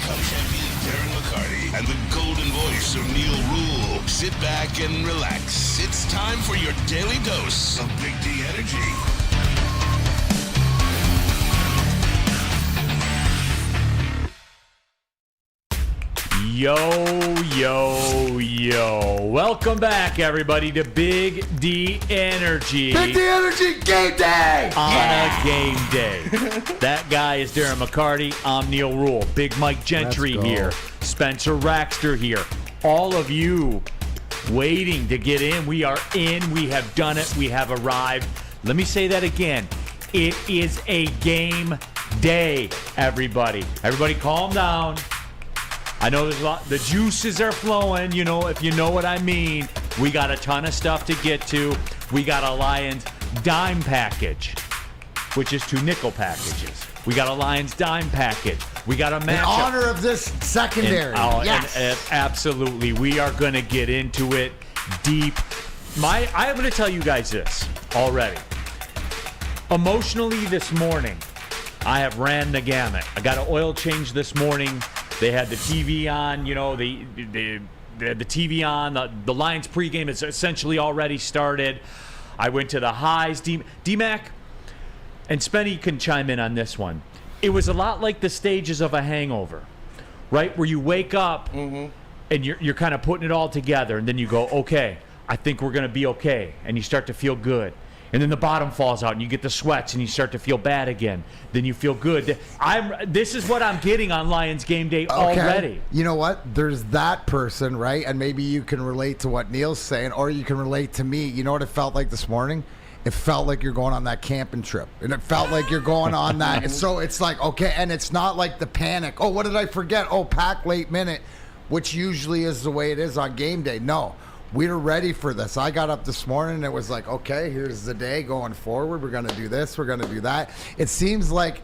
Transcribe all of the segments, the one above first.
Cup champion Darren McCarty and the golden voice of Neal Ruhl. Sit back and relax. It's time for your daily dose of Big D energy. Yo, yo, yo. Welcome back, everybody, to Big D Energy. Big D Energy Game Day! On a game day. That guy is Darren McCarty. I'm Neal Ruhl. Big Mike Gentry here. Spencer Raxter here. All of you waiting to get in. We are in. We have done it. We have arrived. Let me say that again. It is a game day, everybody. Everybody calm down. I know there's a lot. The juices are flowing, you know, if you know what I mean. We got a ton of stuff to get to. We got a Lions dime package, which is 2 nickel packages. We got a Lions dime package. We got a matchup. In honor of this secondary. And absolutely. We are going to get into it deep. I'm going to tell you guys this already. Emotionally this morning, I have ran the gamut. I got an oil change this morning. They had the TV on, you know, they had the TV on. The Lions pregame is essentially already started. I went to the highs. D-Mac and Spenny can chime in on this one. It was a lot like the stages of a hangover, right? Where you wake up and you're kind of putting it all together, and then you go, okay, I think we're going to be okay, and you start to feel good. And then the bottom falls out, and you get the sweats, and you start to feel bad again. Then you feel good. This is what I'm getting on Lions Game Day already. You know what? There's that person, right? And maybe you can relate to what Neal's saying, or you can relate to me. You know what it felt like this morning? It felt like you're going on that camping trip. And it felt like you're going on that. And so it's like, okay, and it's not like the panic. Oh, what did I forget? Oh, pack late minute, which usually is the way it is on game day. No. We're ready for this. I got up this morning and it was like, okay, here's the day going forward. We're going to do this. We're going to do that. It seems like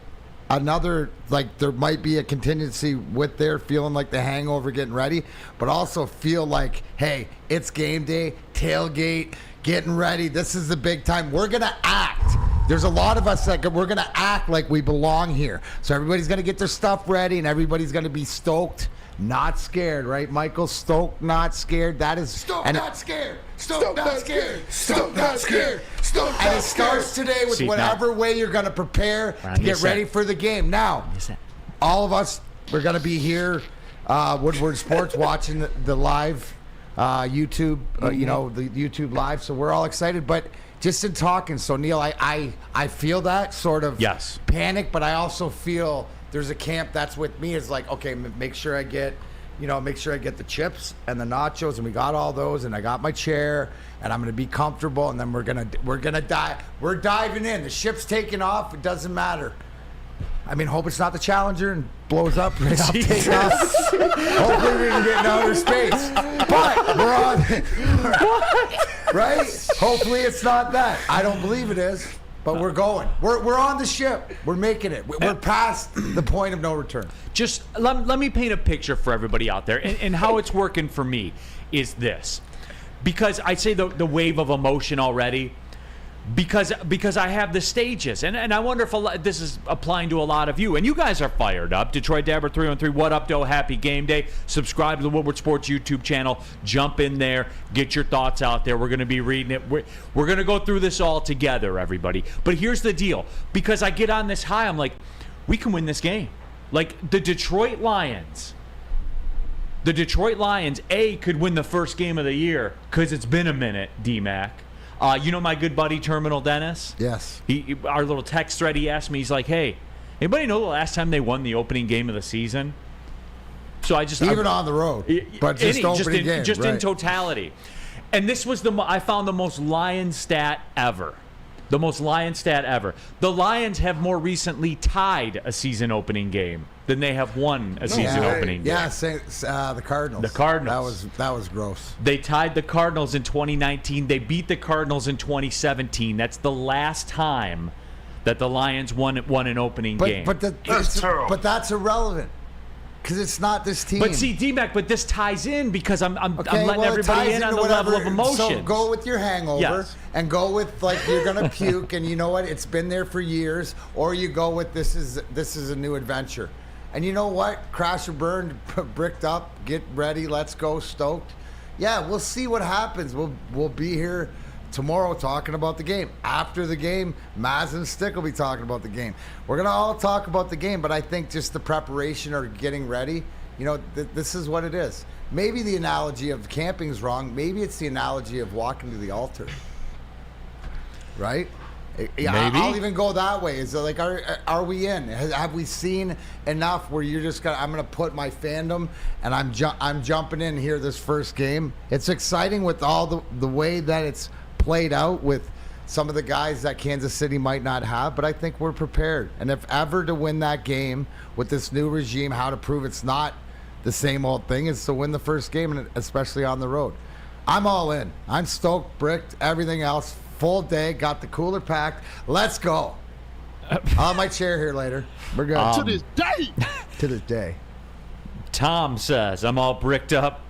there might be a contingency with there feeling like the hangover getting ready, but also feel like, hey, it's game day, tailgate, getting ready. This is the big time. We're going to act. There's a lot of us that we're going to act like we belong here. So everybody's going to get their stuff ready and everybody's going to be stoked. Not scared, right, Michael? Stoked, not scared. That is stoked, not scared. Stoked, not scared. Stoked, not scared. Stoked, not scared. And it starts today with whatever way you're going to prepare to get ready for the game. Now, all of us, we're going to be here, Woodward Sports, watching the live YouTube, you know, the YouTube live. So we're all excited, but just in talking. So Neal, I feel that sort of panic, but I also feel. There's a camp that's with me. It's like, okay, make sure I get the chips and the nachos, and we got all those, and I got my chair, and I'm gonna be comfortable, and then we're gonna dive. We're diving in. The ship's taking off. It doesn't matter. I mean, hope it's not the Challenger and blows up right off take off. Hopefully we can get in outer space. But we're on, right? Hopefully it's not that. I don't believe it is. But we're going. We're on the ship. We're making it. We're past the point of no return. Just let me paint a picture for everybody out there. And how it's working for me is this. Because I say the wave of emotion already. Because I have the stages. And I wonder if this is applying to a lot of you. And you guys are fired up. Detroit Dabber 313. What up, doe? Happy game day. Subscribe to the Woodward Sports YouTube channel. Jump in there. Get your thoughts out there. We're going to be reading it. We're going to go through this all together, everybody. But here's the deal. Because I get on this high, I'm like, we can win this game. Like the Detroit Lions. The Detroit Lions, could win the first game of the year because it's been a minute, D-Mac. You know my good buddy Terminal Dennis? Yes. Our little text thread, he asked me, he's like, hey, anybody know the last time they won the opening game of the season? So I just... on the road, but just in totality. And this was I found the most Lion stat ever. The most Lion stat ever. The Lions have more recently tied a season opening game than they have won a season opening game. Yeah, the Cardinals. The Cardinals. That was gross. They tied the Cardinals in 2019. They beat the Cardinals in 2017. That's the last time that the Lions won an opening game. But that's irrelevant. Because it's not this team. But see, D-Mac, this ties in because I'm letting everybody in on the level of emotion. So go with your hangover and go with like you're gonna puke and you know what? It's been there for years. Or you go with this is a new adventure. And you know what? Crash or burn, bricked up, get ready, let's go, stoked. Yeah, we'll see what happens. We'll be here tomorrow talking about the game. After the game, Maz and Stick will be talking about the game. We're going to all talk about the game, but I think just the preparation or getting ready, this is what it is. Maybe the analogy of camping is wrong. Maybe it's the analogy of walking to the altar. Right? Yeah, Maybe. I'll even go that way. Is it like, are we in? Have we seen enough where you're just I'm gonna put my fandom and I'm jumping in here this first game. It's exciting with all the way that it's played out with some of the guys that Kansas City might not have, but I think we're prepared. And if ever to win that game with this new regime, how to prove it's not the same old thing is to win the first game, and especially on the road. I'm all in. I'm stoked, bricked, everything else. Full day, got the cooler packed. Let's go. I'll have my chair here later. We're good. To this day. To this day. Tom says, I'm all bricked up.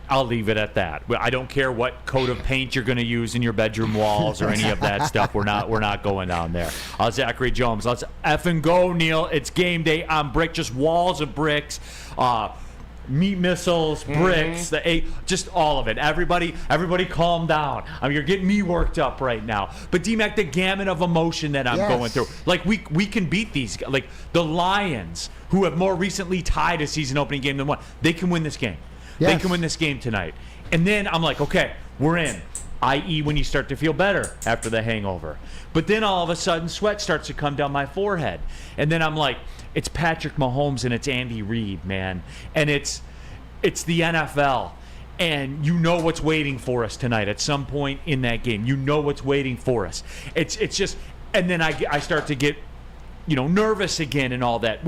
I'll leave it at that. I don't care what coat of paint you're going to use in your bedroom walls or any of that stuff. We're not going down there. Zachary Jones, let's effing go, Neal. It's game day. I'm brick, just walls of bricks. Meat missiles, bricks, just all of it. Everybody calm down. I mean, you're getting me worked up right now. But D-Mac, the gamut of emotion that I'm going through. Like, we can beat these guys. Like, the Lions, who have more recently tied a season opening game than one, they can win this game. They can win this game tonight. And then I'm like, okay, we're in. I.e. when you start to feel better after the hangover. But then all of a sudden, sweat starts to come down my forehead. And then I'm like, it's Patrick Mahomes and it's Andy Reid, man. And it's the NFL. And you know what's waiting for us tonight at some point in that game. You know what's waiting for us. It's just, and then I start to get, nervous again and all that.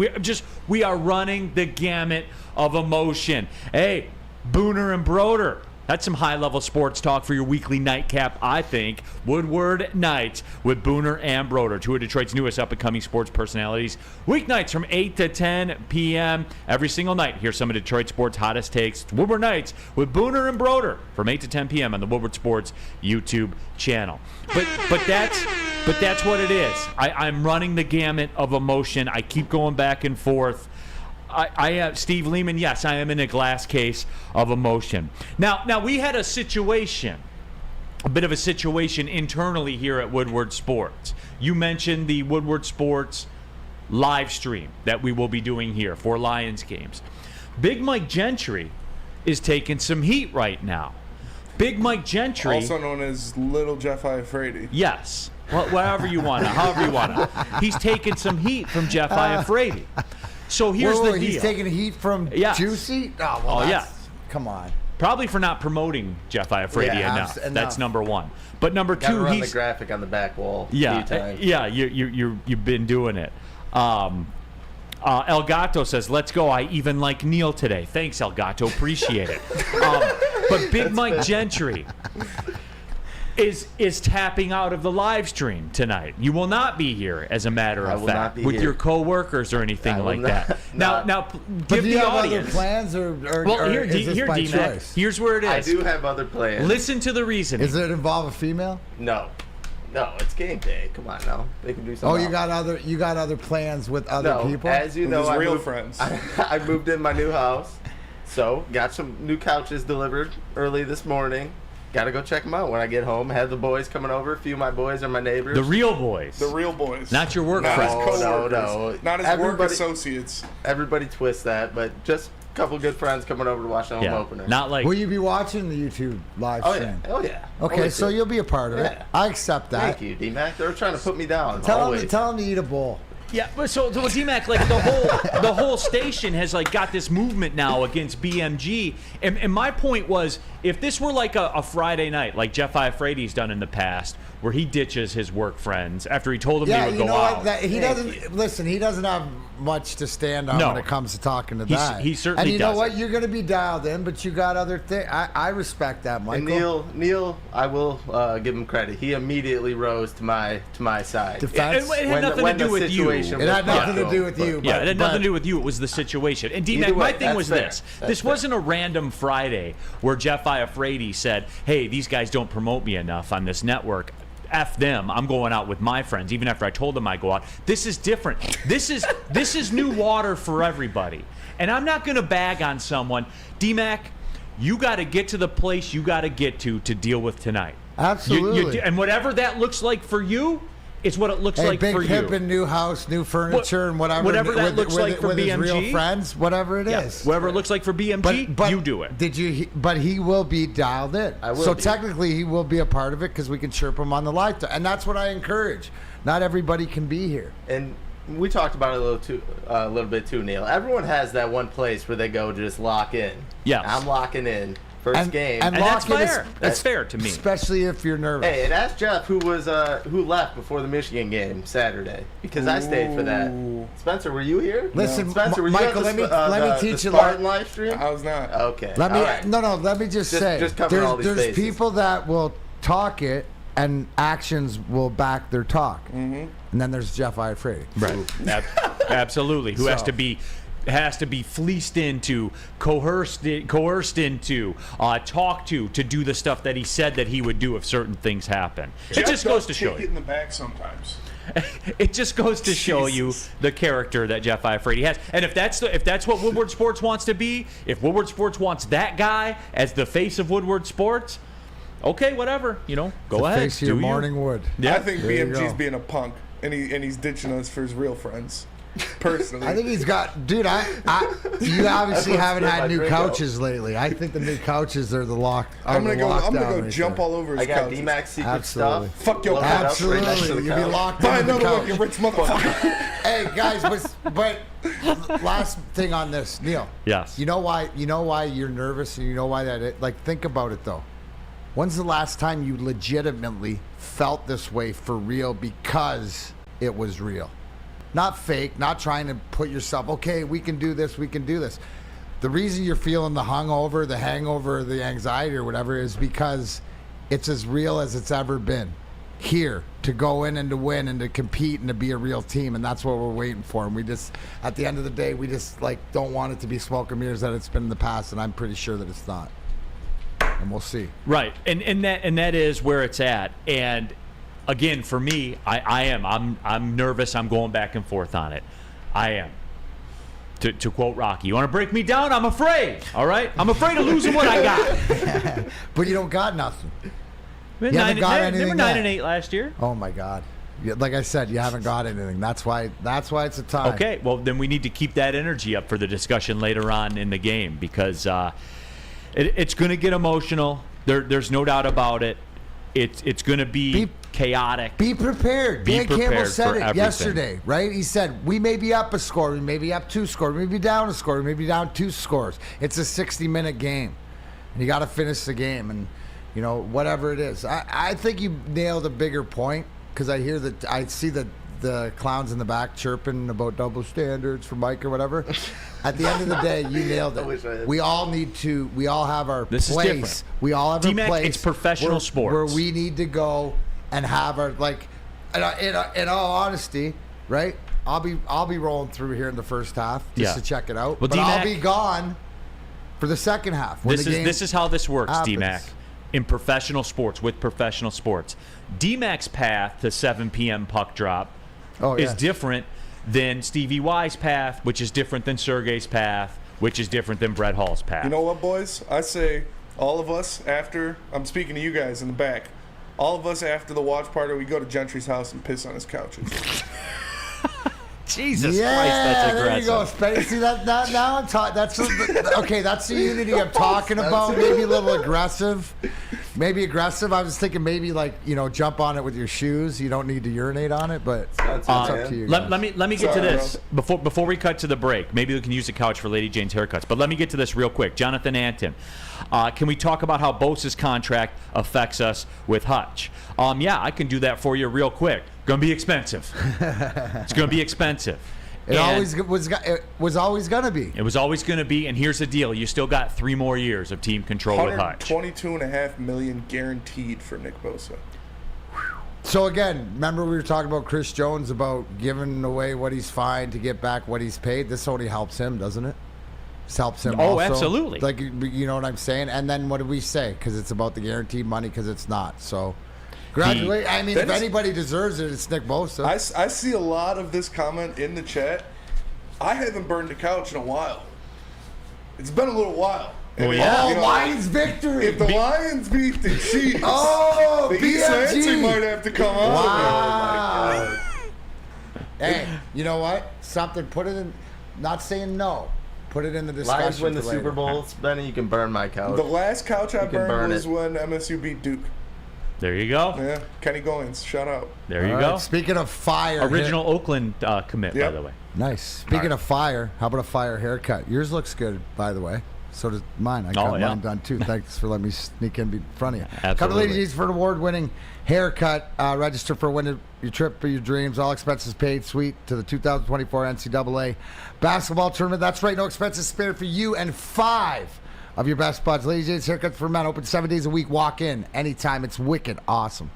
We are running the gamut of emotion. Hey, Booner and Broder. That's some high-level sports talk for your weekly nightcap, I think. Woodward Nights with Booner and Broder, two of Detroit's newest up-and-coming sports personalities. Weeknights from 8 to 10 p.m. every single night. Here's some of Detroit sports' hottest takes. It's Woodward Nights with Booner and Broder from 8 to 10 p.m. on the Woodward Sports YouTube channel. But that's what it is. I'm running the gamut of emotion. I keep going back and forth. I Steve Lehman, yes, I am in a glass case of emotion. Now we had a bit of a situation internally here at Woodward Sports. You mentioned the Woodward Sports live stream that we will be doing here for Lions games. Big Mike Gentry is taking some heat right now. Big Mike Gentry, also known as Little Jeff Iafrate. Yes, however you want to, He's taking some heat from Jeff Iafrate. So here's the deal. He's taking heat from Juicy? Come on. Probably for not promoting Jeff Iafrate enough. That's number one. But number two, run the graphic on the back wall. Yeah, you've been doing it. El Gato says, "Let's go. I even like Neal today." Thanks, El Gato. Appreciate it. But Big Mike Gentry is tapping out of the live stream tonight. You will not be here, as a matter of fact, with your co-workers or anything like that. Now, give the audience other plans, or here, is this by D-Mac, choice? here's where it is. I do have other plans. Listen to the reasoning. Does it involve a female? No, it's game day. Come on now, they can do something. Oh, you got other plans with other people? As you know, real friends. I moved in my new house, so got some new couches delivered early this morning. Got to go check them out when I get home. Had the boys coming over. A few of my boys are my neighbors. The real boys. The real boys. Not your work Not friends. his coworkers. No. Not his work associates. Everybody twists that, but just a couple good friends coming over to watch the home opener. Not like. Will you be watching the YouTube live stream? Oh yeah. Okay, Always so do. you'll be a part of it. Yeah. I accept that. Thank you, D-Mac. They were trying to put me down. Tell them to eat a bowl. Yeah, but so D-Mac, like the whole station has like got this movement now against BMG, and my point was, if this were like a Friday night, like Jeff Iafrate's done in the past, where he ditches his work friends after he told them they would go out. He doesn't have much to stand on when it comes to talking to that. He certainly And you know doesn't. what? You're going to be dialed in, but you got other things. I respect that, Michael. And Neal, I will give him credit. He immediately rose to my side. Defense. It had nothing to do with you. It had nothing to do with you. Yeah, it had nothing to do with you. It was the situation. And D-Mac, my thing was this. This wasn't a random Friday where Jeff Iafrate said, hey, these guys don't promote me enough on this network. F them. I'm going out with my friends, even after I told them I go out. This is different. This is new water for everybody. And I'm not going to bag on someone. D-Mac, you got to get to the place you got to get to deal with tonight. Absolutely. And whatever that looks like for you, it's what it looks like big for hip you. and new house, new furniture, and whatever. Whatever that looks like for with BMG. his real friends, whatever it is. Whatever it looks like for BMG, But you do it. But he will be dialed in. So technically, he will be a part of it because we can chirp him on the live, and that's what I encourage. Not everybody can be here. And we talked about it a little bit too, Neal. Everyone has that one place where they go just lock in. Yes. I'm locking in. First game. And that's fair. That's fair to me. Especially if you're nervous. Hey, and ask Jeff who left before the Michigan game Saturday, because I stayed for that. Spencer, were you here? Listen, Spencer, were you Michael, at let me teach you Spartan live stream? I was not. Okay. Let me just say, just cover all these there's bases. people that will talk it and actions will back their talk. And then there's Jeff Iafrate. Right. Absolutely. Who has to be fleeced into, coerced into, talked to do the stuff that he said that he would do if certain things happen. It just goes to show Take it you. in the back sometimes. It just goes to show you the character that Jeff Iafrate has. And if that's what Woodward Sports wants to be, if Woodward Sports wants that guy as the face of Woodward Sports, okay, whatever. Go ahead. Face of your morning wood. I think There you BMG's go. being a punk, and he's ditching us for his real friends. Personally, I think he's got, dude. You obviously haven't had new couches lately. I think the new couches are the lock. I'm gonna go right jump there. all over his I got couches. D-Max secret Absolutely. stuff. Fuck your Look it up Absolutely, right next to the you'll be couch. locked Buy in the another one, couch. you rich motherfucker. Hey guys, but last thing on this, Neal. Yes. You know why you're nervous, and you know why think about it though. When's the last time you legitimately felt this way for real because it was real? Not fake, not trying to put yourself, okay, we can do this, we can do this. The reason you're feeling the hangover, the anxiety or whatever is because it's as real as it's ever been. Here, to go in and to win and to compete and to be a real team, and that's what we're waiting for. And we just, at the end of the day, we just don't want it to be smoke and mirrors that it's been in the past, and I'm pretty sure that it's not. And we'll see. Right, and that is where it's at. And again, for me, I'm nervous. I'm going back and forth on it. I am. To quote Rocky, you want to break me down? I'm afraid. All right, I'm afraid of losing what I got. But you don't got nothing. They You haven't got were anything 9-8 last year. Oh my God. Like I said, you haven't got anything. That's why it's a tie. Okay, well then we need to keep that energy up for the discussion later on in the game because it's going to get emotional. There's no doubt about it. It's going to be chaotic. Be prepared. Be Dan Campbell prepared said for it everything. yesterday, right? He said, we may be up a score, we may be up 2 scores, we may be down a score, we may be down 2 scores. It's a 60-minute game. And you got to finish the game and, whatever it is. I think you nailed a bigger point because I see the clowns in the back chirping about double standards for Mike or whatever. At the end of the day, you nailed it. We all have our This is place. different. We all have D-Mac, a place. it's professional sports. Where we need to go and have our, in all honesty, right? I'll be rolling through here in the first half just to check it out. Well, but I'll D-Mac, be gone for the second half. This is how this works, happens. D-Mac. In professional sports, with professional sports, D-Mac's path to 7 p.m. puck drop is different than Stevie Y's path, which is different than Sergey's path, which is different than Brett Hall's path. You know what, boys? I say all of us after, I'm speaking to you guys in the back, all of us after the watch party, we go to Gentry's house and piss on his couches. Jesus yeah, Christ, that's there you go, aggressive. Spenny. See that now I'm talking. That's okay. That's the unity I'm talking about. Maybe a little aggressive. Maybe aggressive. I was thinking maybe jump on it with your shoes. You don't need to urinate on it, but it's up to you. Let me get to this before we cut to the break. Maybe we can use the couch for Lady Jane's haircuts. But let me get to this real quick. Jonathan Anton, can we talk about how Bosa's contract affects us with Hutch? Yeah, I can do that for you real quick. Going to be expensive. It's going to be expensive. It was always going to be. It was always going to be, and here's the deal. You still got 3 more years of team control with Hutch. $122.5 million guaranteed for Nick Bosa. So again, remember we were talking about Chris Jones about giving away what he's fined to get back what he's paid? This only helps him, doesn't it? This helps him also. Absolutely. You know what I'm saying? And then what did we say? Because it's about the guaranteed money because it's not. So Graduate. I mean, if That's- anybody deserves it, it's Nick Bosa. I see a lot of this comment in the chat. I haven't burned a couch in a while. It's been a little while. Oh, And, yeah. Oh, Lions victory. If the Lions beat the Chiefs, Oh, the East Lansing BFG. might have to come out. Wow. Hey, you know what? Something, put it in, not saying no. Put it in the discussion. Lions win the for later. Super Bowls, Benny, you can burn my couch. The last couch I You can burn burned was it. when MSU beat Duke. There you go. Yeah, Kenny Goins, shout out. There you All go. right, speaking of fire. Original Oakland commit, by Yep. the way. Nice. Speaking of fire, how about a fire haircut? Yours looks good, by the way. So does mine. I got yeah. mine done too. Thanks for letting me sneak in front of you. Absolutely. Come to Ladies for an award-winning haircut. Register for winning your trip for your dreams. All expenses paid. Suite to the 2024 NCAA basketball tournament. That's right. No expenses spared for you and 5 of your best buds. Ladies Jade's Haircuts for Men. Open 7 days a week. Walk in anytime. It's wicked awesome.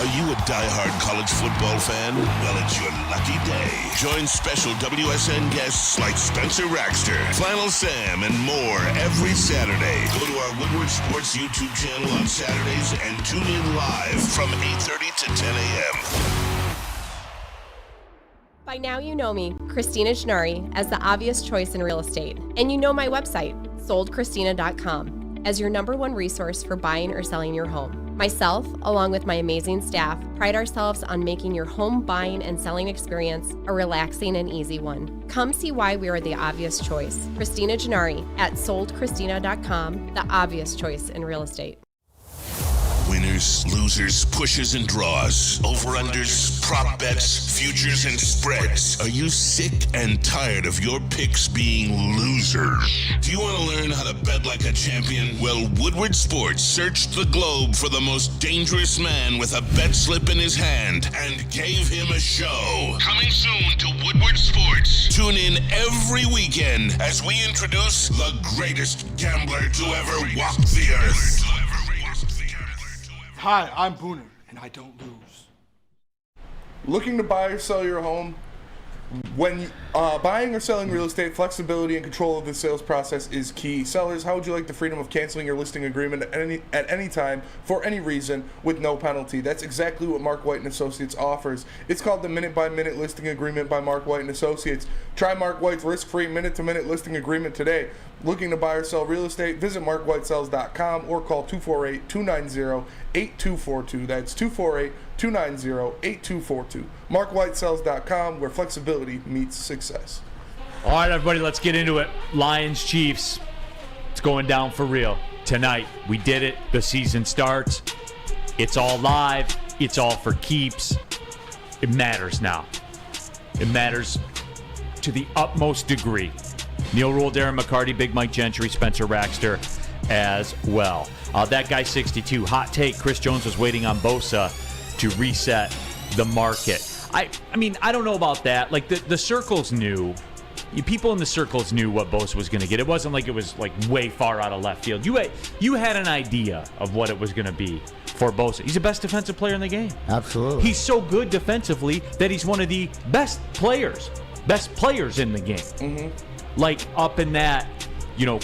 Are you a diehard college football fan? Well, it's your lucky day. Join special WSN guests like Spencer Raxter, Flannel Sam, and more every Saturday. Go to our Woodward Sports YouTube channel on Saturdays and tune in live from 8:30 to 10 a.m. By now you know me, Christina Gennari, as the obvious choice in real estate. And you know my website, soldchristina.com, as your #1 resource for buying or selling your home. Myself, along with my amazing staff, pride ourselves on making your home buying and selling experience a relaxing and easy one. Come see why we are the obvious choice. Christina Gennari at soldchristina.com, the obvious choice in real estate. Winners, losers, pushes and draws, over-unders, prop bets, futures and spreads. Are you sick and tired of your picks being losers? Do you want to learn how to bet like a champion? Well, Woodward Sports searched the globe for the most dangerous man with a bet slip in his hand and gave him a show. Coming soon to Woodward Sports. Tune in every weekend as we introduce the greatest gambler to ever walk the earth. Hi, I'm Booner, and I don't lose. Looking to buy or sell your home? When buying or selling real estate, flexibility and control of the sales process is key. Sellers, how would you like the freedom of canceling your listing agreement at any time for any reason with no penalty? That's exactly what Mark White & Associates offers. It's called the Minute-by-Minute Listing Agreement by Mark White & Associates. Try Mark White's risk-free minute-to-minute listing agreement today. Looking to buy or sell real estate? Visit markwhitesells.com or call 248-290-8242. That's 248-290-8242. markwhitesells.com, where flexibility meets success. All right, everybody, let's get into it. Lions, Chiefs. It's going down for real tonight. We did it. The season starts. It's all live. It's all for keeps. It matters now. It matters to the utmost degree. Neal, Ruhl, Darren, McCarty, Big Mike Gentry, Spencer Raxter as well. That guy 62. Hot take, Chris Jones was waiting on Bosa to reset the market. I mean, I don't know about that. Like, the circles knew. People in the circles knew what Bosa was going to get. It wasn't like it was like way far out of left field. You had an idea of what it was going to be for Bosa. He's the best defensive player in the game. Absolutely. He's so good defensively that he's one of the best players in the game. Mm-hmm. Like up in that,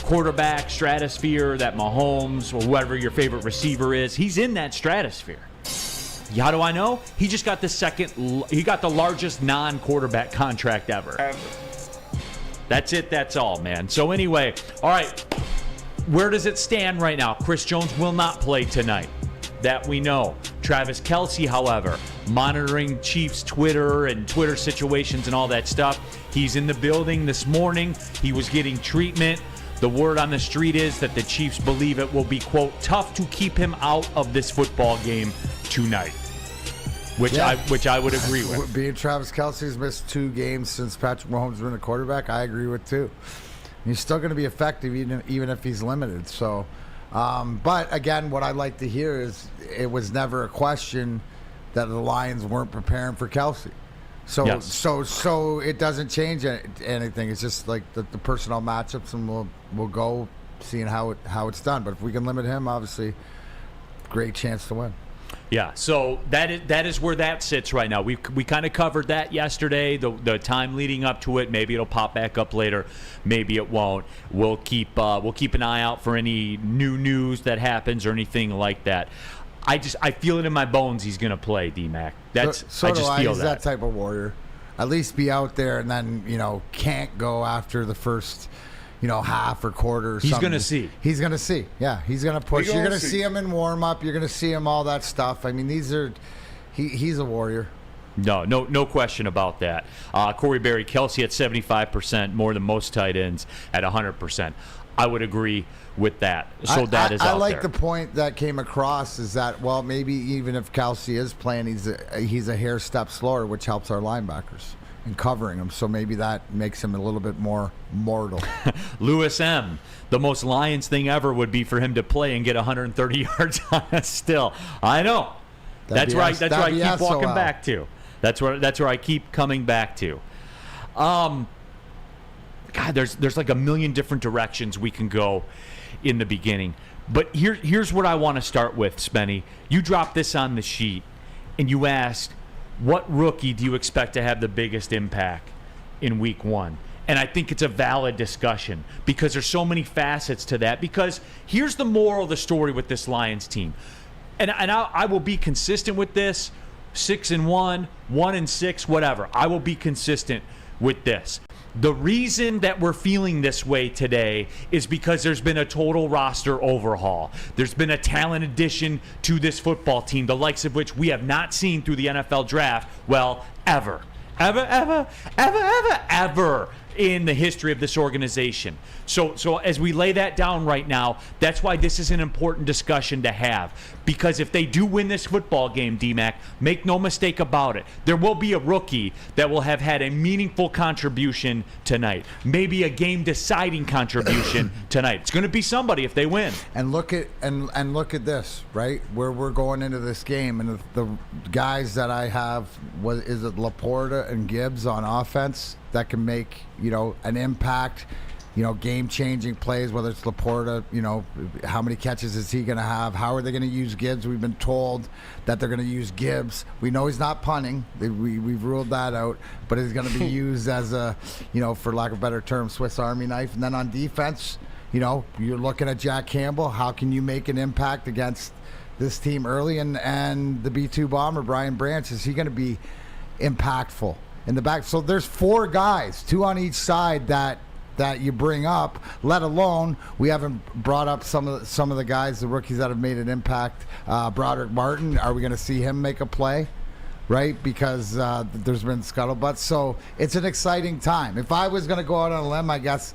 quarterback stratosphere, that Mahomes or whoever your favorite receiver is. He's in that stratosphere. How do I know? He just got the largest non-quarterback contract ever. That's it. That's all, man. So anyway, all right. Where does it stand right now? Chris Jones will not play tonight. That we know. Travis Kelce, however, monitoring Chiefs Twitter and Twitter situations and all that stuff. He's in the building this morning. He was getting treatment. The word on the street is that the Chiefs believe it will be, quote, tough to keep him out of this football game tonight. Which I would agree with. Being Travis Kelce's missed 2 games since Patrick Mahomes has been a quarterback, I agree with too. He's still going to be effective even if he's limited. So, but again, what I'd like to hear is it was never a question that the Lions weren't preparing for Kelce. So, yes. so it doesn't change anything. It's just like the personnel matchups, and we'll go seeing how it's done. But if we can limit him, obviously, great chance to win. Yeah, so that is where that sits right now. We kind of covered that yesterday, the time leading up to it. Maybe it'll pop back up later, maybe it won't. We'll keep an eye out for any new news that happens or anything like that. I feel it in my bones he's going to play, D-Mac. I just feel he's that type of warrior. At least be out there and then, can't go after the first, half or quarter or something. He's going to see. He's going to see. Yeah, he's going to push. You're going to see him in warm-up. You're going to see him all that stuff. I mean, he's a warrior. No question about that. Corey Berry, Kelsey at 75%, more than most tight ends at 100%. I would agree with that. So that is out there. I like the point that came across is that, well, maybe even if Kelsey is playing, he's a hair step slower, which helps our linebackers in covering him. So maybe that makes him a little bit more mortal. Lewis M., the most Lions thing ever would be for him to play and get 130 yards on us still. I know. That's where I keep walking back to. That's where I keep coming back to. God, there's like a million different directions we can go in the beginning. But here's what I want to start with, Spenny. You dropped this on the sheet, and you asked, what rookie do you expect to have the biggest impact in week 1? And I think it's a valid discussion because there's so many facets to that. Because here's the moral of the story with this Lions team. And I will be consistent with this, 6-1, 1-6, whatever. I will be consistent with this. The reason that we're feeling this way today is because there's been a total roster overhaul. There's been a talent addition to this football team, the likes of which we have not seen through the NFL draft, well, ever in the history of this organization. So as we lay that down right now, that's why this is an important discussion to have. Because if they do win this football game, D-Mac, make no mistake about it, there will be a rookie that will have had a meaningful contribution tonight. Maybe a game-deciding contribution tonight. It's going to be somebody if they win. And look at this, right? Where we're going into this game, and the guys that I have, is it Laporta and Gibbs on offense that can make an impact, game-changing plays, whether it's Laporta, how many catches is he going to have? How are they going to use Gibbs? We've been told that they're going to use Gibbs. We know he's not punting. We've ruled that out, but he's going to be used as a, for lack of a better term, Swiss Army knife. And then on defense, you're looking at Jack Campbell. How can you make an impact against this team early? And the B2 bomber, Brian Branch, is he going to be impactful in the back? So there's 4 guys, 2 on each side that you bring up, let alone we haven't brought up some of the guys, the rookies that have made an impact. Broderick Martin, are we going to see him make a play? Right? Because there's been scuttlebutt. So it's an exciting time. If I was going to go out on a limb, I guess,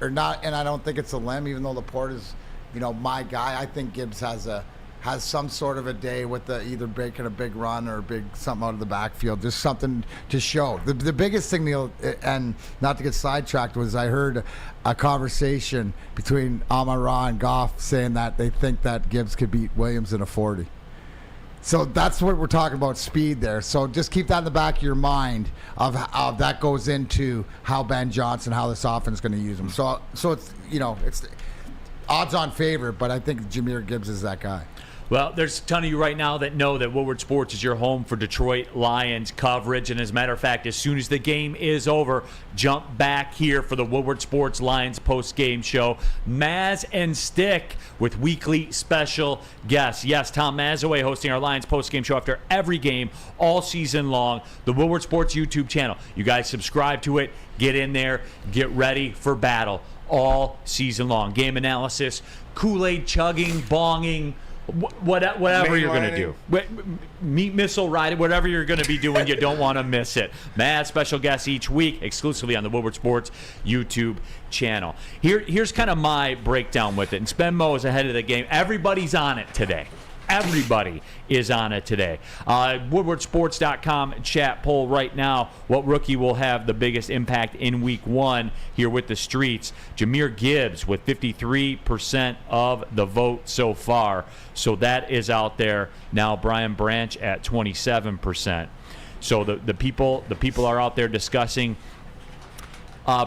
or not, and I don't think it's a limb, even though Laporte is, my guy, I think Gibbs has some sort of a day with either breaking a big run or something out of the backfield, just something to show. The biggest thing, Neal, and not to get sidetracked, was I heard a conversation between Amon-Ra and Goff saying that they think that Gibbs could beat Williams in a 40. So that's what we're talking about, speed there. So just keep that in the back of your mind of that goes into how Ben Johnson, how this offense is going to use him. So it's, it's odds-on favorite, but I think Jahmyr Gibbs is that guy. Well, there's a ton of you right now that know that Woodward Sports is your home for Detroit Lions coverage. And as a matter of fact, as soon as the game is over, jump back here for the Woodward Sports Lions post-game show. Maz and Stick with weekly special guests. Yes, Tom Mazaway hosting our Lions post-game show after every game all season long. The Woodward Sports YouTube channel. You guys subscribe to it. Get in there. Get ready for battle all season long. Game analysis, Kool-Aid chugging, bonging, whatever you're going to do. Meat missile riding, whatever you're going to be doing, you don't want to miss it. Mad special guests each week, exclusively on the Woodward Sports YouTube channel. Here's kind of my breakdown with it. And Spenmo is ahead of the game. Everybody's on it today. Everybody is on it today. WoodwardSports.com chat poll right now. What rookie will have the biggest impact in week 1 here with the streets? Jahmyr Gibbs with 53% of the vote so far. So that is out there. Now Brian Branch at 27%. So the people are out there discussing.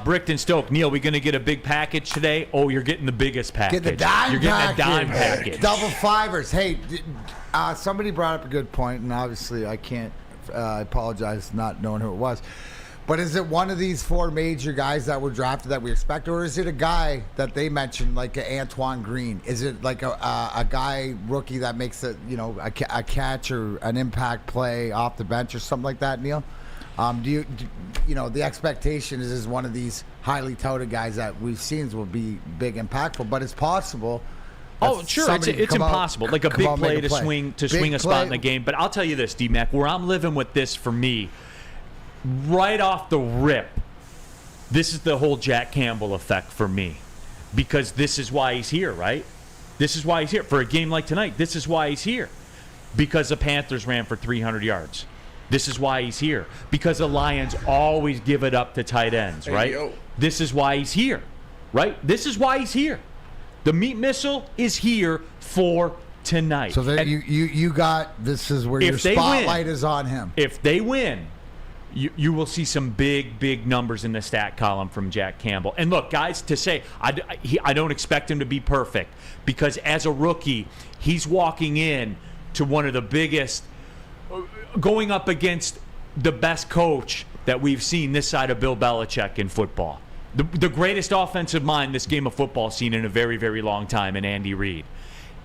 Brickton Stoke, Neal, we going to get a big package today? Oh, you're getting the biggest package. Get the dime You're getting a dime package. Double fivers. Hey, somebody brought up a good point, and obviously I can't I apologize not knowing who it was. But is it one of these 4 major guys that were drafted that we expect, or is it a guy that they mentioned like a Antoine Green? Is it like a guy rookie that makes a catch or an impact play off the bench or something like that, Neal? Do the expectation is one of these highly touted guys that we've seen will be big impactful, but it's possible. Oh, sure, it's impossible. Like a big play to swing a spot in the game. But I'll tell you this, D-Mac, where I'm living with this for me, right off the rip, this is the whole Jack Campbell effect for me. Because this is why he's here, right? This is why he's here. For a game like tonight, this is why he's here. Because the Panthers ran for 300 yards. This is why he's here. Because the Lions always give it up to tight ends, right? This is why he's here, right? This is why he's here. The meat missile is here for tonight. So that you got, this is where your spotlight is on him. If they win, you will see some big numbers in the stat column from Jack Campbell. And look, guys, to say, I don't expect him to be perfect, because as a rookie, he's walking in to one of the biggest, going up against the best coach that we've seen this side of Bill Belichick in football. The greatest offensive mind this game of football has seen in a very, very long time, in Andy Reid.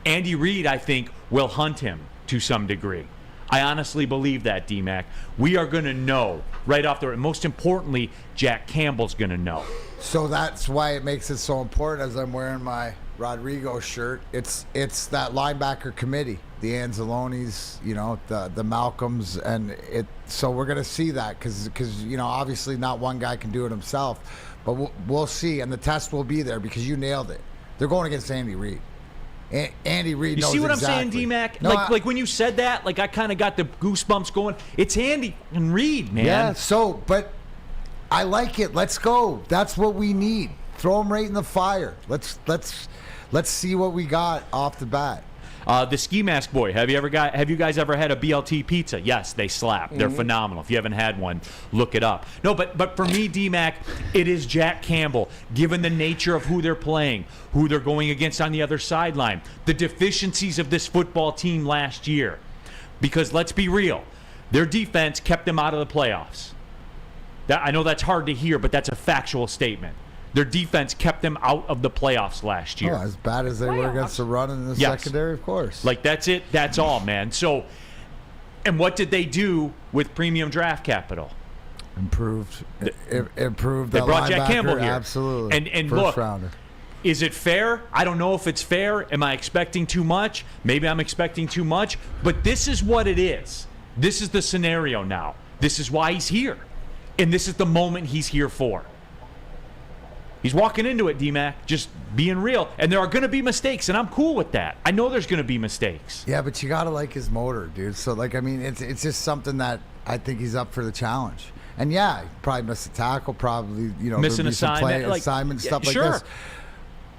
Andy Reid, I think, will hunt him to some degree. I honestly believe that, D-Mac. We are going to know right off the... Most importantly, Jack Campbell's going to know. So that's why it makes it so important, as I'm wearing my Rodrigo shirt. It's that linebacker committee, the Anzalonis, the Malcolms, and it. So we're going to see that because obviously not one guy can do it himself, but we'll see, and the test will be there because you nailed it. They're going against Andy Reid. Andy Reid knows exactly. You see what I'm saying, D-Mac? No, like when you said that, like I kind of got the goosebumps going. It's Andy and Reid, man. Yeah, but I like it. Let's go. That's what we need. Throw him right in the fire. Let's see what we got off the bat. The Ski Mask Boy. Have you guys ever had a BLT pizza? Yes, they slap. They're phenomenal. If you haven't had one, look it up. No, but for me, D-Mac, it is Jack Campbell, given the nature of who they're playing, who they're going against on the other sideline, the deficiencies of this football team last year. Because let's be real, their defense kept them out of the playoffs. I know that's hard to hear, but that's a factual statement. Their defense kept them out of the playoffs last year. Oh, as bad as they were against the run in the secondary, of course. Like, that's it. That's all, man. So, and what did they do with premium draft capital? Improved. They brought Jack Campbell here. Absolutely. And First look, rounder. Is it fair? I don't know if it's fair. Am I expecting too much? Maybe I'm expecting too much. But this is what it is. This is the scenario now. This is why he's here. And this is the moment he's here for. He's walking into it, D-Mac, just being real. And there are going to be mistakes, and I'm cool with that. I know there's going to be mistakes. Yeah, but you got to like his motor, dude. So, it's just something that I think he's up for the challenge. And, yeah, he probably missed a tackle, probably, missing assignment, stuff like this.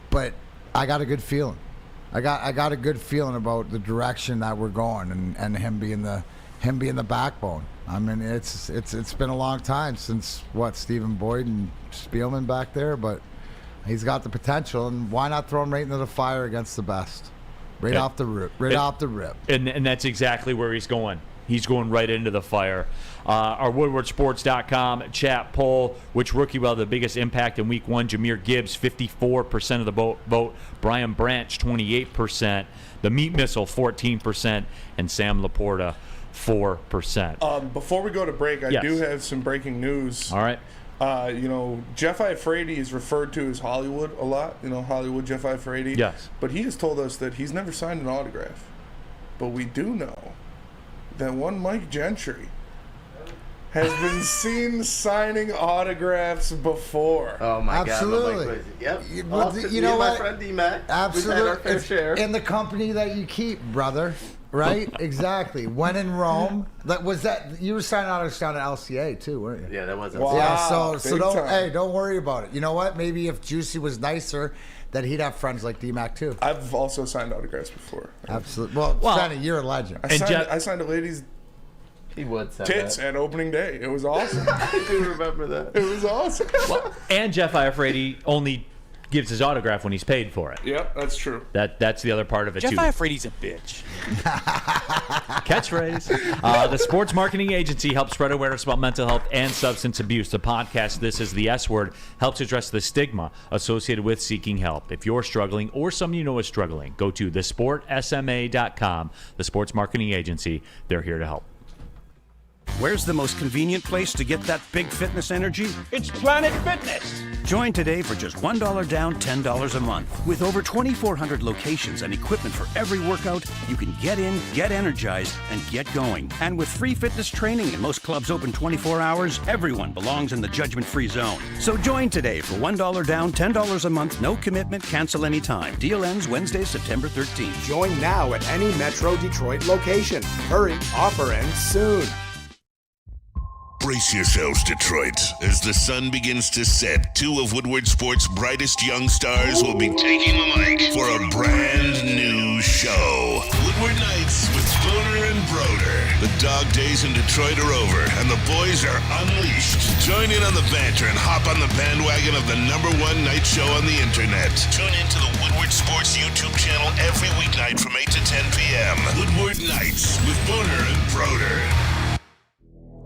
But I got a good feeling. I got a good feeling about the direction that we're going and him being the backbone. I mean, it's been a long time since Stephen Boyd and Spielman back there, but he's got the potential, and why not throw him right into the fire against the best, off the rip. And that's exactly where he's going. He's going right into the fire. Our WoodwardSports.com chat poll: which rookie will have the biggest impact in Week 1? Jahmyr Gibbs, 54% of the vote. Brian Branch, 28%. The Meat Missile, 14%, and Sam Laporta, 4%. Before we go to break, I do have some breaking news. All right. Jeff Iafrate is referred to as Hollywood a lot. Hollywood Jeff Iafrate. Yes. But he has told us that he's never signed an autograph. But we do know that one Mike Gentry has been seen signing autographs before. Oh my Absolutely. God! Yep. You know what? My friend D-Mac. Absolutely. We've had our fair share. In the company that you keep, brother. Right? Exactly. When in Rome, you were signing autographs down at LCA too, weren't you? Yeah, that was. Wow. Yeah. So don't worry about it. You know what? Maybe if Juicy was nicer, that he'd have friends like D-Mac too. I've also signed autographs before. Absolutely. Well, you're a legend. I signed a lady's He would say tits that. at opening day. It was awesome. I do remember that. It was awesome. And Jeff Iafrate only gives his autograph when he's paid for it. Yep, that's true. That's the other part of it, Jeff too. Ifredi's a bitch. Catchphrase. The Sports Marketing Agency helps spread awareness about mental health and substance abuse. The podcast, This is the S Word, helps address the stigma associated with seeking help. If you're struggling or someone you know is struggling, go to thesportsma.com. The Sports Marketing Agency, they're here to help. Where's the most convenient place to get that big fitness energy? It's Planet Fitness. Join today for just $1 down, $10 a month. With over 2,400 locations and equipment for every workout, you can get in, get energized, and get going. And with free fitness training and most clubs open 24 hours, everyone belongs in the judgment-free zone. So join today for $1 down, $10 a month, no commitment, cancel anytime. Deal ends Wednesday, September 13th. Join now at any Metro Detroit location. Hurry, offer ends soon. Brace yourselves, Detroit. As the sun begins to set, two of Woodward Sports' brightest young stars will be taking the mic for a brand new show. Woodward Nights with Spooner and Broder. The dog days in Detroit are over, and the boys are unleashed. Join in on the banter and hop on the bandwagon of the #1 night show on the internet. Tune into the Woodward Sports YouTube channel every weeknight from 8 to 10 p.m. Woodward Nights with Spooner and Broder.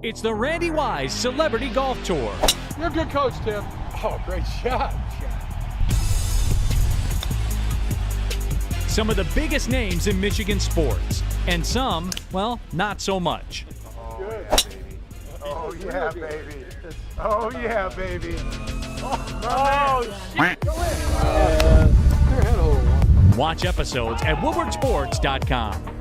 It's the Randy Wise Celebrity Golf Tour. You're a good coach, Tim. Oh, great shot. Some of the biggest names in Michigan sports, and some, well, not so much. Good, baby. Oh, yeah, baby. Oh, yeah, baby. Oh, shit. Go in. Watch episodes at woodwardsports.com.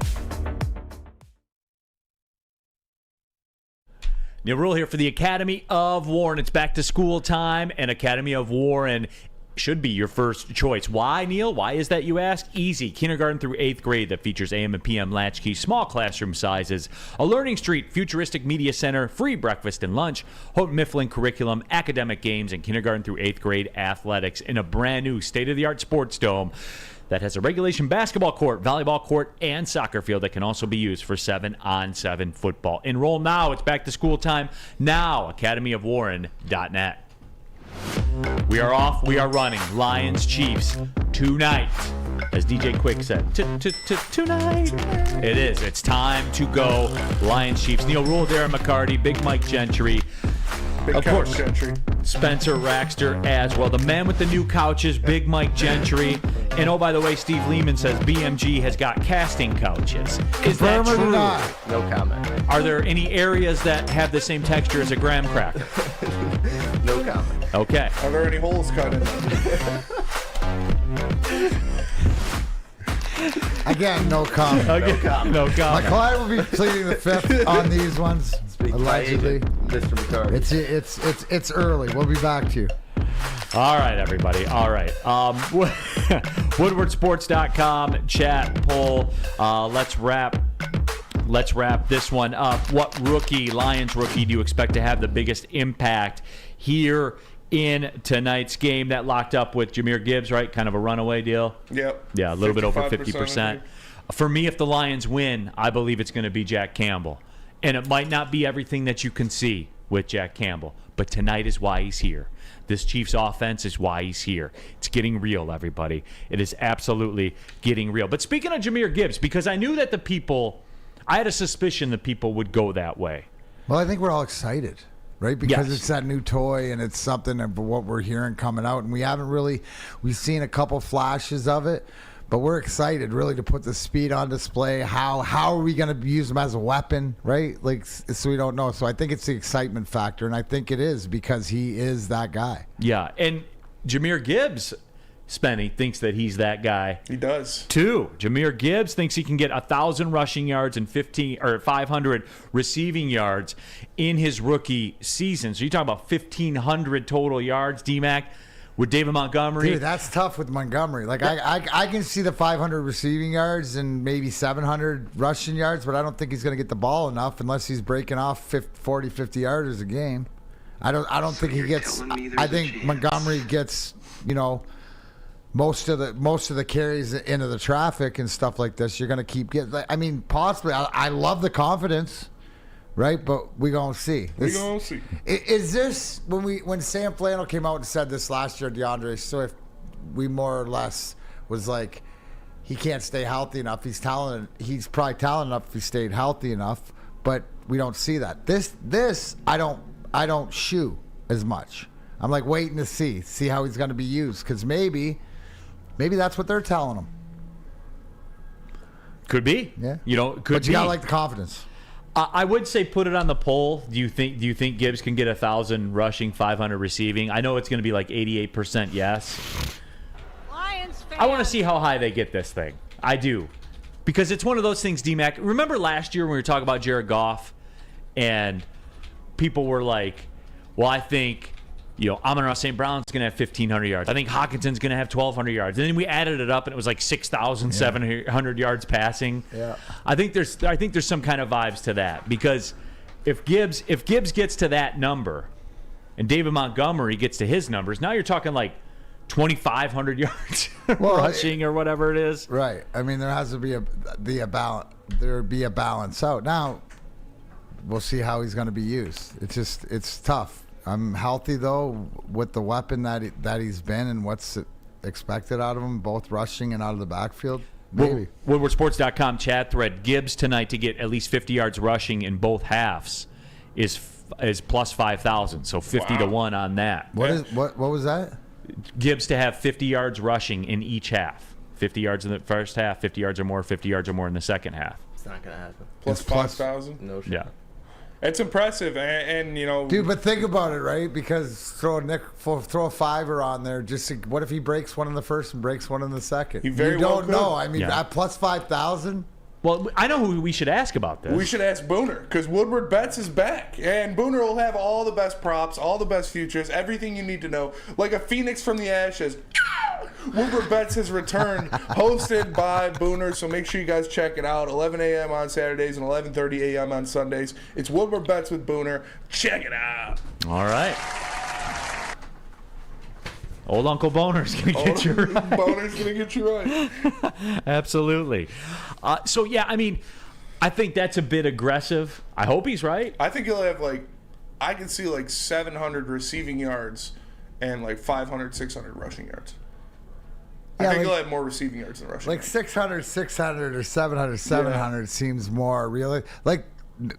Neal Ruhl here for the Academy of Warren. It's back to school time, and Academy of Warren should be your first choice. Why, Neal? Why is that, you ask? Easy. Kindergarten through 8th grade that features AM and PM latchkey, small classroom sizes, a Learning Street futuristic media center, free breakfast and lunch, Houghton Mifflin curriculum, academic games, and kindergarten through 8th grade athletics in a brand new state-of-the-art sports dome that has a regulation basketball court, volleyball court, and soccer field that can also be used for 7-on-7 football. Enroll now. It's back to school time. Now, academyofwarren.net. We are off. We are running. Lions, Chiefs, tonight. As DJ Quick said, tonight. It is. It's time to go. Lions, Chiefs. Neal Ruhl, Darren McCarty, Big Mike Gentry. Big Of course, Gentry. Spencer Raxter as well. The man with the new couches, Big Mike Gentry. And oh, by the way, Steve Lehman says BMG has got casting couches. Is that Confirm or true? deny? No comment. Are there any areas that have the same texture as a graham cracker? No comment. Okay. Are there any holes cut in them? Again, no comment. Okay. No My comment. client will be pleading the fifth on these ones, Speak to my allegedly. agent, Mr. McCarty. It's early. We'll be back to you. All right, everybody. All right. Woodwardsports.com, chat, poll. Let's wrap this one up. What Lions rookie, do you expect to have the biggest impact here in tonight's game? That locked up with Jahmyr Gibbs, right? Kind of a runaway deal. Yep. Yeah, a little bit over 55%, 50%. For me, if the Lions win, I believe it's going to be Jack Campbell. And it might not be everything that you can see with Jack Campbell, but tonight is why he's here. This Chiefs offense is why he's here. It's getting real, everybody. It is absolutely getting real. But speaking of Jahmyr Gibbs, because I knew that I had a suspicion that people would go that way. Well, I think we're all excited, right? Because Yes. it's that new toy and it's something of what we're hearing coming out. And we've seen a couple flashes of it, but we're excited really to put the speed on display. How are we going to use him as a weapon, right? Like, so we don't know. So I think it's the excitement factor, and I think it is because he is that guy. Yeah, and Jahmyr Gibbs, Spenny, thinks that he's that guy. He does. Too. Jahmyr Gibbs thinks he can get 1,000 rushing yards and 500 receiving yards in his rookie season. So you talk about 1,500 total yards, D-Mac, with David Montgomery. Dude, that's tough with Montgomery. Like, I can see the 500 receiving yards and maybe 700 rushing yards, but I don't think he's going to get the ball enough unless he's breaking off 40, 50 yarders a game. I don't think he gets. I think Montgomery gets, most of the carries into the traffic and stuff like this. You're going to keep getting. I mean, possibly. I love the confidence, right? But we gonna see. We gonna see. Is this when Sam Flannel came out and said this last year, DeAndre Swift we more or less was like, he can't stay healthy enough. He's talented. He's probably talented enough if he stayed healthy enough, but we don't see that. This I don't shoe as much. I'm like waiting to see how he's going to be used, because maybe that's what they're telling him. Could be. Yeah. Could but be. You got to like the confidence. I would say put it on the poll. Do you think Gibbs can get 1,000 rushing, 500 receiving? I know it's going to be like 88% yes. Lions fans. I want to see how high they get this thing. I do. Because it's one of those things, D-Mac. Remember last year when we were talking about Jared Goff and people were like, well, I think, Amon-Ra St. Brown's going to have 1,500 yards. I think Hawkinson's going to have 1,200 yards. And then we added it up, and it was like 6,700 yards passing. Yeah. I think there's some kind of vibes to that, because if Gibbs gets to that number and David Montgomery gets to his numbers, now you're talking like 2,500 yards rushing or whatever it is. Right. I mean, there has to be a balance out. Now, we'll see how he's going to be used. It's tough. I'm healthy, though, with the weapon that he's been and what's expected out of him, both rushing and out of the backfield. Maybe. WoodwardSports.com chat thread. Gibbs tonight to get at least 50 yards rushing in both halves is plus 5,000. So 50 to 1 on that. What was that? Gibbs to have 50 yards rushing in each half. 50 yards in the first half, 50 yards or more, 50 yards or more in the second half. It's not going to happen. Plus 5,000? No shit. Yeah. It's impressive, and dude. But think about it, right? Because throw a fiver on there. What if he breaks one in the first and breaks one in the second? He very well don't could. know. I mean, at plus 5,000. Well, I know who we should ask about this. We should ask Booner, because Woodward Bets is back. And Booner will have all the best props, all the best futures, everything you need to know. Like a phoenix from the ashes. Woodward Bets has returned, hosted by Booner, so make sure you guys check it out. 11 a.m. on Saturdays and 11:30 a.m. on Sundays. It's Woodward Bets with Booner. Check it out. All right. Old Uncle Boner's going to get you right. Boner's going to get you right. Absolutely. So, yeah, I mean, I think that's a bit aggressive. I hope he's right. I think he'll have, I can see 700 receiving yards and 500, 600 rushing yards. Yeah, I think he'll have more receiving yards than rushing yards. 600, or 700 seems more realistic.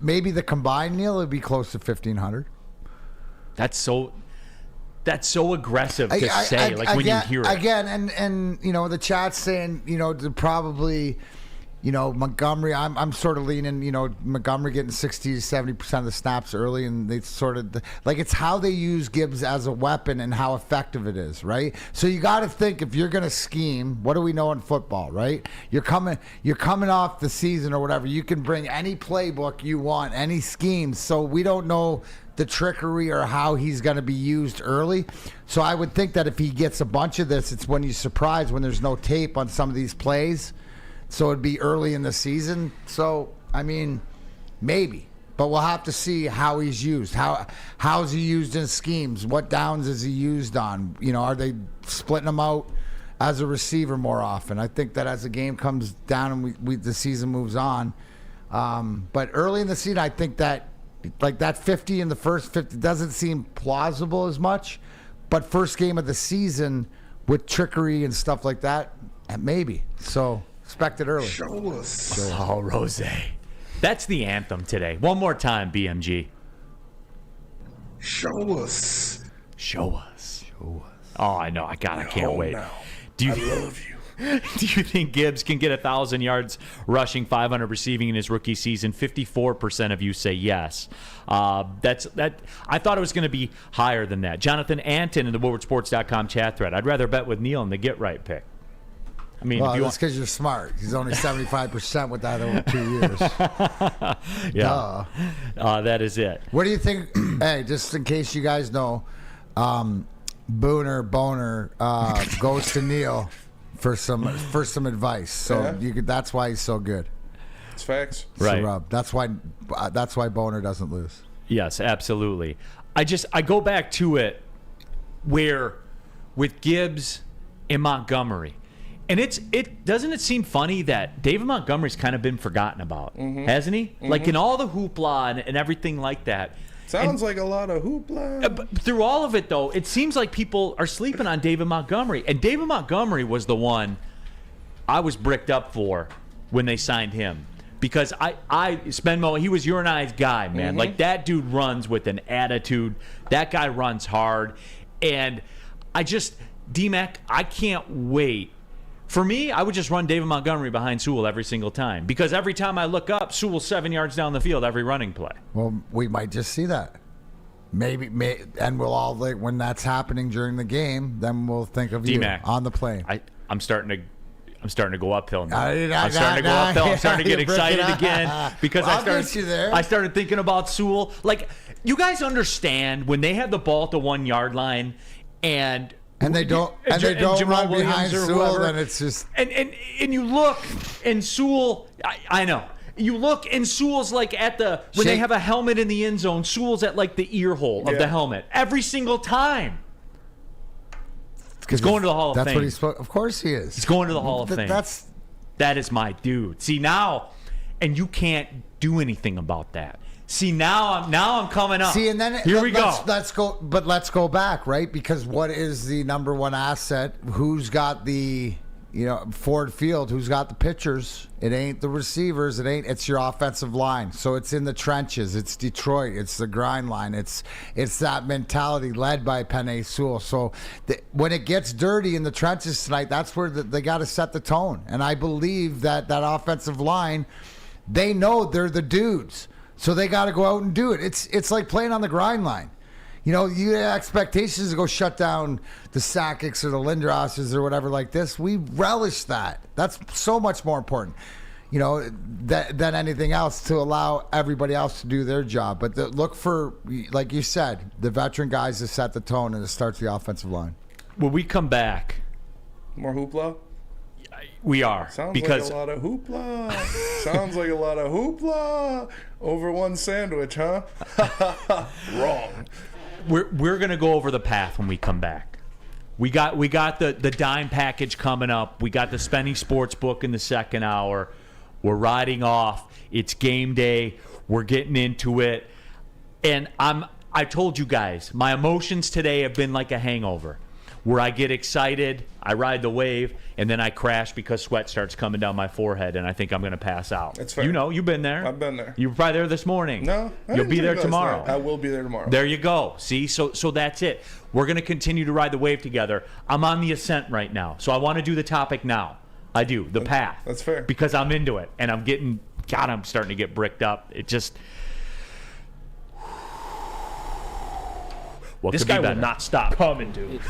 Maybe the combined, Neal, would be close to 1,500. That's so aggressive to say, when you hear it. Again, and the chat's saying, to probably, Montgomery, I'm sort of leaning, Montgomery getting 60 to 70% of the snaps early, and they sort of, it's how they use Gibbs as a weapon and how effective it is, right? So you got to think, if you're going to scheme, what do we know in football, right? You're coming off the season or whatever. You can bring any playbook you want, any schemes. So we don't know the trickery or how he's going to be used early. So I would think that if he gets a bunch of this, it's when you're surprised when there's no tape on some of these plays. So it'd be early in the season. So, I mean, maybe. But we'll have to see how he's used. How's he used in schemes? What downs is he used on? Are they splitting him out as a receiver more often? I think that as the game comes down and the season moves on. But early in the season, I think that that 50 in the first 50 doesn't seem plausible as much. But first game of the season with trickery and stuff like that, maybe. So expect it early. Show us. Oh, Rose. That's the anthem today. One more time, BMG. Show us. Show us. Show us. Oh, I know. I can't wait. Now. I love you. Do you think Gibbs can get 1,000 yards rushing, 500 receiving in his rookie season? 54% of you say yes. I thought it was going to be higher than that. Jonathan Anton in the WoodwardSports.com chat thread. I'd rather bet with Neal in the get right pick. I mean, that's because you're smart. He's only 75% with that over 2 years. Yeah, that is it. What do you think? Hey, just in case you guys know, Boner goes to Neal for some advice. So that's why he's so good. It's facts. Right. So, that's why Boner doesn't lose. Yes, absolutely. I go back to it where with Gibbs and Montgomery. And doesn't it seem funny that David Montgomery's kind of been forgotten about, hasn't he? Mm-hmm. In all the hoopla and everything like that, Sounds like a lot of hoopla. But through all of it, though, it seems like people are sleeping on David Montgomery. And David Montgomery was the one I was bricked up for when they signed him. Because Spenmo, he was your and I's guy, man. Mm-hmm. Like, that dude runs with an attitude. That guy runs hard. And D-Mac, I can't wait. For me, I would just run David Montgomery behind Sewell every single time. Because every time I look up, Sewell's 7 yards down the field every running play. Well, we might just see that. Maybe, and we'll all, like, when that's happening during the game, then we'll think of D-Mac, you on the plane. I'm starting to go uphill now. I'm starting to get excited again because I started thinking about Sewell. Like, you guys understand when they have the ball at the 1 yard line and they don't run behind Sewell, then it's just and you look and Sewell. I know. You look and Sewell's like when they have a helmet in the end zone, Sewell's at like the ear hole of the helmet every single time. He's going to the Hall of Fame. That's what he's supposed. Of course he is. He's going to the Hall of Fame. That is my dude. See now, and you can't do anything about that. See now I'm coming up. See, and then here we go. Let's go. But let's go back, right? Because what is the number one asset? Who's got the Ford Field? Who's got the pitchers? It ain't the receivers. It's your offensive line. So it's in the trenches. It's Detroit. It's the grind line. It's that mentality led by Penei Sewell. So when it gets dirty in the trenches tonight, that's where they got to set the tone. And I believe that offensive line, they know they're the dudes. So they got to go out and do it. It's like playing on the grind line. You have expectations to go shut down the Sakic's or the Lindrosses or whatever like this. We relish that. That's so much more important, than anything else, to allow everybody else to do their job. But look for, like you said, the veteran guys to set the tone and to start the offensive line. When we come back, more hoopla? We are. Sounds like a lot of hoopla. Sounds like a lot of hoopla over one sandwich, huh? Wrong. We're gonna go over the path when we come back. We got the dime package coming up. We got the Spenny Sportsbook in the second hour. We're riding off. It's game day. We're getting into it. And I told you guys, my emotions today have been like a hangover. Where I get excited, I ride the wave, and then I crash because sweat starts coming down my forehead, and I think I'm going to pass out. That's fair. You've been there. I've been there. You were probably there this morning. No, you'll be there tomorrow. I will be there tomorrow. There you go. See, so that's it. We're going to continue to ride the wave together. I'm on the ascent right now, so I want to do the topic now. I do, the path. That's fair. Because I'm into it, and I'm starting to get bricked up. It just... This guy will not stop coming, dude.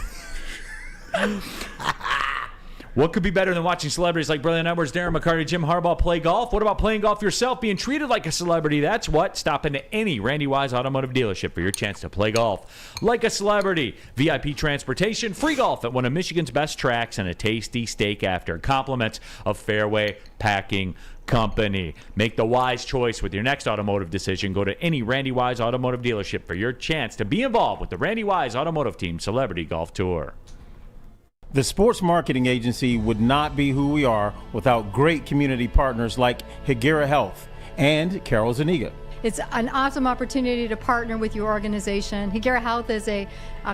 What could be better than watching celebrities like Brilliant Edwards, Darren, McCarty, Jim Harbaugh play golf? What about playing golf yourself, being treated like a celebrity? That's what. Stop into any Randy Wise Automotive dealership for your chance to play golf like a celebrity. VIP transportation, free golf at one of Michigan's best tracks, and a tasty steak after. Compliments of Fairway Packing Company. Make the wise choice with your next automotive decision. Go to any Randy Wise Automotive dealership for your chance to be involved with the Randy Wise Automotive Team Celebrity Golf Tour. The sports marketing agency would not be who we are without great community partners like Higuera Health and Carol Zuniga. It's an awesome opportunity to partner with your organization. Higuera Health is a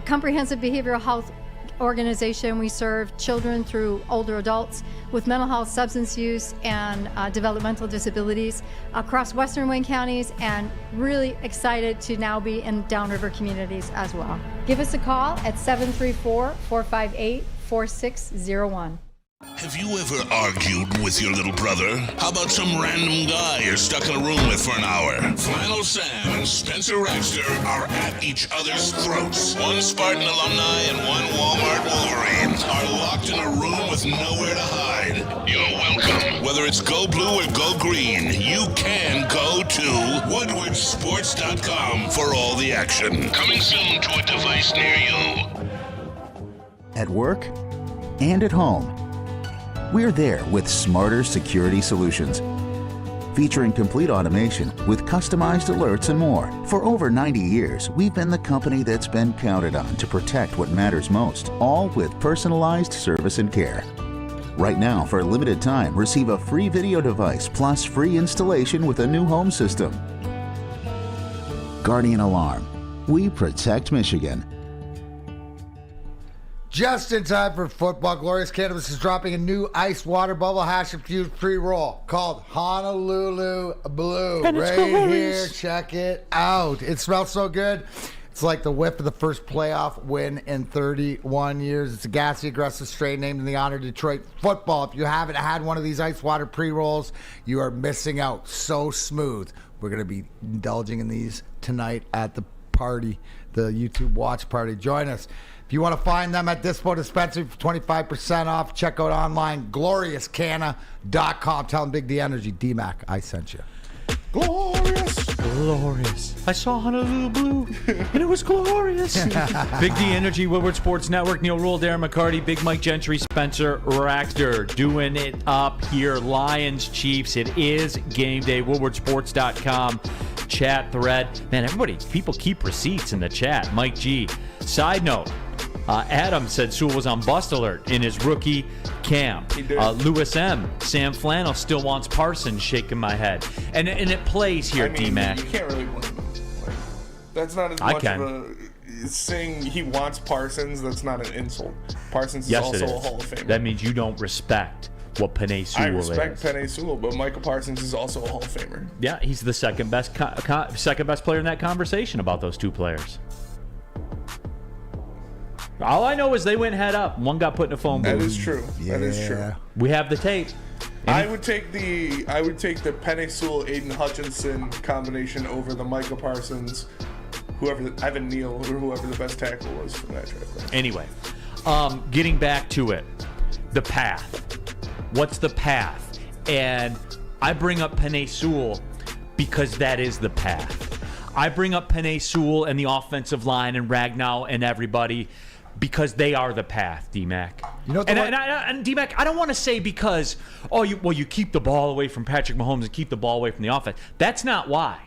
comprehensive behavioral health organization. We serve children through older adults with mental health, substance use, and developmental disabilities across Western Wayne counties, and really excited to now be in downriver communities as well. Give us a call at 734-458-4601. Have you ever argued with your little brother? How about some random guy you're stuck in a room with for an hour? Flannel Sam and Spencer Raxter are at each other's throats. One Spartan alumni and one Walmart Wolverine are locked in a room with nowhere to hide. You're welcome. Whether it's go blue or go green, you can go to woodwardsports.com for all the action. Coming soon to a device near you. At work and at home, we're there with smarter security solutions. Featuring complete automation with customized alerts and more. For over 90 years, we've been the company that's been counted on to protect what matters most, all with personalized service and care. Right now, for a limited time, receive a free video device plus free installation with a new home system. Guardian Alarm. We protect Michigan. Just in time for football, Glorious Cannabis is dropping a new iced water bubble hash infused pre-roll called Honolulu Blue. And it's right glorious. here, check it out. It smells so good. It's like the whiff of the first playoff win in 31 years. It's a gassy, aggressive strain named in the honor of Detroit football. If you haven't had one of these ice water pre-rolls, you are missing out. So smooth. We're going to be indulging in these tonight at the party, the YouTube watch party. Join us. If you want to find them at Dispo Dispensary for 25% off, check out online, gloriouscanna.com. Tell them Big D Energy, D-Mac, I sent you. Glorious. Glorious. I saw Honolulu Blue, and it was glorious. Big D Energy, Woodward Sports Network, Neal, Ruhl, Darren, McCarty, Big Mike Gentry, Spencer Rachter, doing it up here. Lions, Chiefs, it is game day. WoodwardSports.com chat thread. Man, people keep receipts in the chat. Mike G. Side note, Adam said Sewell was on bust alert in his rookie camp. He did. Lewis M. Sam Flannel still wants Parsons, shaking my head. And it plays here, D-Mac. You can't really blame him. Like, that's not as much of a... Saying he wants Parsons, that's not an insult. Parsons is also a Hall of Famer. That means you don't respect what Penei Sewell is. I respect Penei Sewell, but Michael Parsons is also a Hall of Famer. Yeah, he's the second best player in that conversation about those two players. All I know is they went head up. One got put in a phone booth. That is true. Yeah. That is true. We have the tape. I would take the Penei Sewell Aiden Hutchinson combination over the Michael Parsons, Evan Neal, or whoever the best tackle was from that draft. Anyway, getting back to it, the path. What's the path? And I bring up Penei Sewell because that is the path. I bring up Penei Sewell and the offensive line and Ragnow and everybody because they are the path, D-Mac. You know, and D-Mac, I don't want to say because, you keep the ball away from Patrick Mahomes and keep the ball away from the offense. That's not why.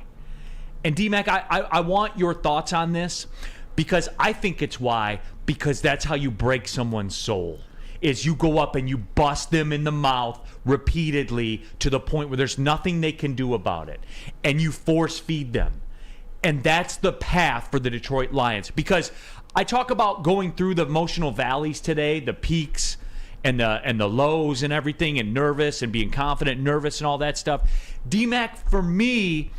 And D-Mac, I want your thoughts on this because I think it's why, because that's how you break someone's soul, is you go up and you bust them in the mouth repeatedly to the point where there's nothing they can do about it. And you force feed them. And that's the path for the Detroit Lions. Because I talk about going through the emotional valleys today, the peaks and the lows and everything, and nervous and being confident, nervous and all that stuff. D-Mac, for me,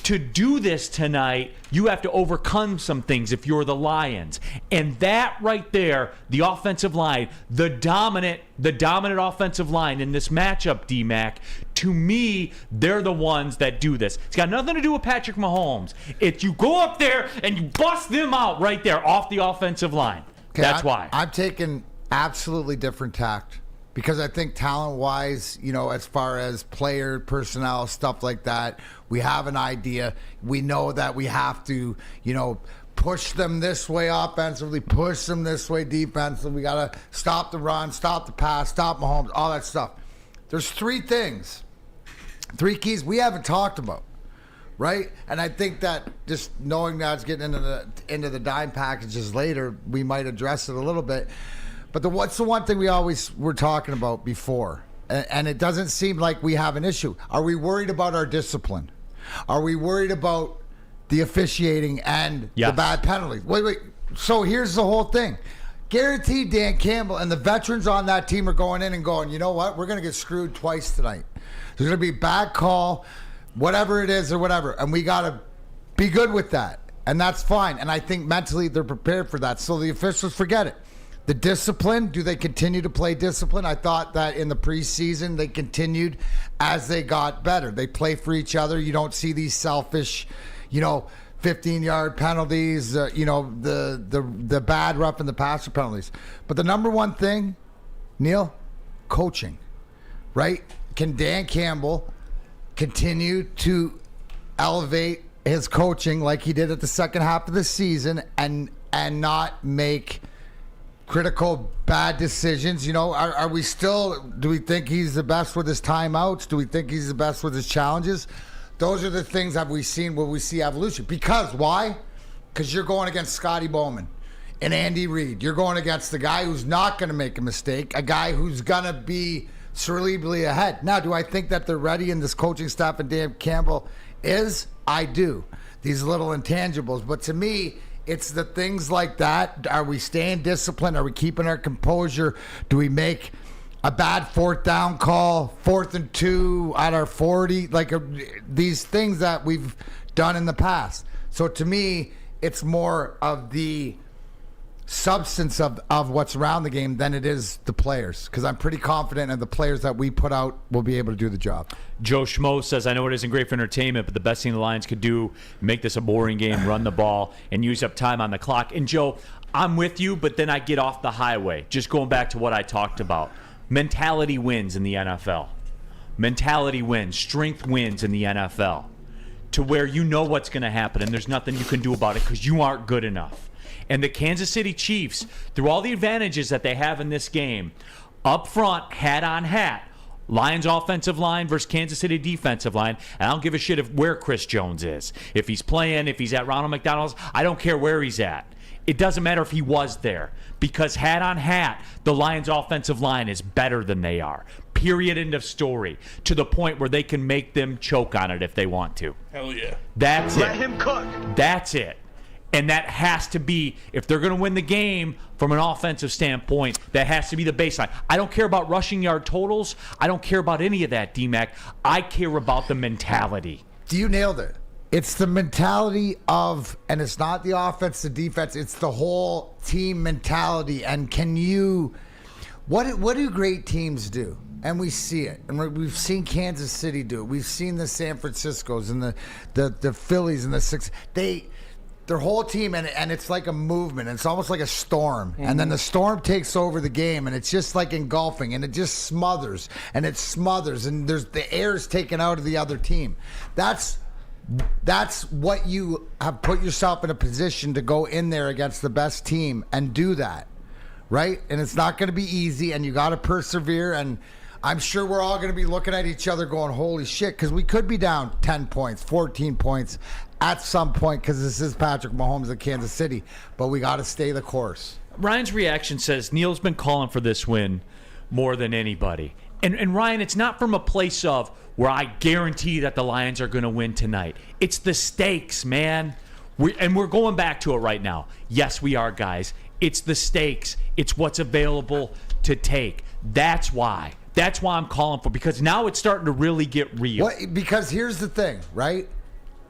to do this tonight, you have to overcome some things if you're the Lions. And that right there, the offensive line, the dominant offensive line in this matchup, D-Mac, to me, they're the ones that do this. It's got nothing to do with Patrick Mahomes. It's you go up there and you bust them out right there off the offensive line. Okay, that's why. I'm taking absolutely different tact. Because I think talent-wise, as far as player, personnel, stuff like that, we have an idea. We know that we have to, push them this way offensively, push them this way defensively. We got to stop the run, stop the pass, stop Mahomes, all that stuff. There's three keys we haven't talked about, right? And I think that just knowing that it's getting into the dime packages later, we might address it a little bit. But what's the one thing we always were talking about before? And it doesn't seem like we have an issue. Are we worried about our discipline? Are we worried about the officiating and the bad penalties? Wait. So here's the whole thing. Guaranteed Dan Campbell and the veterans on that team are going in and going, you know what? We're going to get screwed twice tonight. There's going to be a bad call, whatever it is or whatever. And we got to be good with that. And that's fine. And I think mentally they're prepared for that. So the officials forget it. The discipline, do they continue to play discipline? I thought that in the preseason they continued as they got better. They play for each other. You don't see these selfish, 15-yard penalties, the bad rough and the passer penalties. But the number one thing, Neal, coaching, right? Can Dan Campbell continue to elevate his coaching like he did at the second half of the season and not make critical bad decisions? Are we still, do we think he's the best with his timeouts? Do we think he's the best with his challenges? Those are the things that we seen where we see evolution. Because why? Because you're going against Scotty Bowman and Andy Reid. You're going against the guy who's not going to make a mistake, a guy who's going to be cerebrally ahead. Now, do I think that they're ready in this coaching staff and Dan Campbell is? I do. these little intangibles. But to me, it's the things like that. Are we staying disciplined? Are we keeping our composure? Do we make a bad 4th down call, 4th and 2 at our 40? These things that we've done in the past. So to me, it's more of the substance of what's around the game than it is the players, because I'm pretty confident in the players that we put out will be able to do the job. Joe Schmo says, I know it isn't great for entertainment, but the best thing the Lions could do, make this a boring game, run the ball, and use up time on the clock. And Joe, I'm with you, but then I get off the highway. Just going back to what I talked about. Mentality wins in the NFL. Mentality wins. Strength wins in the NFL. To where you know what's going to happen, and there's nothing you can do about it because you aren't good enough. And the Kansas City Chiefs, through all the advantages that they have in this game, up front, hat on hat, Lions offensive line versus Kansas City defensive line, and I don't give a shit where Chris Jones is. If he's playing, if he's at Ronald McDonald's, I don't care where he's at. It doesn't matter if he was there, because hat on hat, the Lions offensive line is better than they are. Period, end of story. To the point where they can make them choke on it if they want to. Hell yeah. That's it. Let him cook. That's it. And that has to be, if they're going to win the game from an offensive standpoint, that has to be the baseline. I don't care about rushing yard totals. I don't care about any of that, D-Mac. I care about the mentality. You nailed it. It's the mentality of, and it's not the offense, the defense, it's the whole team mentality. And can you, what do great teams do? And we see it. And we've seen Kansas City do it. We've seen the San Franciscos and the Phillies and the Six. Their whole team, and it's like a movement. It's almost like a storm. Mm-hmm. And then the storm takes over the game, and it's just like engulfing, and it just smothers, and the air is taken out of the other team. That's what you have put yourself in a position to go in there against the best team and do that, right? And it's not going to be easy, and you got to persevere. And I'm sure we're all going to be looking at each other going, holy shit, because we could be down 10 points, 14 points at some point, because this is Patrick Mahomes at Kansas City. But we got to stay the course. Ryan's reaction says Neal's been calling for this win more than anybody. And Ryan, it's not from a place of where I guarantee that the Lions are going to win tonight. It's the stakes, man. We're going back to it right now. Yes, we are, guys. It's the stakes. It's what's available to take. That's why. That's why I'm calling for, because now it's starting to really get real. Because here's the thing, right?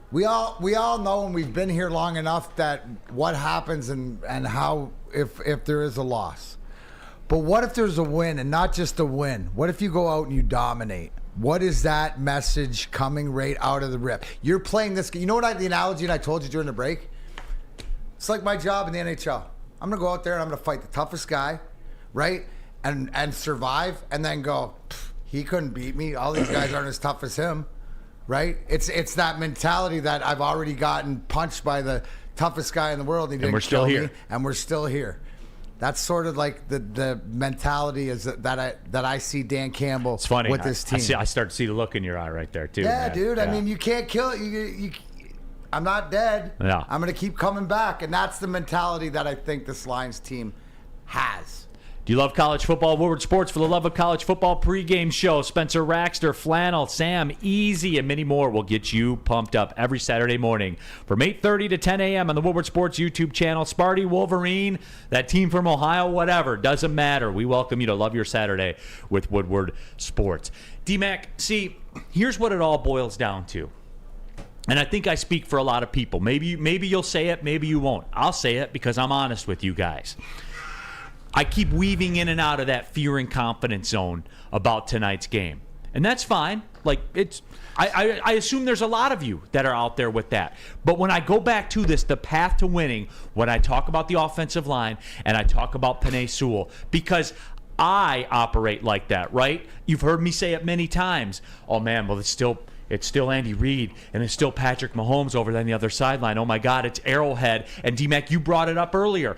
We all know, and we've been here long enough, that what happens and how if there is a loss. But what if there's a win, and not just a win? What if you go out and you dominate? What is that message coming right out of the rip? You're playing this. You know what the analogy I told you during the break? It's like my job in the NHL. I'm going to go out there and I'm going to fight the toughest guy, right? And survive, and then go, he couldn't beat me. All these guys aren't as tough as him, right? It's that mentality that I've already gotten punched by the toughest guy in the world. And we're still here. And we're still here. That's sort of like the mentality is that I see Dan Campbell it's funny. With this team. I start to see the look in your eye right there too. Yeah, man. dude. Yeah. I mean, you can't kill it. I'm not dead. Yeah. I'm going to keep coming back, and that's the mentality that I think this Lions team has. Do you love college football? Woodward Sports for the Love of College Football pregame show. Spencer Raxter, Flannel, Sam, Easy, and many more will get you pumped up every Saturday morning from 8:30 to 10 a.m. on the Woodward Sports YouTube channel. Sparty, Wolverine, that team from Ohio, whatever, doesn't matter. We welcome you to love your Saturday with Woodward Sports. D-Mac, see, here's what it all boils down to. And I think I speak for a lot of people. Maybe you'll say it, maybe you won't. I'll say it because I'm honest with you guys. I keep weaving in and out of that fear and confidence zone about tonight's game. And that's fine. Like, I assume there's a lot of you that are out there with that. But when I go back to this, the path to winning, when I talk about the offensive line and I talk about Penei Sewell, because I operate like that, right? You've heard me say it many times. Oh, man, well, it's still Andy Reid, and it's still Patrick Mahomes over there on the other sideline. Oh, my God, it's Arrowhead. And, D-Mac, you brought it up earlier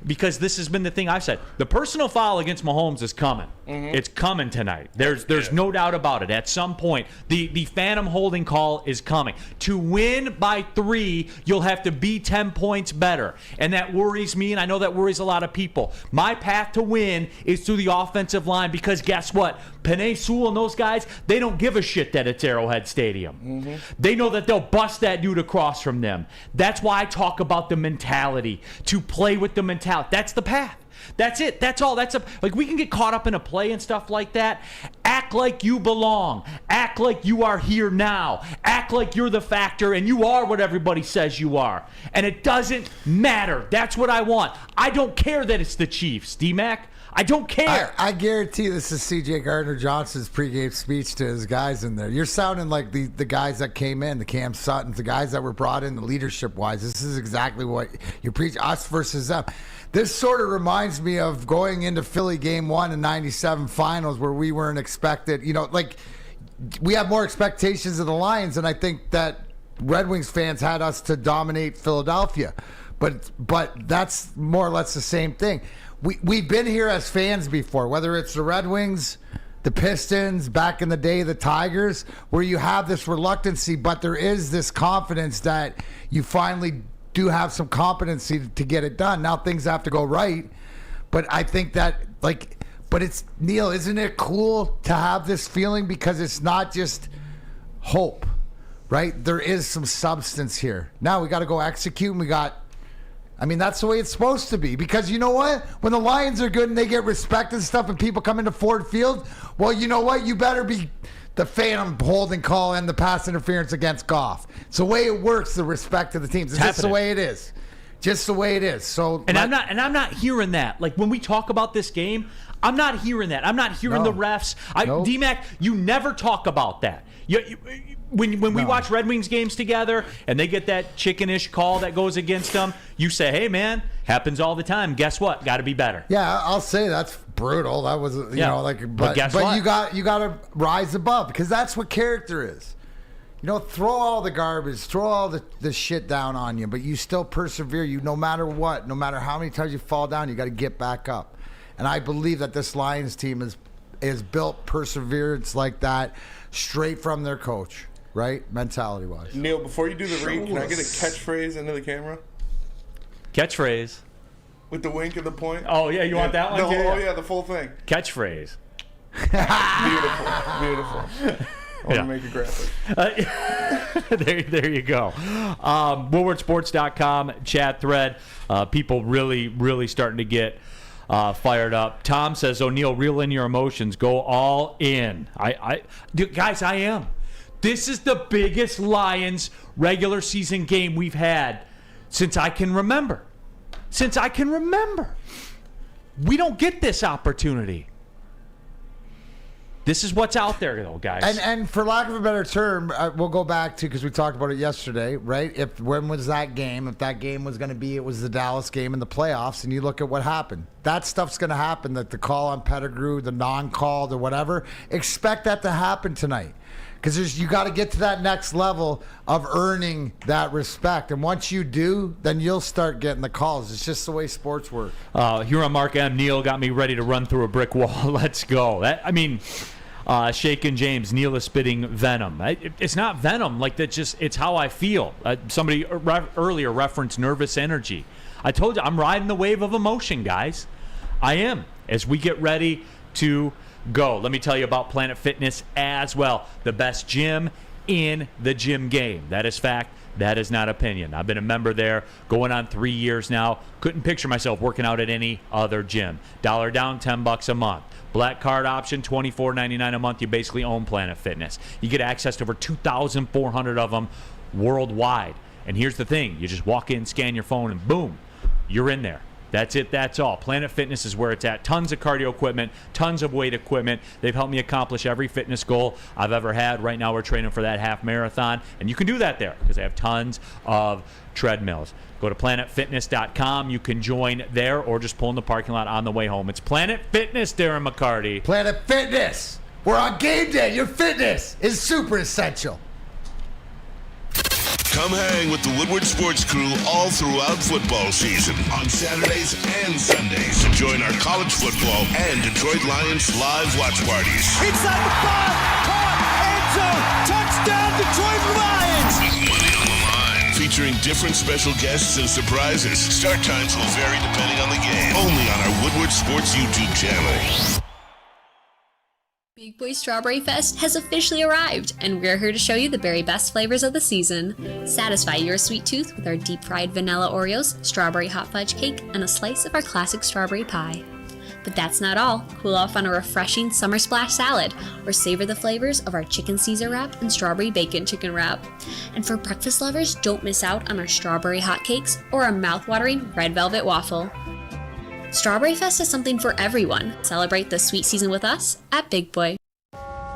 because this has been the thing I've said. The personal foul against Mahomes is coming. Mm-hmm. It's coming tonight. There's no doubt about it. At some point, the phantom holding call is coming. To win by 3, you'll have to be 10 points better. And that worries me, and I know that worries a lot of people. My path to win is through the offensive line because guess what? Penei Sewell and those guys, they don't give a shit that it's Arrowhead Stadium. They know that they'll bust that dude across from them. That's why I talk about the mentality, to play with the mentality. That's the path. That's it. That's all. Like, we can get caught up in a play and stuff like that. Act like you belong. Act like you are here now. Act like you're the factor and you are what everybody says you are. And it doesn't matter. That's what I want. I don't care that it's the Chiefs, D-Mac. I don't care. I guarantee this is C.J. Gardner-Johnson's pregame speech to his guys in there. You're sounding like the guys that came in, the Cam Suttons, the guys that were brought in, the leadership-wise. This is exactly what you preach, us versus them. This sort of reminds me of going into Philly Game 1 in '97 finals where we weren't expected. We have more expectations of the Lions, and I think that Red Wings fans had us to dominate Philadelphia. But that's more or less the same thing. We've been here as fans before, whether it's the Red Wings, the Pistons, back in the day, the Tigers, where you have this reluctancy, but there is this confidence that you finally do have some competency to get it done. Now things have to go right, but I think that, but it's, Neal, isn't it cool to have this feeling, because it's not just hope, right? There is some substance here. Now we got to go execute, and that's the way it's supposed to be, because you know what? When the Lions are good and they get respect and stuff and people come into Ford Field, well, you know what? You better be the phantom holding call and the pass interference against Goff. It's the way it works, the respect of the teams. It's just the way it is. Just the way it is. So, I'm not hearing that. Like, when we talk about this game, I'm not hearing that. I'm not hearing the refs. D-Mac, you never talk about that. When we watch Red Wings games together and they get that chickenish call that goes against them, you say, hey, man, happens all the time. Guess what? Got to be better. Yeah, I'll say that's brutal. That was, but guess what? you got to rise above, because that's what character is. Throw all the garbage, throw all the shit down on you, but you still persevere. No matter what, no matter how many times you fall down, you got to get back up. And I believe that this Lions team is built perseverance like that straight from their coach. Right? Mentality-wise. Neal, before you do the read, can I get a catchphrase into the camera? Catchphrase? With the wink and the point? Oh, yeah, you want that one? The full thing. Catchphrase. Beautiful. I want to make a graphic. There you go. WoodwardSports.com chat thread. People really starting to get fired up. Tom says, O'Neal, reel in your emotions. Go all in. Guys, I am. This is the biggest Lions regular season game we've had since I can remember. We don't get this opportunity. This is what's out there, though, guys. And for lack of a better term, we'll go back to, because we talked about it yesterday, right? When was that game? If that game was going to be, it was the Dallas game in the playoffs, and you look at what happened. That stuff's going to happen, that the call on Pettigrew, the non-call, the whatever. Expect that to happen tonight. Because you got to get to that next level of earning that respect. And once you do, then you'll start getting the calls. It's just the way sports work. Here on Mark M. Neal got me ready to run through a brick wall. Let's go. Shaken James, Neal is spitting venom. It's not venom. It's how I feel. Somebody earlier referenced nervous energy. I told you, I'm riding the wave of emotion, guys. I am. As we get ready to go. Let me tell you about Planet Fitness as well. The best gym in the gym game. That is fact. That is not opinion. I've been a member there going on 3 years now. Couldn't picture myself working out at any other gym. $1 down, $10 a month. Black card option, $24.99 a month. You basically own Planet Fitness. You get access to over 2,400 of them worldwide. And here's the thing. You just walk in, scan your phone, and boom, you're in there. That's it. That's all. Planet Fitness is where it's at. Tons of cardio equipment, tons of weight equipment. They've helped me accomplish every fitness goal I've ever had. Right now we're training for that half marathon, and you can do that there because they have tons of treadmills. Go to planetfitness.com. You can join there or just pull in the parking lot on the way home. It's Planet Fitness, Darren McCarty. Planet Fitness. We're on game day. Your fitness is super essential. Come hang with the Woodward Sports Crew all throughout football season on Saturdays and Sundays. Join our college football and Detroit Lions live watch parties. Inside the 5, caught, end zone, touchdown Detroit Lions! With money on the line. Featuring different special guests and surprises. Start times will vary depending on the game. Only on our Woodward Sports YouTube channel. Big Boy Strawberry Fest has officially arrived, and we're here to show you the very best flavors of the season. Satisfy your sweet tooth with our deep-fried vanilla Oreos, strawberry hot fudge cake, and a slice of our classic strawberry pie. But that's not all. Cool off on a refreshing summer splash salad, or savor the flavors of our chicken Caesar wrap and strawberry bacon chicken wrap. And for breakfast lovers, don't miss out on our strawberry hotcakes or our mouth-watering red velvet waffle. Strawberry Fest is something for everyone. Celebrate the sweet season with us at Big Boy.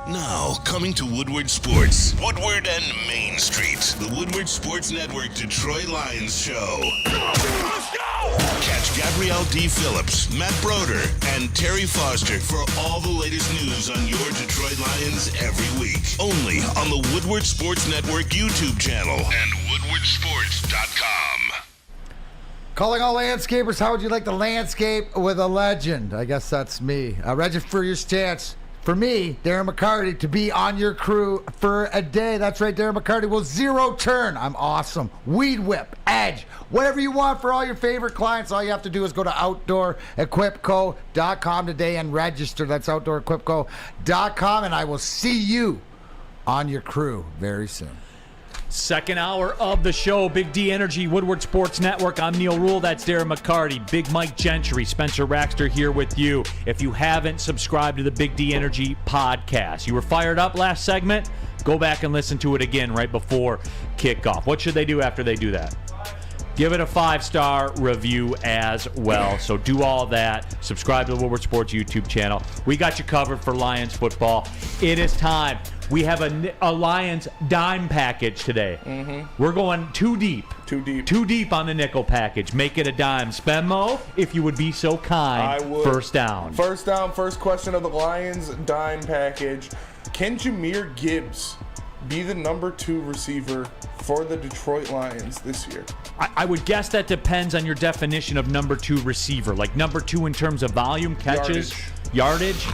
Now, coming to Woodward Sports, Woodward and Main Street, the Woodward Sports Network Detroit Lions Show. Let's go! Catch Gabrielle D. Phillips, Matt Broder, and Terry Foster for all the latest news on your Detroit Lions every week. Only on the Woodward Sports Network YouTube channel and woodwardsports.com. Calling all landscapers, how would you like to landscape with a legend? I guess that's me. Register for your chance. For me, Darren McCarty, to be on your crew for a day. That's right, Darren McCarty will zero turn. I'm awesome. Weed whip, edge, whatever you want for all your favorite clients. All you have to do is go to OutdoorEquipCo.com today and register. That's OutdoorEquipCo.com, and I will see you on your crew very soon. Second hour of the show, Big D Energy, Woodward Sports Network. I'm Neal Ruhl. That's Darren McCarty. Big Mike Gentry, Spencer Raxter here with you. If you haven't subscribed to the Big D Energy podcast, you were fired up last segment, go back and listen to it again right before kickoff. What should they do after they do that? Give it a 5-star review as well. So do all that. Subscribe to the Woodward Sports YouTube channel. We got you covered for Lions football. It is time. We have a Lions dime package today. Mm-hmm. We're going too deep. Too deep on the nickel package. Make it a dime. Spenmo, if you would be so kind. I would. First down. First down, first question of the Lions dime package. Can Jahmyr Gibbs be the number 2 receiver for the Detroit Lions this year? I would guess that depends on your definition of number 2 receiver. Like number 2 in terms of volume, catches, yardage.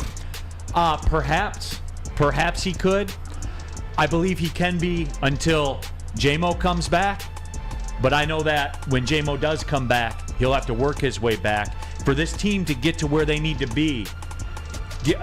Perhaps he could. I believe he can be until J-Mo comes back. But I know that when J-Mo does come back, he'll have to work his way back. For this team to get to where they need to be,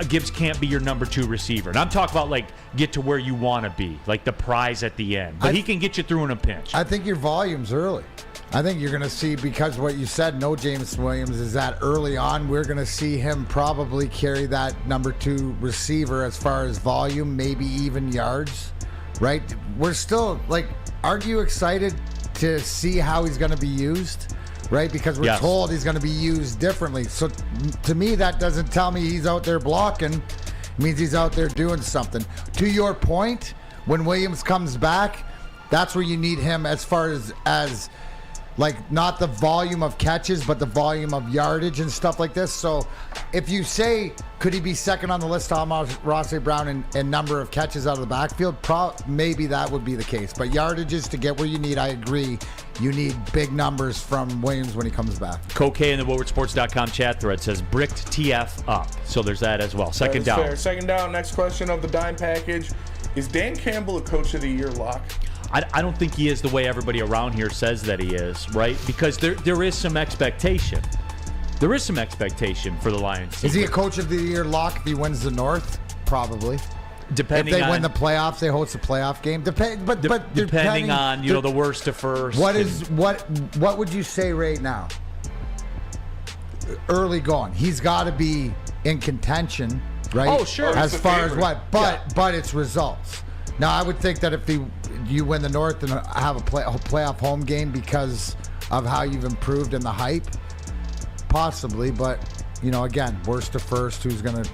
Gibbs can't be your number 2 receiver. And I'm talking about, like, get to where you want to be, like the prize at the end. But he can get you through in a pinch. I think your volume's early. I think you're going to see, because what you said, no James Williams, is that early on we're going to see him probably carry that number 2 receiver as far as volume, maybe even yards, right? We're still, like, aren't you excited to see how he's going to be used? Right, because we're told he's going to be used differently. So to me, that doesn't tell me he's out there blocking. It means he's out there doing something. To your point, when Williams comes back, that's where you need him as far as like not the volume of catches, but the volume of yardage and stuff like this. So if you say, could he be second on the list to Ross Brown in number of catches out of the backfield? Maybe that would be the case. But yardages to get where you need, I agree. You need big numbers from Williams when he comes back. Cocaine in the WoodwardSports.com chat thread says bricked TF up. So there's that as well. Second down. Fair. Second down. Next question of the dime package. Is Dan Campbell a Coach of the Year lock? I don't think he is the way everybody around here says that he is, right? Because there is some expectation. There is some expectation for the Lions team. Is he a Coach of the Year lock if he wins the North? Probably. Depending if they on, win the playoffs, they host a playoff game. Depending on the worst to first. What would you say right now? Early going, he's got to be in contention, right? Oh, sure. As far as what, but it's results. Now, I would think that if you win the North and have a playoff home game because of how you've improved and the hype, possibly. But again, worst to first, who's going to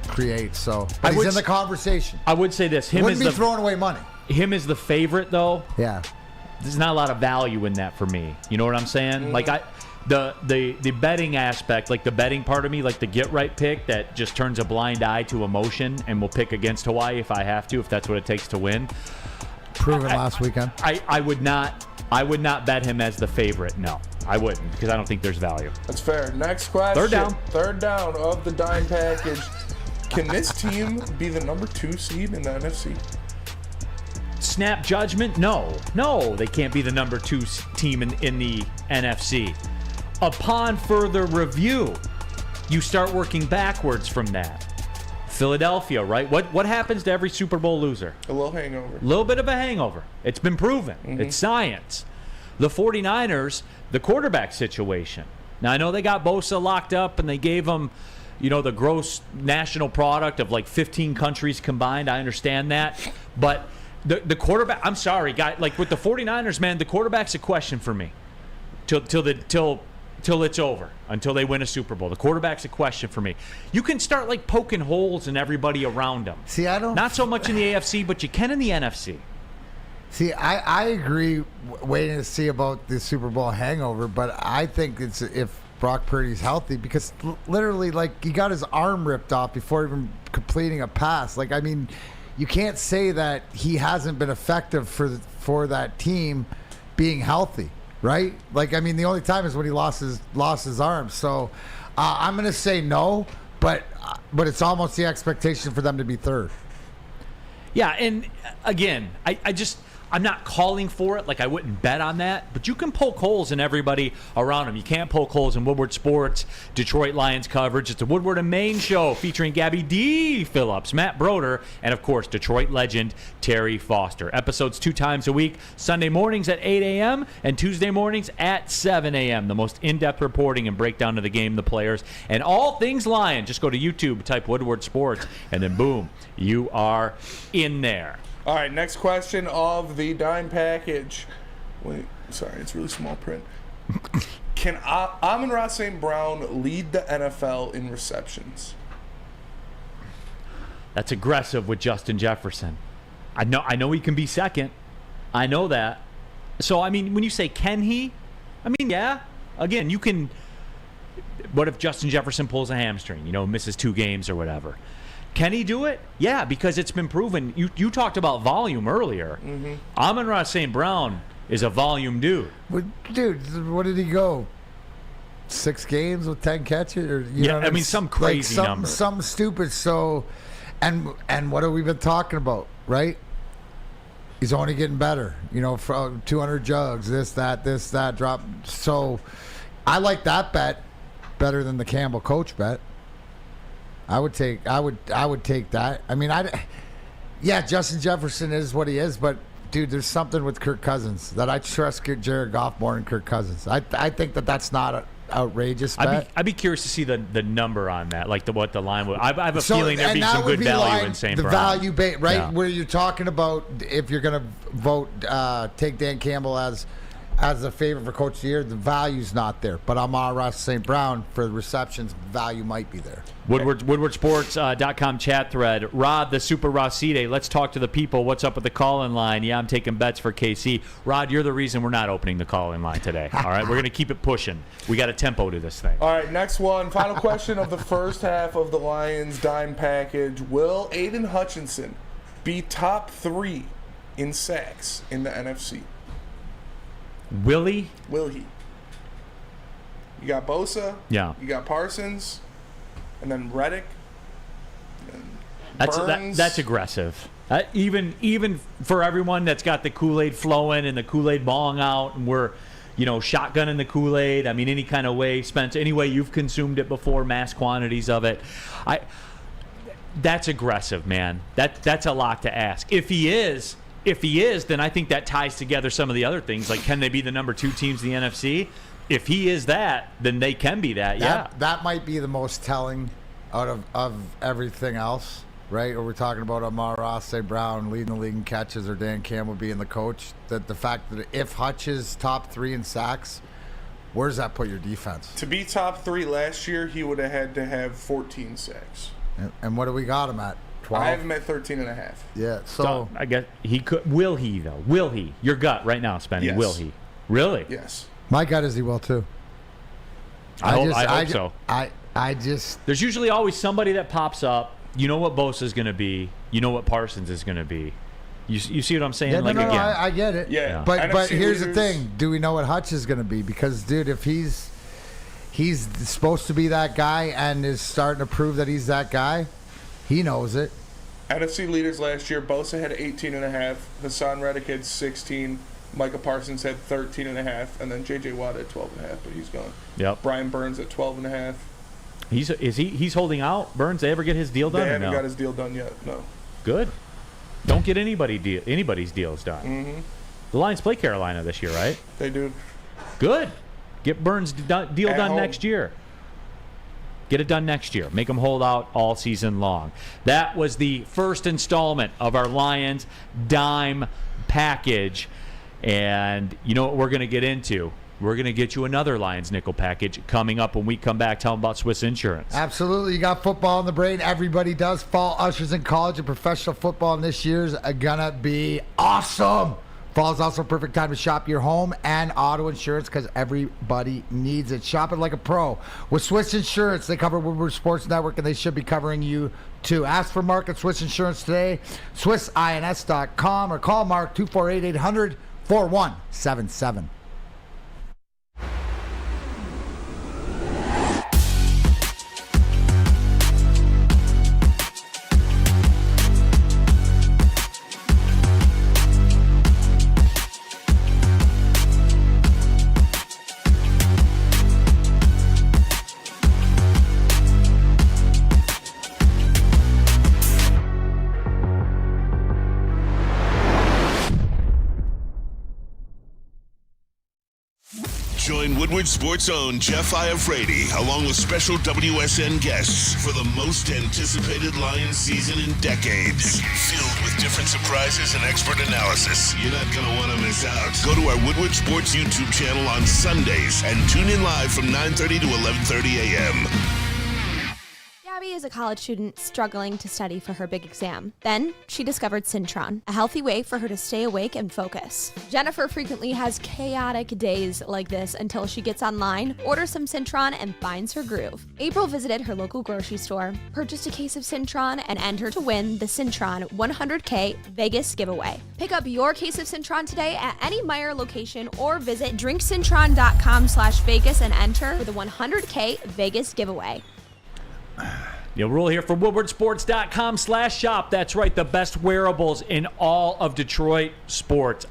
create? So, but he's in the conversation. I would say this: wouldn't be throwing away money. Him as the favorite, though. Yeah, there's not a lot of value in that for me. You know what I'm saying? Mm-hmm. Like the betting aspect, like the betting part of me, like the get right pick that just turns a blind eye to emotion and will pick against Hawaii if I have to, if that's what it takes to win. Proven last weekend. I would not bet him as the favorite. No, I wouldn't, because I don't think there's value. That's fair. Next question. Third down of the dime package. Can this team be the number 2 seed in the NFC? Snap judgment? No, they can't be the number 2 team in the NFC. Upon further review, you start working backwards from that. Philadelphia, right? What happens to every Super Bowl loser? A little hangover. A little bit of a hangover. It's been proven. It's science. The 49ers, the quarterback situation. Now, I know they got Bosa locked up and they gave him, the gross national product of like 15 countries combined. I understand that. But the quarterback, I'm sorry, guy, like with the 49ers, man, the quarterback's a question for me till it's over, until they win a Super Bowl. The quarterback's a question for me. You can start like poking holes in everybody around them. See, I don't. Not so much in the AFC, but you can in the NFC. See, I agree waiting to see about the Super Bowl hangover, but I think it's if Brock Purdy's healthy, because literally, like, he got his arm ripped off before even completing a pass. Like, I mean, you can't say that he hasn't been effective for that team being healthy, right? Like, I mean, the only time is when he lost his arm. So I'm going to say no, but it's almost the expectation for them to be third. Yeah, and again, I'm not calling for it. Like, I wouldn't bet on that. But you can poke holes in everybody around them. You can't poke holes in Woodward Sports, Detroit Lions coverage. It's a Woodward and Maine show featuring Gabby D. Phillips, Matt Broder, and, of course, Detroit legend Terry Foster. Episodes 2 times a week, Sunday mornings at 8 a.m. and Tuesday mornings at 7 a.m. The most in-depth reporting and breakdown of the game, the players, and all things Lion. Just go to YouTube, type Woodward Sports, and then, boom, you are in there. All right, next question of the dime package. Wait, sorry, it's really small print. Can Amon-Ra St. Brown lead the NFL in receptions? That's aggressive with Justin Jefferson. I know he can be second. I know that. So, I mean, when you say can he, I mean, yeah. Again, you can. What if Justin Jefferson pulls a hamstring, misses 2 games or whatever? Can he do it? Yeah, because it's been proven. You talked about volume earlier. Amon-Ra St. Brown is a volume dude. Dude, what did he go? 6 games with 10 catches? Or, I mean, some crazy number. Something stupid. So, and what have we been talking about, right? He's only getting better. For 200 jugs, this, that, drop. So, I like that bet better than the Campbell coach bet. I would take that. I mean, Justin Jefferson is what he is, but dude, there's something with Kirk Cousins that I trust Jared Goff more than Kirk Cousins. I think that's not an outrageous bet. I'd be curious to see the number on that, like what the line would. I have a feeling there'd be some good value in St. Brown. The value bait, right? Yeah. Where you're talking about if you're going to vote, take Dan Campbell as the favorite for Coach of the Year, the value's not there. But Amon-Ra St. Brown, for the receptions, value might be there. WoodwardSports.com chat thread. Rod, the Super Rosside. Let's talk to the people. What's up with the call-in line? Yeah, I'm taking bets for KC. Rod, you're the reason we're not opening the call-in line today. All right, we're going to keep it pushing. We got a tempo to this thing. All right, next one. Final question of the first half of the Lions dime package. Will Aiden Hutchinson be top 3 in sacks in the NFC? Will he? Will he? You got Bosa. Yeah. You got Parsons. And then Reddick. That's aggressive. Even for everyone that's got the Kool-Aid flowing and the Kool-Aid bong out, and we're, shotgunning the Kool-Aid. I mean, any kind of way, Spence. Any way you've consumed it before, mass quantities of it. That's aggressive, man. That's a lot to ask. If he is, then I think that ties together some of the other things. Like, can they be the number 2 teams in the NFC? If he is that, then they can be that. Yeah, that might be the most telling out of everything else, right? Or we're talking about Amon-Ra St. Brown leading the league in catches, or Dan Campbell being the coach. That the fact that if Hutch is top 3 in sacks, where does that put your defense? To be top 3 last year, he would have had to have 14 sacks. And what do we got him at? 12? I have him at 13.5. Yeah, so I guess he could. Will he though? Will he? Your gut right now, Spenny. Yes. Will he? Really? Yes. My gut is he will too. I hope so. I just. There's usually always somebody that pops up. You know what Bosa is going to be. You know what Parsons is going to be. You see what I'm saying? Yeah, like, no, again. I get it. Yeah. But here's the thing: do we know what Hutch is going to be? Because, dude, if he's supposed to be that guy and is starting to prove that he's that guy, he knows it. NFC leaders last year: Bosa had 18.5, Hassan Reddick had 16, Micah Parsons had 13.5, and then J.J. Watt at 12.5, but he's gone. Yep. Brian Burns at 12.5. He's holding out. Burns, they ever get his deal done? They or haven't no? got his deal done yet. No. Good. Don't get anybody's deals done. Mm-hmm. The Lions play Carolina this year, right? They do. Good. Get Burns' deal At done home. next year. Get it done next year. Make them hold out all season long. That was the first installment of our Lions Dime package. And you know what we're going to get into? We're going to get you another Lions nickel package coming up when we come back. Tell them about Swiss Insurance. Absolutely. You got football in the brain. Everybody does. Fall ushers in college and professional football, and this year's going to be awesome. Fall is also a perfect time to shop your home and auto insurance because everybody needs it. Shop it like a pro. With Swiss Insurance, they cover Woodward Sports Network, and they should be covering you too. Ask for Mark at Swiss Insurance today, SwissINS.com, or call Mark 248-800-4177. Join Woodward Sports' own Jeff Iafrate, along with special WSN guests for the most anticipated Lions season in decades. Filled with different surprises and expert analysis. You're not going to want to miss out. Go to our Woodward Sports YouTube channel on Sundays and tune in live from 9:30 to 11:30 a.m. Gabby is a college student struggling to study for her big exam. Then she discovered Syntron, a healthy way for her to stay awake and focus. Jennifer frequently has chaotic days like this until she gets online, orders some Syntron, and finds her groove. April visited her local grocery store, purchased a case of Syntron, and entered to win the Syntron 100K Vegas giveaway. Pick up your case of Syntron today at any Meijer location or visit drinksyntron.com/Vegas and enter for the 100K Vegas giveaway. Neal Ruhl here for WoodwardSports.com/shop. That's right, the best wearables in all of Detroit sports.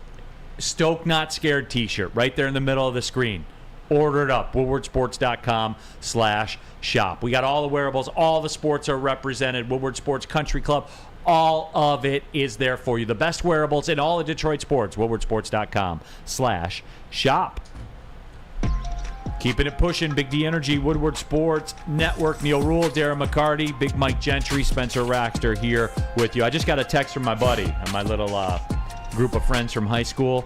Stoke Not Scared t-shirt right there in the middle of the screen. Order it up, WoodwardSports.com/shop. We got all the wearables, all the sports are represented. Woodward Sports Country Club, all of it is there for you. The best wearables in all of Detroit sports, WoodwardSports.com/shop. Keeping it pushing, Big D Energy, Woodward Sports Network, Neal Ruhl, Darren McCarty, Big Mike Gentry, Spencer Raxter here with you. I just got a text from my buddy and my little group of friends from high school.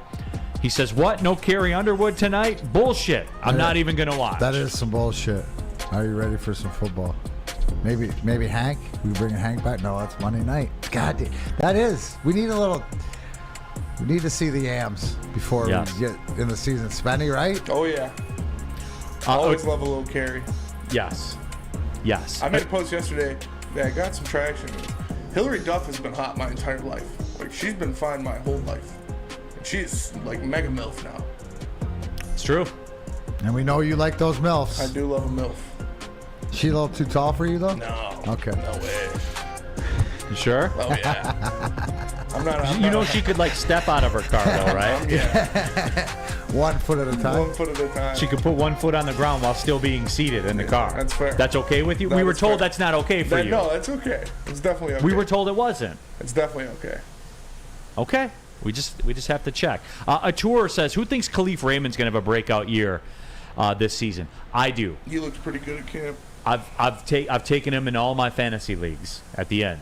He says, what, no Carrie Underwood tonight? Bullshit. I'm not even going to watch. That is some bullshit. Are you ready for some football? Maybe Hank? We bringing Hank back? No, that's Monday night. God damn. That is. We need to see the yams before we get in the season. Spenny, right? Oh, yeah. Always love a little carry. Yes. I made a post yesterday that got some traction. Hillary Duff has been hot my entire life. Like, she's been fine my whole life. And she's like mega MILF now. It's true. And we know you like those MILFs. I do love a MILF. She a little too tall for you, though? No. Okay. No way. You sure? Oh, yeah. I'm not she could, like, step out of her car, though, right? Yeah. 1 foot at a time. 1 foot at a time. She could put 1 foot on the ground while still being seated in the car. That's fair. That's okay with you? That we were is told fair. that's not okay for you. No, that's okay. It's definitely okay. We were told it wasn't. It's definitely okay. Okay. We just have to check. A tour says, who thinks Khalif Raymond's going to have a breakout year this season? I do. He looked pretty good at camp. I've taken him in all my fantasy leagues at the end.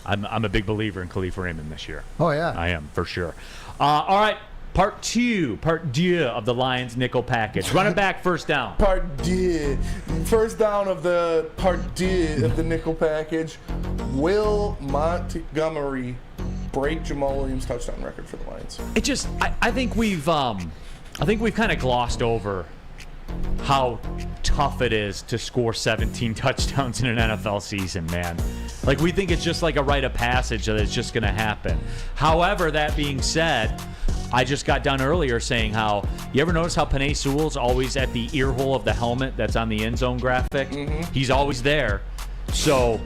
I'm a big believer in Khalif Raymond this year. Oh, yeah. I am, for sure. All right, part two of the Lions nickel package. Run it back, first down. Part D. First down of the part D of the nickel package. Will Montgomery break Jamal Williams' touchdown record for the Lions? I think we've kind of glossed over how tough it is to score 17 touchdowns in an NFL season, man. Like, we think it's just like a rite of passage that it's just going to happen. However, that being said, I just got done earlier saying how, you ever notice how Penei Sewell's always at the ear hole of the helmet that's on the end zone graphic? Mm-hmm. He's always there. So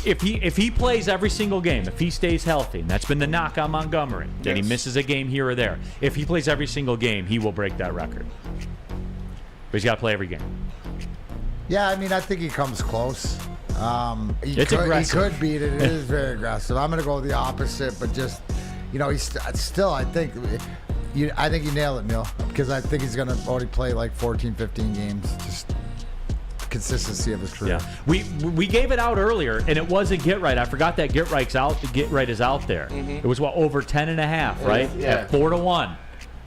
if he plays every single game, if he stays healthy, and that's been the knock on Montgomery, that he misses a game here or there. If he plays every single game, he will break that record. But he's got to play every game. Yeah, I mean, I think he comes close. He It's aggressive. He could beat it. It is very aggressive. I'm going to go the opposite, but just, he's still, I think you nail it, Neal, because I think he's going to already play like 14, 15 games. Just consistency of his career. Yeah, we gave it out earlier, and it was a get right. I forgot that get right is out there. It was over 10.5, right? At 4-1.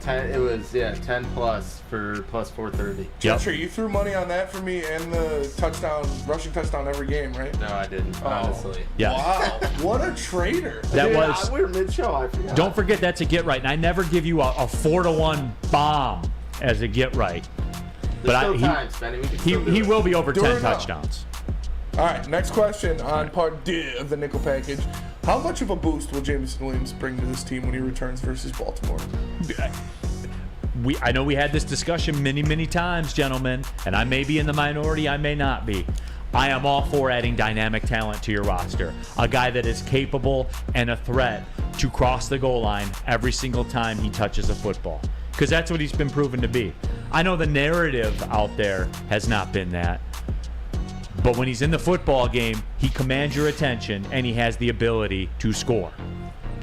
10. It was 10 plus for plus 430. Sure, you threw money on that for me and the rushing touchdown every game, right? No, I didn't. Honestly. Yeah. Wow, what a traitor! We were mid-show. I forgot. Don't forget that's a get right, and I never give you a 4-1 bomb as a get right. But he will be over 10 touchdowns. All right, next question on part D of the nickel package. How much of a boost will Jameson Williams bring to this team when he returns versus Baltimore? I know we had this discussion many, many times, gentlemen, and I may be in the minority, I may not be. I am all for adding dynamic talent to your roster. A guy that is capable and a threat to cross the goal line every single time he touches a football. Because that's what he's been proven to be. I know the narrative out there has not been that. But when he's in the football game, he commands your attention and he has the ability to score.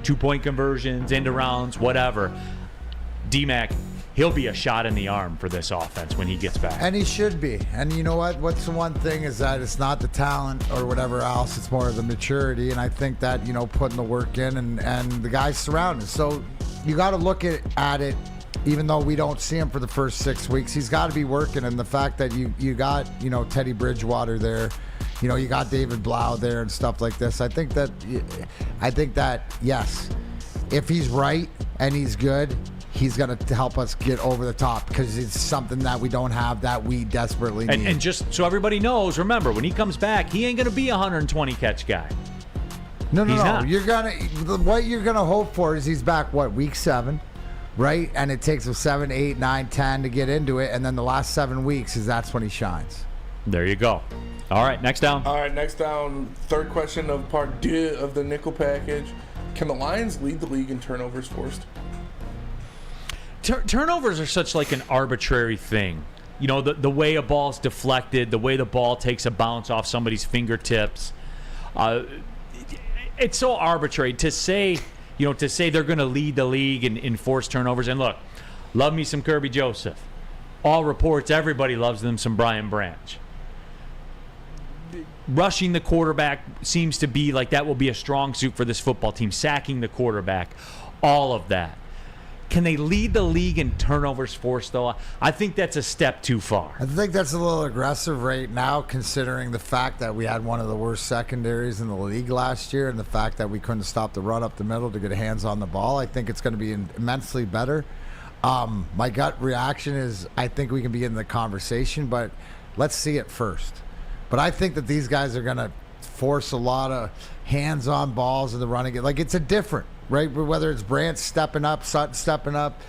2-point conversions, end rounds, whatever. D-Mac, he'll be a shot in the arm for this offense when he gets back. And he should be. And you know what? What's the one thing is that it's not the talent or whatever else. It's more of the maturity. And I think that, putting the work in and the guys surrounded. So you got to look at it. Even though we don't see him for the first 6 weeks, he's got to be working. And the fact that you got, Teddy Bridgewater there, you got David Blau there and stuff like this. I think that, yes, if he's right and he's good, he's going to help us get over the top because it's something that we don't have that we desperately need. And just so everybody knows, remember, when he comes back, he ain't going to be a 120 catch guy. No. What you're going to hope for is he's back, week 7? Right? And it takes him 7, 8, 9, 10 to get into it. And then the last 7 weeks that's when he shines. There you go. All right, next down. Third question of part D of the nickel package. Can the Lions lead the league in turnovers forced? Turnovers are such like an arbitrary thing. The way a ball's deflected, the way the ball takes a bounce off somebody's fingertips. It's so arbitrary to say... to say they're going to lead the league in forced turnovers. And look, love me some Kirby Joseph. All reports, everybody loves them some Brian Branch. Rushing the quarterback seems to be like that will be a strong suit for this football team. Sacking the quarterback, all of that. Can they lead the league in turnovers forced, though? I think that's a step too far. I think that's a little aggressive right now, considering the fact that we had one of the worst secondaries in the league last year and the fact that we couldn't stop the run up the middle to get hands on the ball. I think it's going to be immensely better. My gut reaction is I think we can be in the conversation, but let's see it first. But I think that these guys are going to force a lot of hands-on balls in the running game. Like, it's a different, right? Whether it's Brandt stepping up, Sutton stepping up,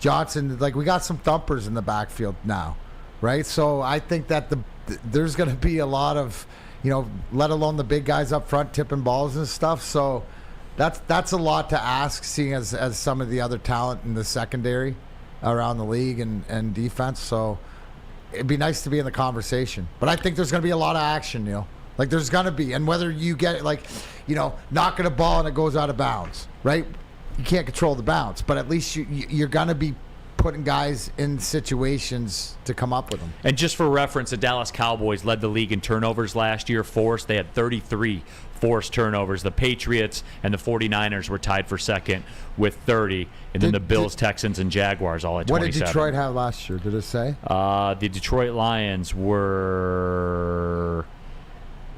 Johnson, like we got some thumpers in the backfield now, right? So I think that there's going to be a lot of, let alone the big guys up front tipping balls and stuff. So that's a lot to ask, seeing as some of the other talent in the secondary around the league and defense. So it'd be nice to be in the conversation. But I think there's going to be a lot of action, Neal. Like there's going to be. And whether you get it, knocking a ball and it goes out of bounds, right? You can't control the bounce, but at least you're going to be putting guys in situations to come up with them. And just for reference, the Dallas Cowboys led the league in turnovers last year, forced. They had 33 forced turnovers. The Patriots and the 49ers were tied for second with 30, and then the Bills, Texans, and Jaguars all at 27. What did Detroit have last year? Did it say? The Detroit Lions were...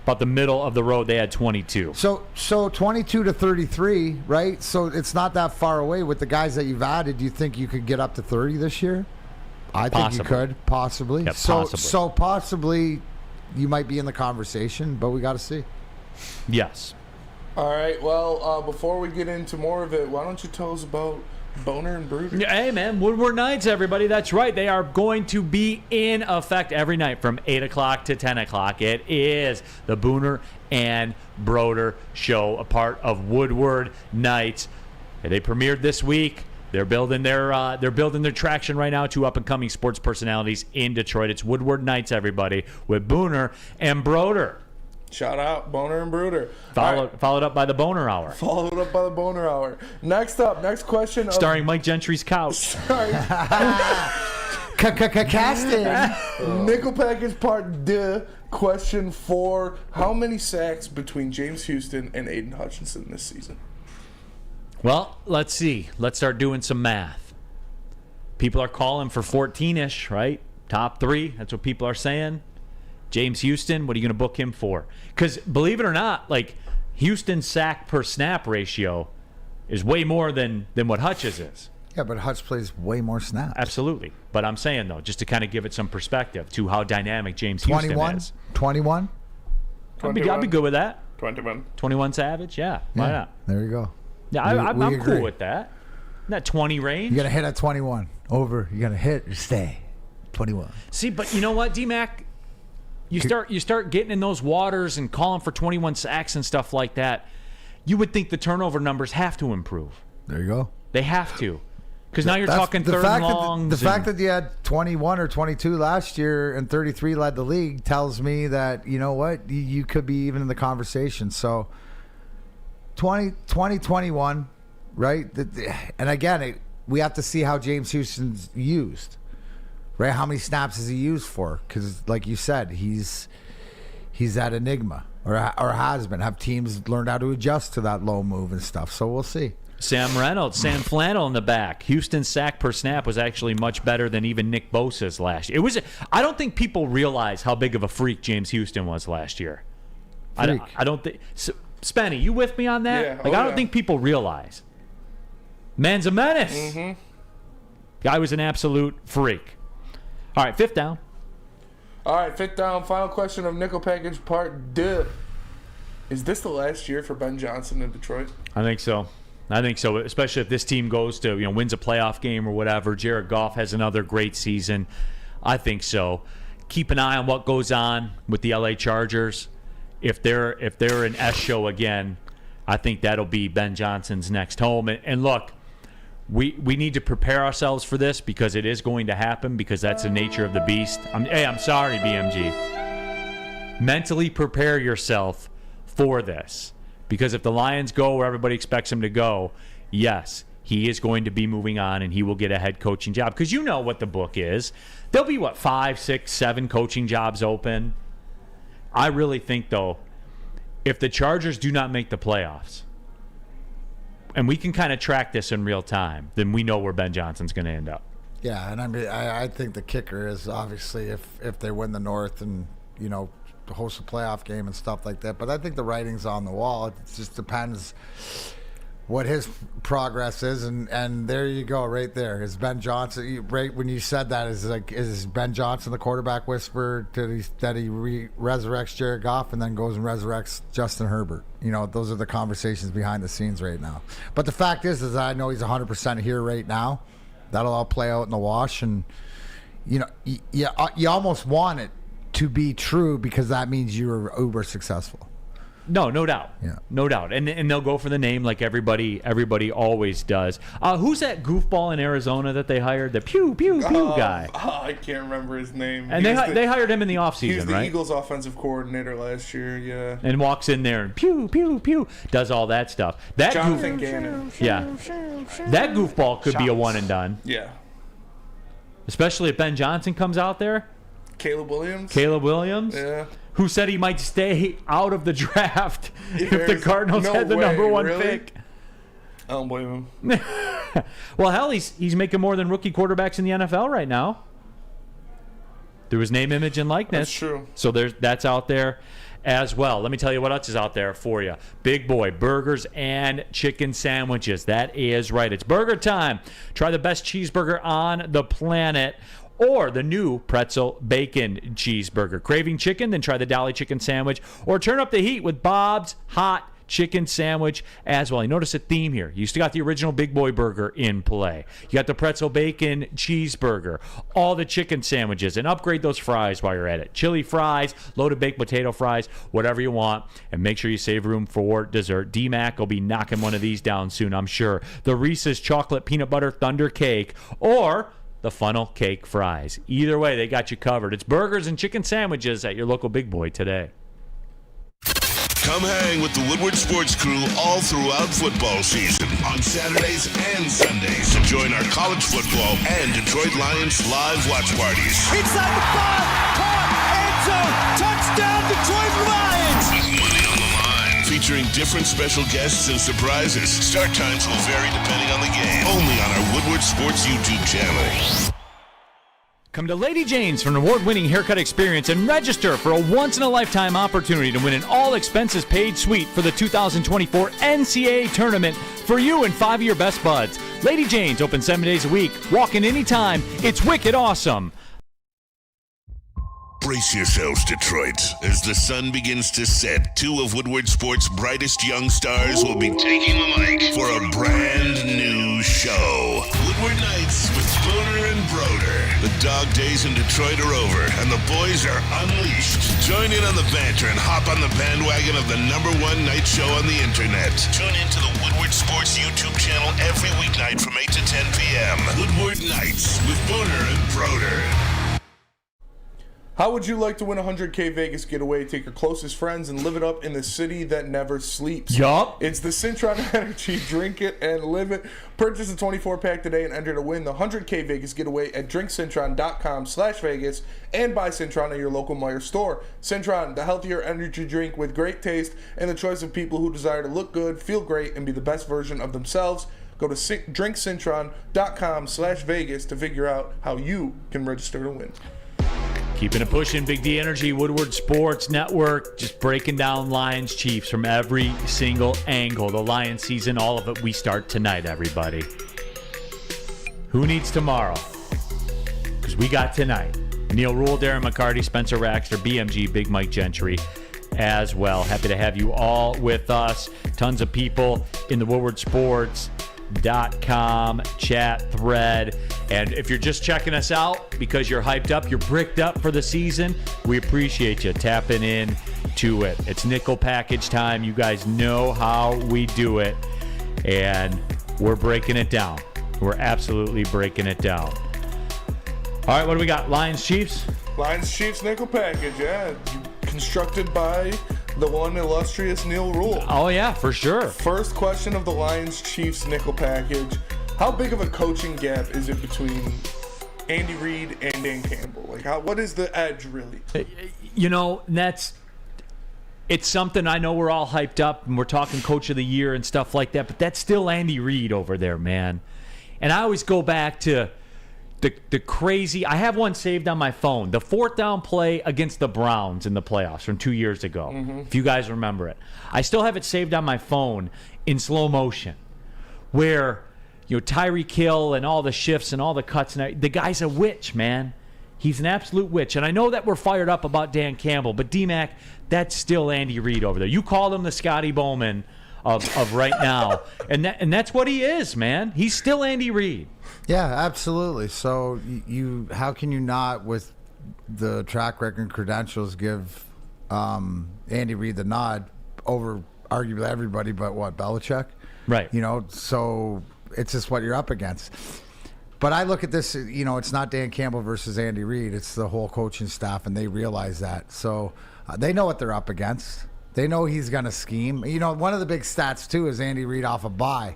about the middle of the road, they had 22. So 22 to 33, right? So it's not that far away. With the guys that you've added, do you think you could get up to 30 this year? I think you could, possibly. Yeah, so possibly you might be in the conversation, but we got to see. Yes. All right. Well, before we get into more of it, why don't you tell us about Boner and Bruder? Hey, man, Woodward Nights, everybody. That's right. They are going to be in effect every night from 8 o'clock to 10 o'clock. It is the Booner and Broder show, a part of Woodward Nights. They premiered this week. They're building their traction right now. 2 up-and-coming sports personalities in Detroit. It's Woodward Nights, everybody, with Booner and Broder. Shout out, Boner and Bruder. Followed up by the Boner Hour. Followed up by the Boner Hour. Next question. Starring Mike Gentry's couch. Casting. Nickel Package Part D. Question 4. How many sacks between James Houston and Aiden Hutchinson this season? Well, let's see. Let's start doing some math. People are calling for 14-ish, right? Top 3. That's what people are saying. James Houston, what are you going to book him for? Because believe it or not, like Houston's sack per snap ratio is way more than what Hutch's is. Yeah, but Hutch plays way more snaps. Absolutely. But I'm saying, though, just to kind of give it some perspective to how dynamic James Houston is. 21? I'd be good with that. 21. 21 Savage? Yeah. Why not? There you go. Yeah, I'm cool with that. In that 20 range. You got to hit at 21. Over. You got to hit or stay. 21. See, but you know what, D-Mac? You start getting in those waters and calling for 21 sacks and stuff like that. You would think the turnover numbers have to improve. There you go. They have to. Because now you're talking third and longs. The fact that you had 21 or 22 last year and 33 led the league tells me that, you know what, you could be even in the conversation. So 21, right? And again, we have to see how James Houston's used. Right? How many snaps is he used for? Because, like you said, he's that enigma, or has been. Have teams learned how to adjust to that low move and stuff? So we'll see. Sam Flannel in the back. Houston's sack per snap was actually much better than even Nick Bosa's last year. I don't think people realize how big of a freak James Houston was last year. I don't think. Spenny, you with me on that? Yeah. I don't think people realize. Man's a menace. Mm-hmm. Guy was an absolute freak. All right, 5th down. All right, 5th down. Final question of Nickel Package Part D. Is this the last year for Ben Johnson in Detroit? I think so. Especially if this team goes to, wins a playoff game or whatever. Jared Goff has another great season. I think so. Keep an eye on what goes on with the LA Chargers. If they're an S show again, I think that'll be Ben Johnson's next home. And look, we need to prepare ourselves for this because it is going to happen, because that's the nature of the beast. I'm sorry, BMG. Mentally prepare yourself for this, because if the Lions go where everybody expects them to go, yes, he is going to be moving on and he will get a head coaching job, because you know what the book is. There'll be, 5, 6, 7 coaching jobs open. I really think, though, if the Chargers do not make the playoffs, and we can kind of track this in real time, then we know where Ben Johnson's going to end up. Yeah, and I think the kicker is obviously if they win the North and, host a playoff game and stuff like that. But I think the writing's on the wall. It just depends what his progress is, and there you go, right there. Is Ben Johnson, right when you said that, is Ben Johnson the quarterback whisperer that he resurrects Jared Goff and then goes and resurrects Justin Herbert? Those are the conversations behind the scenes right now. But the fact is I know he's 100% here right now. That'll all play out in the wash, and you almost want it to be true, because that means you're uber successful. No doubt. Yeah. No doubt. And they'll go for the name like everybody always does. Who's that goofball in Arizona that they hired? The pew guy. I can't remember his name. And they hired him in the offseason, right? He was the Eagles offensive coordinator last year, yeah. And walks in there and pew, does all that stuff. Jonathan Gannon. Yeah. That goofball could be a one and done. Yeah. Especially if Ben Johnson comes out there. Caleb Williams. Yeah. Who said he might stay out of the draft if the Cardinals had the number 1 pick. I don't blame him. Well, hell, he's making more than rookie quarterbacks in the NFL right now. Through his name, image, and likeness. That's true. So that's out there as well. Let me tell you what else is out there for you. Big boy burgers and chicken sandwiches. That is right. It's burger time. Try the best cheeseburger on the planet, or the new pretzel bacon cheeseburger. Craving chicken? Then try the Dolly chicken sandwich, or turn up the heat with Bob's Hot chicken sandwich as well. You notice a theme here. You still got the original Big Boy Burger in play. You got the pretzel bacon cheeseburger, all the chicken sandwiches, and upgrade those fries while you're at it. Chili fries, loaded baked potato fries, whatever you want, and make sure you save room for dessert. D-Mac will be knocking one of these down soon, I'm sure. The Reese's Chocolate Peanut Butter Thunder Cake, or the funnel cake fries. Either way, they got you covered. It's burgers and chicken sandwiches at your local Big Boy today. Come hang with the Woodward Sports Crew all throughout football season on Saturdays and Sundays. Join our college football and Detroit Lions live watch parties. Inside the 5, caught, end zone, touchdown, Detroit Lions! With money on the line. Featuring different special guests and surprises. Start times will vary depending on the game. Only on our Woodward Sports YouTube channel. Come to Lady Jane's for an award-winning haircut experience and register for a once-in-a-lifetime opportunity to win an all-expenses-paid suite for the 2024 NCAA tournament for you and 5 of your best buds. Lady Jane's open 7 days a week. Walk in anytime. It's wicked awesome. Brace yourselves, Detroit. As the sun begins to set, 2 of Woodward Sports' brightest young stars will be taking the mic for a brand new show. Woodward Nights with Spooner and Broder. The dog days in Detroit are over, and the boys are unleashed. Join in on the banter and hop on the bandwagon of the #1 night show on the internet. Tune into the Woodward Sports YouTube channel every weeknight from 8 to 10 p.m. Woodward Nights with Spooner and Broder. How would you like to win a $100K Vegas getaway? Take your closest friends and live it up in the city that never sleeps. Yup. It's the Cintron Energy. Drink it and live it. Purchase a 24-pack today and enter to win the $100K Vegas getaway at drinkcintron.com/Vegas and buy Cintron at your local Meijer store. Cintron, the healthier energy drink with great taste and the choice of people who desire to look good, feel great, and be the best version of themselves. Go to drinkcintron.com/Vegas to figure out how you can register to win. Keeping it pushing, Big D Energy, Woodward Sports Network, just breaking down Lions Chiefs from every single angle. The Lions season, all of it, we start tonight, everybody. Who needs tomorrow? Because we got tonight. Neal, Ruhl, Darren, McCarty, Spencer Raxter, BMG, Big Mike Gentry as well. Happy to have you all with us. Tons of people in the Woodward Sports.com chat thread. And if you're just checking us out because you're hyped up, you're bricked up for the season, we appreciate you tapping in to it. It's nickel package time. You guys know how we do it, and we're breaking it down. We're absolutely breaking it down. All right, what do we got? Lions Chiefs? Lions Chiefs nickel package, yeah. Constructed by the one illustrious Neal Ruhl. Oh, yeah, for sure. First question of the Lions Chiefs nickel package. How big of a coaching gap is it between Andy Reid and Dan Campbell? Like, what is the edge, really? You know, it's something I know we're all hyped up and we're talking Coach of the Year and stuff like that, but that's still Andy Reid over there, man. And I always go back to the crazy. I have one saved on my phone. The 4th down play against the Browns in the playoffs from 2 years ago, if you guys remember it. I still have it saved on my phone in slow motion where, you know, Tyreek Hill and all the shifts and all the cuts. And the guy's a witch, man. He's an absolute witch. And I know that we're fired up about Dan Campbell, but D-Mac, that's still Andy Reid over there. You called him the Scotty Bowman of right now. And that's what he is, man. He's still Andy Reid. Yeah, absolutely. So how can you not, with the track record and credentials, give Andy Reid the nod over arguably everybody but what, Belichick? Right. You know, so it's just what you're up against. But I look at this, you know, it's not Dan Campbell versus Andy Reid. It's the whole coaching staff, and they realize that. So they know what they're up against. They know he's going to scheme. You know, one of the big stats, too, is Andy Reid off a bye.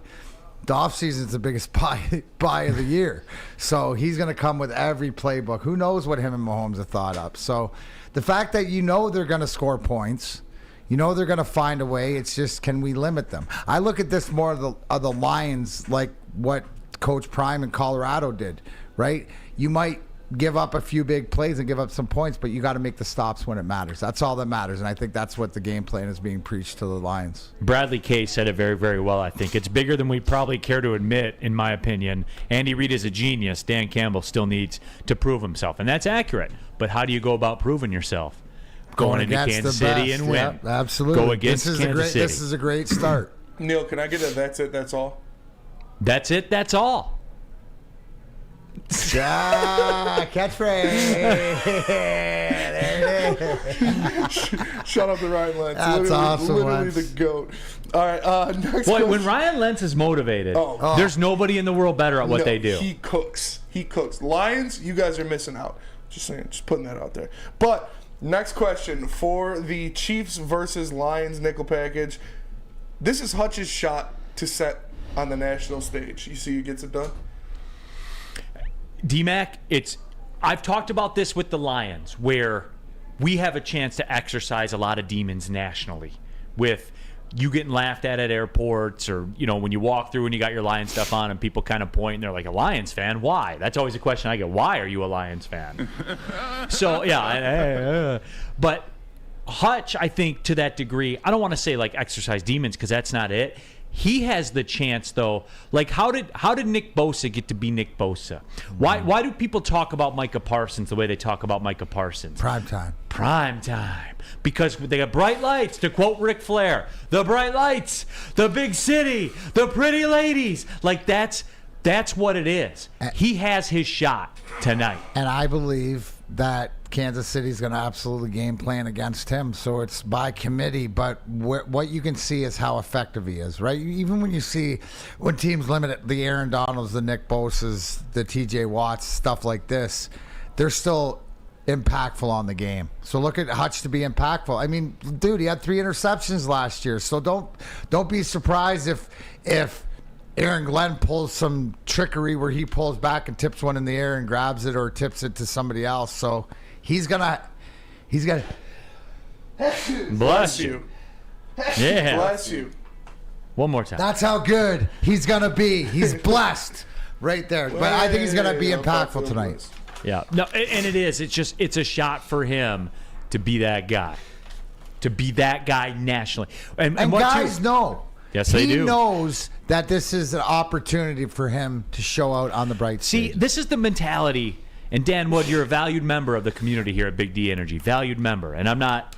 The offseason is the biggest buy of the year. So he's going to come with every playbook. Who knows what him and Mahomes have thought up. So the fact that you know they're going to score points, you know they're going to find a way, it's just, can we limit them? I look at this more of the Lions like what Coach Prime in Colorado did, right? You might give up a few big plays and give up some points, but you got to make the stops when it matters. That's all that matters, and I think that's what the game plan is being preached to the Lions. Bradley Kay said it very, very well, I think. It's bigger than we probably care to admit, in my opinion. Andy Reid is a genius. Dan Campbell still needs to prove himself, and that's accurate. But how do you go about proving yourself? going into against Kansas the City best. and win. Yep, absolutely. Go against Kansas City. This is a great start. Neal, can I get a that's it, that's all? That's it, that's all. Catchphrase. Shut up, the Ryan Lentz. That's awesome, Literally Lentz. the GOAT. All right, next Boy, question. when Ryan Lentz is motivated, there's nobody in the world better at what they do. He cooks. He cooks. Lions, you guys are missing out. Just saying, just putting that out there. But next question for the Chiefs versus Lions nickel package. This is Hutch's shot to set on the national stage. You see who gets it done? D-Mac, I've talked about this with the Lions, where we have a chance to exercise a lot of demons nationally with you getting laughed at airports, or when you walk through and you got your Lions stuff on and people kind of point and they're like, a Lions fan? Why? That's always a question I get. Why are you a Lions fan? So yeah, but Hutch, I think to that degree, I don't want to say like exercise demons because that's not it. He has the chance though. Like how did Nick Bosa get to be Nick Bosa? Why do people talk about Micah Parsons the way they talk about Micah Parsons? Prime time. Because they got bright lights, to quote Ric Flair. The bright lights, the big city, the pretty ladies. Like that's what it is. He has his shot tonight. And I believe that Kansas City's going to absolutely game plan against him. So it's by committee, but what you can see is how effective he is, right? Even when you see when teams limit it, the Aaron Donalds, the Nick Bosas, the TJ Watts, stuff like this, they're still impactful on the game. So look at Hutch to be impactful. I mean, dude, he had 3 interceptions last year. So don't be surprised if Aaron Glenn pulls some trickery where he pulls back and tips one in the air and grabs it or tips it to somebody else. So he's gonna bless you. Yeah. Bless you. One more time. That's how good he's gonna be. He's blessed right there. But I think he's gonna be impactful tonight. Yeah. No, and it is. It's a shot for him to be that guy. To be that guy nationally. And guys know. Yes, they do. He knows that this is an opportunity for him to show out on the bright stage. See, this is the mentality. And Dan Wood, you're a valued member of the community here at Big D Energy. Valued member. And I'm not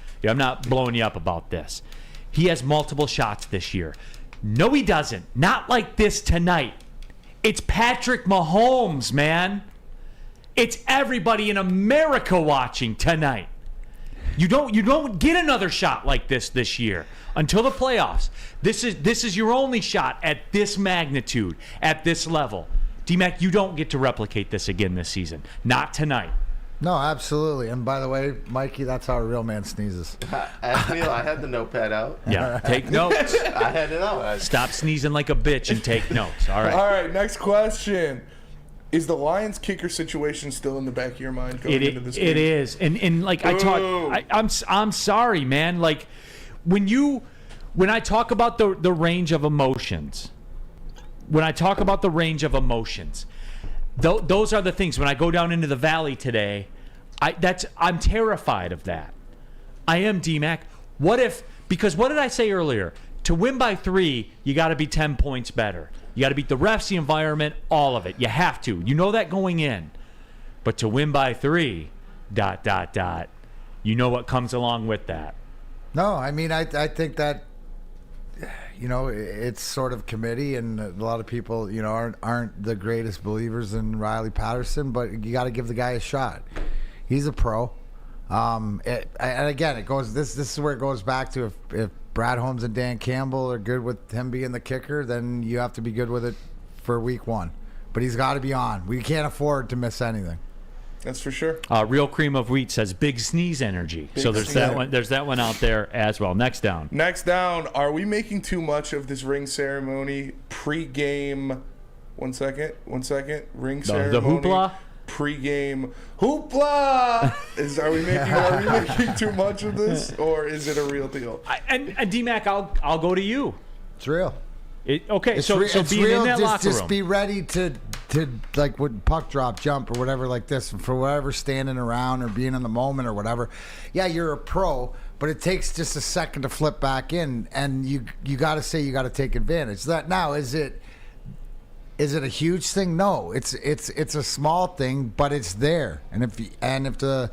blowing you up about this. He has multiple shots this year. No, he doesn't. Not like this tonight. It's Patrick Mahomes, man. It's everybody in America watching tonight. You don't get another shot like this year until the playoffs. This is your only shot at this magnitude, at this level. D-Mac, you don't get to replicate this again this season. Not tonight. No, absolutely. And by the way, Mikey, that's how a real man sneezes. Ask Neal, I had the notepad out. Yeah, take notes. I had it out. Stop sneezing like a bitch and take notes. All right. All right, next question. Is the Lions kicker situation still in the back of your mind going into this game? It is. And like I'm sorry, man. Like when I talk about the range of emotions, those are the things. When I go down into the valley today, I'm terrified of that. I am, D-Mac. Because what did I say earlier? To win by 3, you got to be 10 points better. You got to beat the refs, the environment, all of it. You have to. You know that going in. But to win by 3, ... You know what comes along with that. No, I mean, I think that, it's sort of committee, and a lot of people, aren't the greatest believers in Riley Patterson, but you got to give the guy a shot. He's a pro. And again, it goes. This is where it goes back to if Brad Holmes and Dan Campbell are good with him being the kicker, then you have to be good with it for week 1. But he's got to be on. We can't afford to miss anything. That's for sure. Real Cream of Wheat says big sneeze energy. So there's that one. There's that one out there as well. Next down. Are we making too much of this ring ceremony pre-game? One second. Ring ceremony. The hoopla. Pre-game hoopla. Are we making too much of this, or is it a real deal? And D-Mac, I'll go to you. It's real. So being real, in that locker room. Just be ready to like with puck drop, jump, or whatever like this, for whatever, standing around or being in the moment or whatever. Yeah, you're a pro, but it takes just a second to flip back in, and you got to say you got to take advantage. That now is it a huge thing? No, it's a small thing, but it's there. And if the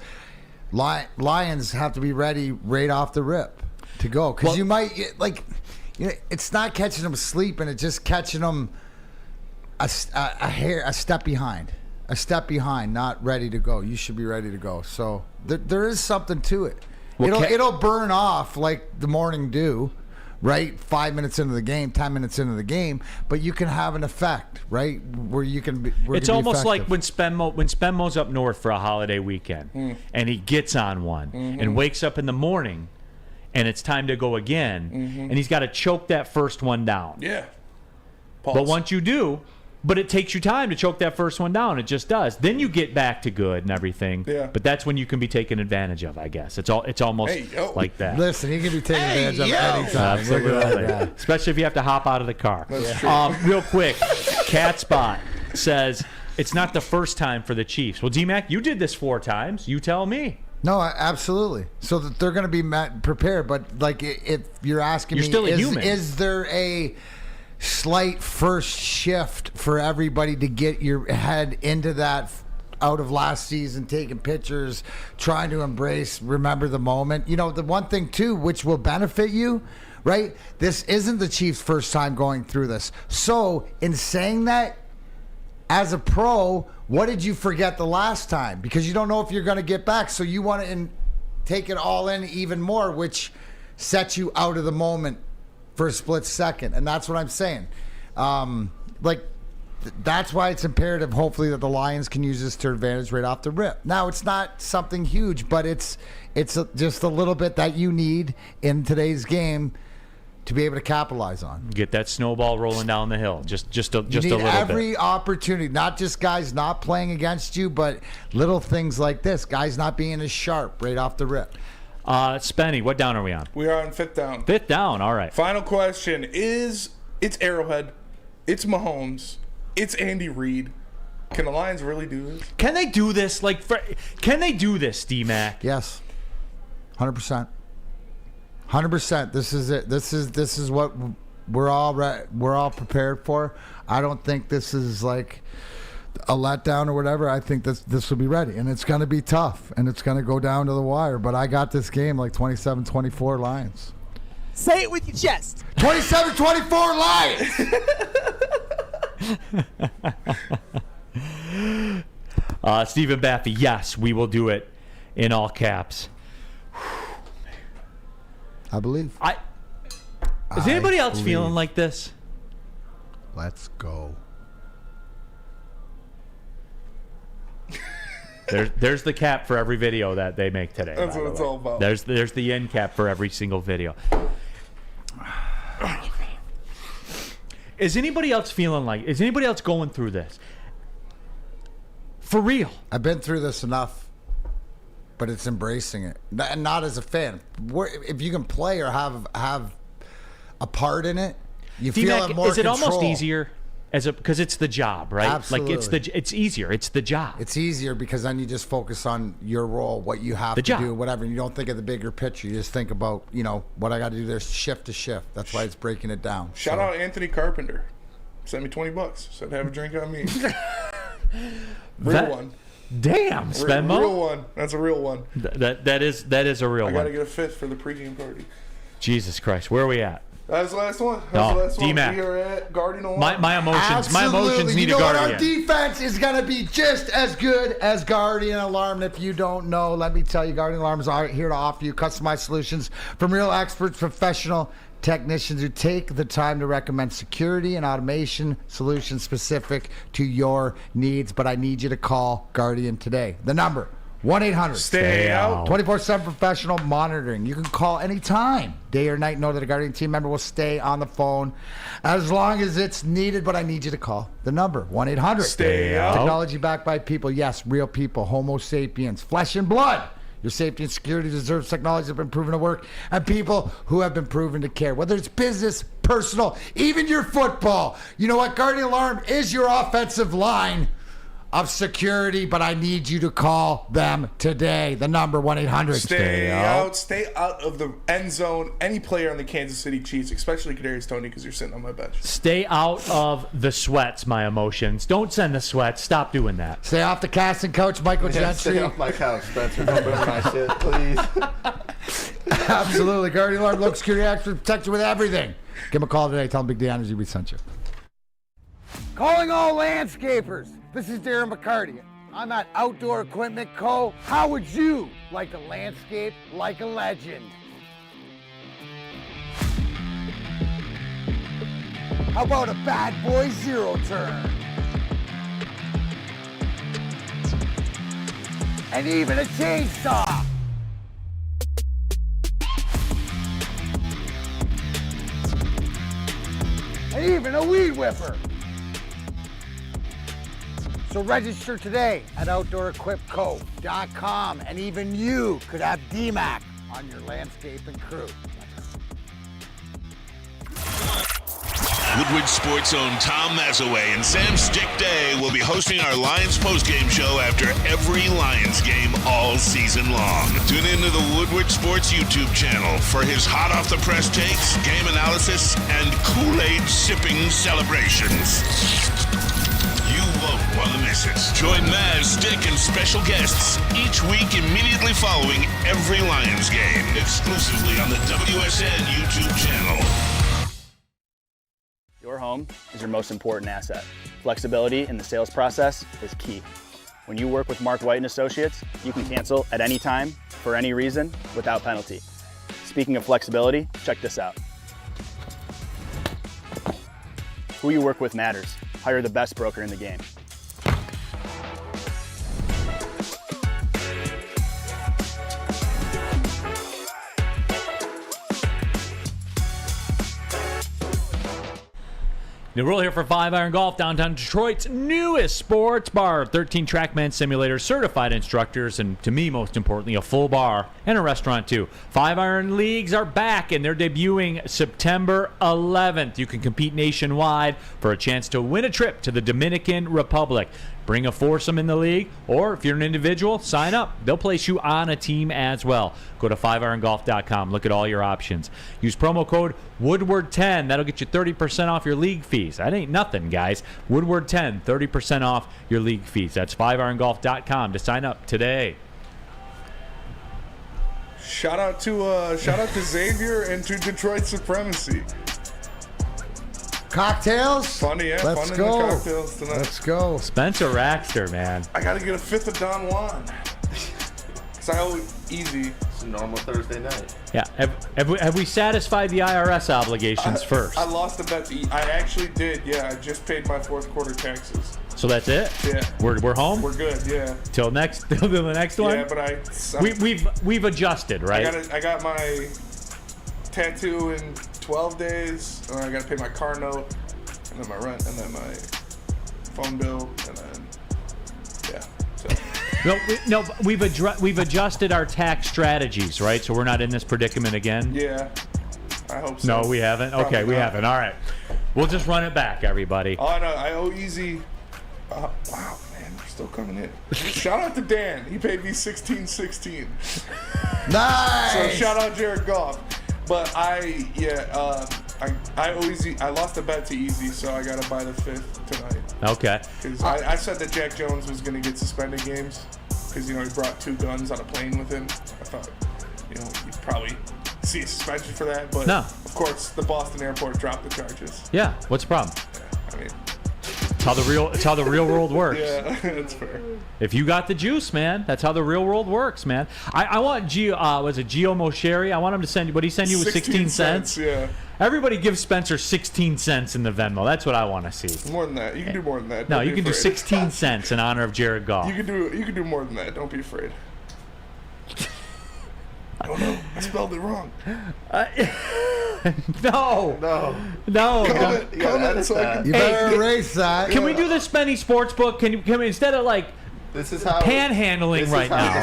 Lions have to be ready right off the rip to go. Because you might, it's not catching them sleeping. It's just catching them a step behind. A step behind, not ready to go. You should be ready to go. So there is something to it. It'll burn off like the morning dew, right? 5 minutes into the game, 10 minutes into the game, but you can have an effect, right? Where you can be. It's almost like when Spenmo's up north for a holiday weekend, and he gets on one and wakes up in the morning, and it's time to go again, and he's got to choke that first one down. Yeah. But once you do. But it takes you time to choke that first one down. It just does. Then you get back to good and everything. Yeah. But that's when you can be taken advantage of, I guess. It's almost like that. Listen, you can be taken advantage of anytime. Absolutely. Especially if you have to hop out of the car. That's true. Real quick, Cat Spot says it's not the first time for the Chiefs. Well, D-Mac, you did this 4 times. You tell me. No, absolutely. So that they're going to be prepared. But like, if you're asking you're me, still a human. Is there a slight first shift for everybody to get your head into that out of last season, taking pictures, trying to remember the moment? You know, the one thing too, which will benefit you, right? This isn't the Chiefs' first time going through this. So in saying that, as a pro, what did you forget the last time? Because you don't know if you're going to get back. So you want to take it all in even more, which sets you out of the moment for a split second. And that's what I'm saying. That's why it's imperative, hopefully, that the Lions can use this to advantage right off the rip. Now, it's not something huge, but it's just a little bit that you need in today's game to be able to capitalize on. Get that snowball rolling down the hill. Just a little bit. Every opportunity, not just guys not playing against you, but little things like this. Guys not being as sharp right off the rip. Spenny, what down are we on? We are on 5th down. 5th down, all right. Final question is, it's Arrowhead, it's Mahomes, it's Andy Reid. Can the Lions really do this? Can they do this? Can they do this, D-Mac? Yes. 100%. 100%. This is it. This is what we're all prepared for. I don't think this is like a letdown or whatever. I think this will be ready, and it's going to be tough, and it's going to go down to the wire. But I got this game like 27-24 Lions. Say it with your chest. 27-24 Lions. Stephen Baffy, yes, we will do it in all caps. I believe. Is anybody else feeling like this? Let's go. There's the cap for every video that they make today. That's what it's all about. There's the end cap for every single video. Is anybody else going through this? For real. I've been through this enough, but it's embracing it. And not as a fan. If you can play or have a part in it, you feel it more. Is it almost easier? Because it's the job, right? Absolutely. Like it's easier. It's the job. It's easier because then you just focus on your role, what you have to do, whatever. And you don't think of the bigger picture. You just think about, what I got to do there shift to shift. That's why it's breaking it down. Shout out Anthony Carpenter. Sent me $20. Said have a drink on me. Real one. Damn, Spenmo. Real one. That's a real one. That is a real one. I got to get a 5th for the pregame party. Jesus Christ, where are we at? That's the last one. D-Mac. We are at Guardian Alarm. My emotions need a guardian. Our defense is going to be just as good as Guardian Alarm. And if you don't know, let me tell you, Guardian Alarms are here to offer you customized solutions from real experts, professional technicians who take the time to recommend security and automation solutions specific to your needs. But I need you to call Guardian today. The number, 1-800-STAY-OUT. 24/7 professional monitoring. You can call anytime, day or night. Know that a Guardian team member will stay on the phone as long as it's needed. But I need you to call the number, 1-800-STAY-OUT. Technology backed by people. Yes, real people. Homo sapiens. Flesh and blood. Your safety and security deserves technology that have been proven to work and people who have been proven to care. Whether it's business, personal, even your football. You know what? Guardian Alarm is your offensive line of security, but I need you to call them today. The number 1-800. Stay out of the end zone. Any player on the Kansas City Chiefs, especially Kadarius Toney, because you're sitting on my bench. Stay out of the sweats, my emotions. Don't send the sweats. Stop doing that. Stay off the casting coach, Michael Gentry. Stay off my couch, Spencer. Don't burn my shit, please. Absolutely. Guardian Lord, local security expert, protect you with everything. Give him a call today. Tell him Big D Energy we sent you. Calling all landscapers. This is Darren McCarty. I'm at Outdoor Equipment Co. How would you like to landscape like a legend? How about a bad boy zero turn? And even a chainsaw. And even a weed whipper. So register today at OutdoorEquipCo.com, and even you could have DMAC on your landscaping crew. Woodward Sports' own Tom Mazaway and Sam Stick Day will be hosting our Lions postgame show after every Lions game all season long. Tune into the Woodward Sports YouTube channel for his hot-off-the-press takes, game analysis, and Kool-Aid sipping celebrations. You won't want to miss it. Join Maz, Stick, and special guests each week immediately following every Lions game, exclusively on the WSN YouTube channel. Your home is your most important asset. Flexibility in the sales process is key. When you work with Mark White & Associates, you can cancel at any time, for any reason, without penalty. Speaking of flexibility, check this out. Who you work with matters. Hire the best broker in the game. Ruhl here for 5 Iron Golf, downtown Detroit's newest sports bar. 13 TrackMan simulators, certified instructors, and to me, most importantly, a full bar and a restaurant too. 5 Iron Leagues are back and they're debuting September 11th. You can compete nationwide for a chance to win a trip to the Dominican Republic. Bring a foursome in the league, or if you're an individual, sign up. They'll place you on a team as well. Go to 5irongolf.com. Look at all your options. Use promo code Woodward10. That'll get you 30% off your league fees. That ain't nothing, guys. Woodward10, 30% off your league fees. That's 5irongolf.com to sign up today. Shout out to Xavier and to Detroit Supremacy. Cocktails? Funny, yeah. Let's fun go. in the cocktails tonight. Let's go. Spencer Raxter, man. I got to get a fifth of Don Juan. Because I owe easy. It's a normal Thursday night. Yeah. Have we satisfied the IRS obligations first? I lost a bet. I actually did, yeah. I just paid my fourth quarter taxes. So that's it? Yeah. We're home? We're good, yeah. Till the next one? Yeah, but we've adjusted, right? I got my tattoo in 12 days, and I got to pay my car note, and then my rent, and then my phone bill, and then so. No, we've adjusted our tax strategies, right? So we're not in this predicament again. Yeah, I hope so. No, we haven't. Probably okay, we not. haven't. All right, we'll just run it back, everybody. Oh, I know. I owe easy. Wow, man, they're still coming in. Shout out to Dan. He paid me $16.16. Nice. So shout out Jared Goff. But I owe Easy. I lost a bet to Easy, so I gotta buy the fifth tonight. Okay. Because I said that Jack Jones was gonna get suspended games because he brought 2 guns on a plane with him. I thought you'd probably see a suspension for that, but no. Of course the Boston airport dropped the charges. Yeah. What's the problem? Yeah, I mean. It's how the real world works. Yeah, that's fair. If you got the juice, man, that's how the real world works, man. I want Gio Mosheri? I want him to send you. What he send you was 16 cents. Yeah. Everybody give Spencer 16 cents in the Venmo. That's what I want to see. More than that. You can do more than that. No, Don't you be can do afraid. 16 cents in honor of Jared Goff. You can do more than that. Don't be afraid. Oh no, I spelled it wrong. No. Comment so I can. You better erase that. Can we do the Spenny Sportsbook? Can we instead of this is how panhandling right now?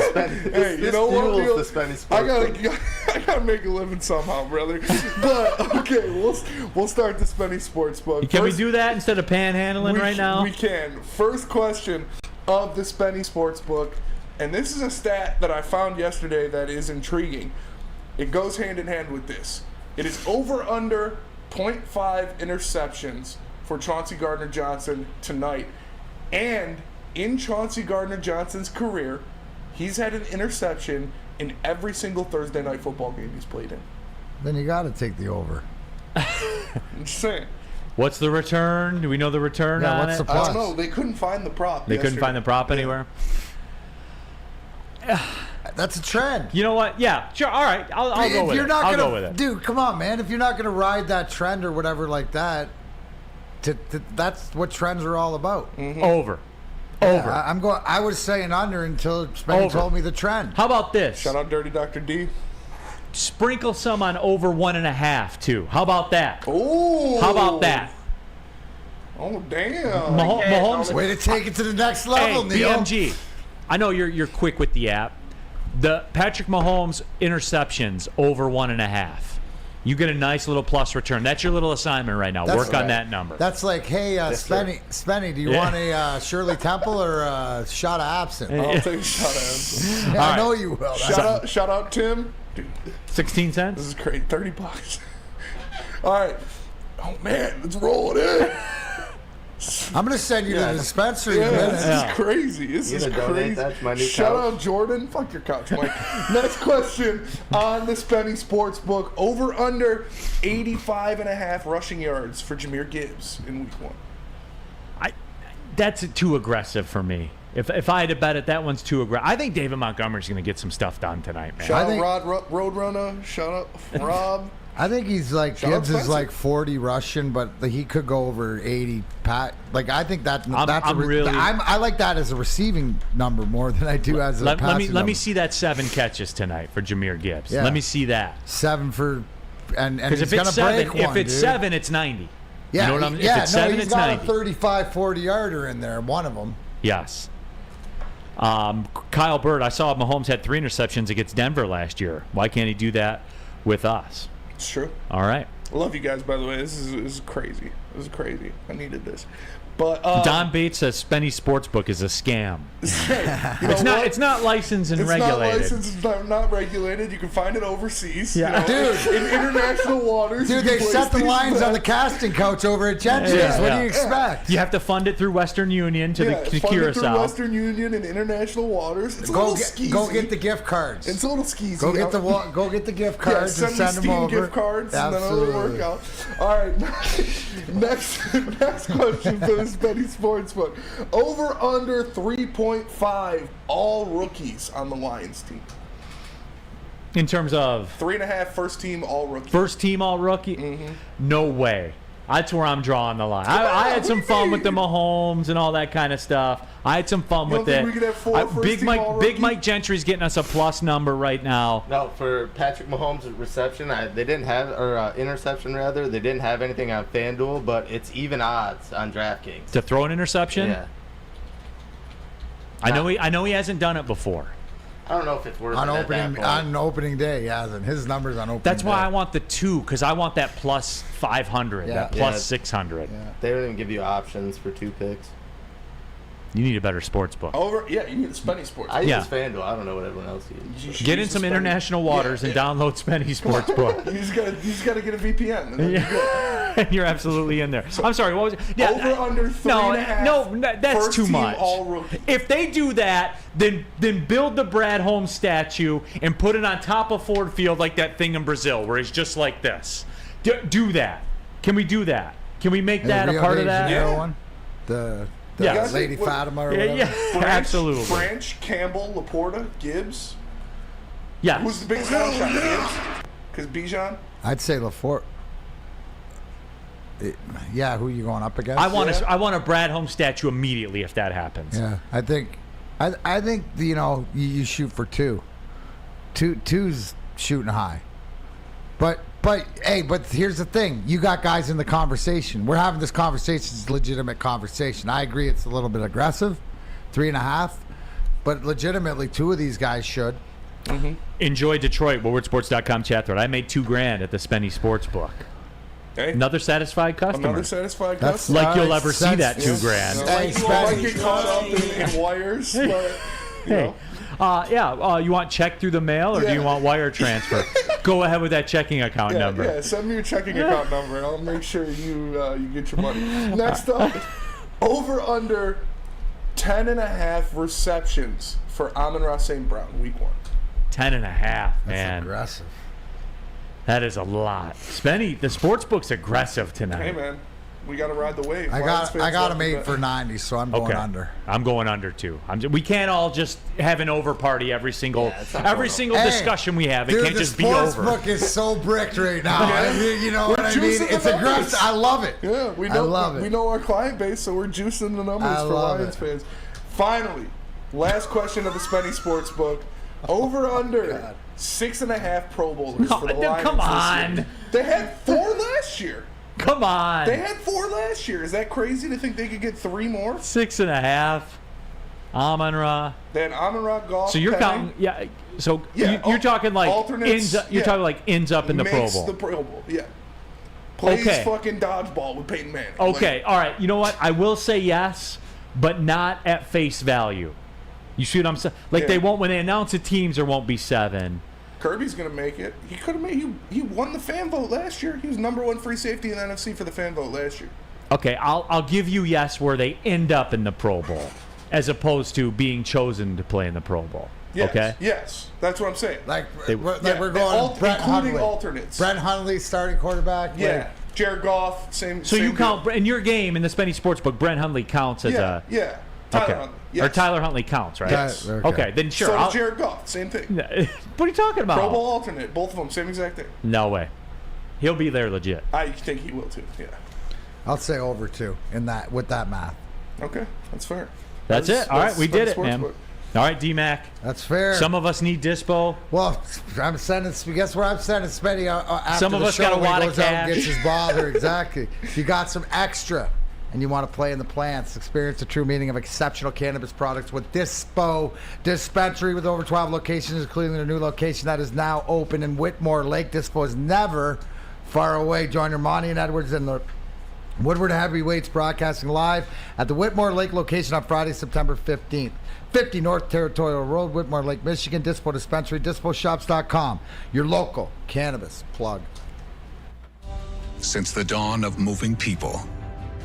Hey, you know what? I gotta make a living somehow, brother. But okay, we'll start the Spenny Sportsbook. Can we do that instead of panhandling right now? We can. First question: of the Spenny Sportsbook. And this is a stat that I found yesterday that is intriguing. It goes hand in hand with this. It is over under 0.5 interceptions for Chauncey Gardner-Johnson tonight. And in Chauncey Gardner-Johnson's career, he's had an interception in every single Thursday night football game he's played in. Then you got to take the over. I'm just saying. What's the return? Do we know the return on what's it? the I plus? don't know. They couldn't find the prop. They couldn't find the prop anywhere? That's a trend. You know what? Yeah, sure. All right. I'll go with it. I'll go with it. Dude, come on, man. If you're not going to ride that trend or whatever like that, that's what trends are all about. Over. Yeah, I was saying under until Spenny told me the trend. How about this? Shout out Dirty Dr. D. Sprinkle some on over 1.5 too. How about that? Ooh. How about that? Oh damn. Mahomes. Way to take it to the next level, Hey, Neal. BMG. I know you're quick with the app. The Patrick Mahomes interceptions over 1.5. You get a nice little plus return. That's your little assignment right now. Work on that number. That's like, hey, Spenny, do you want a Shirley Temple or a shot of absinthe? I'll take a shot of absinthe. Yeah, I know you will. Shout out Tim. Dude, 16 cents? This is great. $30. All right. Oh man, let's roll it in. I'm gonna send you to the dispensary in a minute. This is crazy. This is crazy. That's my new Shout couch. out Jordan. Fuck your couch, Mike. Next question on the Spenny Sportsbook. Over under 85.5 rushing yards for Jahmyr Gibbs in week 1. That's too aggressive for me. If I had to bet it, that one's too aggressive. I think David Montgomery's going to get some stuff done tonight, man. Shout out Roadrunner. Shout out Rob. I think he's like Shout out Gibbs is Spencer. like 40 rushing, but he could go over 80. Like I think I like that as a receiving number more than I do as a passing let me see that 7 catches tonight for Jahmyr Gibbs. Yeah. Let me see that. 7 for and Because he's if gonna it's 7, break one, if it's dude. 7, it's 90. Yeah, you know what I'm? yeah. If it's 7, he's it's got 90. a 35, 40-yarder in there. One of them. Yes. Kyle Bird, I saw Mahomes had 3 interceptions against Denver last year. Why can't he do that with us? It's true. All right. I love you guys, by the way. This is crazy. This is crazy. I needed this. But Don Bates says Spenny Sportsbook is a scam. It's not licensed and regulated. It's not licensed. It's not regulated. You can find it overseas. Yeah. Dude, in international waters. Dude, they set the lines on the casting couch over at Gentry's. What do you expect? You have to fund it through Western Union to fund it through Curacao. Western Union and international waters. It's a little skeezy. Go get the gift cards. It's a little skeezy. Go get the gift cards and send send me them Steam over. gift cards Absolutely. and then it'll work out. All right, next question for the Spenny Sportsbook. Over under 3.5 all rookies on the Lions team. In terms of 3.5 first team all rookie. first team all rookie? Mm-hmm. No way. That's where I'm drawing the line. I had some fun with the Mahomes and all that kind of stuff. I had some fun You with don't think it. we could have 4 first Big team Mike, all Big rookie? Mike Gentry's getting us a plus number right now. No, for Patrick Mahomes' reception, they didn't have, or interception rather, they didn't have anything on FanDuel, but it's even odds on DraftKings. To throw an interception? Yeah. I know he hasn't done it before. I don't know if it's worth On it at opening that point. on opening day, he hasn't. His numbers on opening That's day. why I want the 2, because I want that plus 500, Yeah. that plus Yeah. 600. They don't even give you options for 2 picks. You need a better sports book. You need a Spenny Sports. I use Yeah. FanDuel. I don't know what everyone else uses. Get in some international waters and download Spenny Sportsbook. You just gotta get a VPN. And then you're good. You're absolutely in there. I'm sorry, what was it? Yeah, Over under 3.5. No, that's first too team much. all rookie. If they do that, then build the Brad Holmes statue and put it on top of Ford Field like that thing in Brazil where he's just like this. Do that. Can we do that? Can we make that a part of that? One? The Yeah. Lady Fatima or whatever. Yeah, absolutely. Branch, Campbell, Laporta, Gibbs. Yeah. Who's the biggest long shot? Gibbs? Because Bijan? I'd say LaFort. Yeah, who are you going up against? I want a Brad Holmes statue immediately if that happens. Yeah, I think you shoot for 2. Two's shooting high. But here's the thing. You got guys in the conversation. We're having this conversation. It's a legitimate conversation. I agree it's a little bit aggressive, 3.5. But legitimately, 2 of these guys should. Enjoy Detroit, WoodwardSports.com chat thread. I made $2,000 at the Spenny Sportsbook. Hey. Another satisfied customer. Another satisfied That's customer. like you'll ever see that $2 grand. You might get caught up in wires, but you know. You want check through the mail or do you want wire transfer? Go ahead with that checking account number. Yeah, send me your checking account number and I'll make sure you get your money. Next up, over under 10.5 receptions for Amon-Ra St. Brown, week 1. 10.5, man. That's aggressive. That is a lot. Spenny, the sports book's aggressive tonight. Hey, man. We got to ride the wave. I got him 8 for 90, so I'm going under. I'm going under too. We can't all just have an over party every single discussion we have. It can't just be over. The sports book is so bricked right now. You know what I mean? It's aggressive. I love it. Yeah, we know our client base, so we're juicing the numbers for Lions fans. Finally, last question of the Spenny Sports Book. Over under 6.5 Pro Bowlers for the Lions. Come on. This year. They had 4 last year. Come on. They had 4 last year. Is that crazy to think they could get 3 more? 6.5. Amon-Ra. Then Amon-Ra, Goff. So you're counting, you're talking like alternates. You're talking like ends up in the Pro Bowl. The Pro Bowl, yeah. Plays fucking dodgeball with Peyton Manning. Okay, all right. You know what? I will say yes, but not at face value. You see what I'm saying? Like they won't when they announce the teams. There won't be 7. Kirby's gonna make it. He could have made. He won the fan vote last year. He was #1 free safety in the NFC for the fan vote last year. Okay, I'll give you yes where they end up in the Pro Bowl, as opposed to being chosen to play in the Pro Bowl. Yes, okay. Yes, that's what I'm saying. We're going Brett including Hundley. Alternates. Brett Hundley starting quarterback. Yeah. Jared Goff. Same. So same you count in your game in the Spenny Sportsbook. Brent Hundley counts as a Tyler Huntley. Yes. Or Tyler Huntley counts, right? Yes. Okay, then sure. So Jared Goff, same thing. What are you talking about? Pro Bowl alternate, both of them, same exact thing. No way. He'll be there legit. I think he will too. Yeah. I'll say over 2 with that math. Okay, that's fair. That's it. All right, we did it, man. All right, D-Mac. That's fair. Some of us need dispo. Well, I'm sending. Guess where I'm sending Spenny after Some of the us show got a when he lot of goes out and cash. gets his ball there. Exactly. You got some extra, and you want to play in the plants. Experience the true meaning of exceptional cannabis products with Dispo Dispensary with over 12 locations, including their new location that is now open in Whitmore Lake. Dispo is never far away. Join Ermanni and Edwards and the Woodward Heavyweights broadcasting live at the Whitmore Lake location on Friday, September 15th. 50 North Territorial Road, Whitmore Lake, Michigan. Dispo Dispensary, disposhops.com. Your local cannabis plug. Since the dawn of moving people,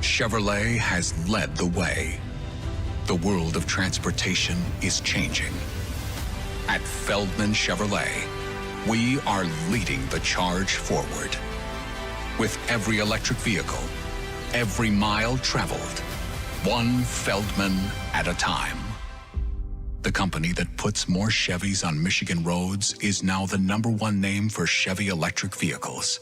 Chevrolet has led the way. The world of transportation is changing. At Feldman Chevrolet, we are leading the charge forward. With every electric vehicle, every mile traveled, one Feldman at a time. The company that puts more Chevys on Michigan roads is now the #1 name for Chevy electric vehicles.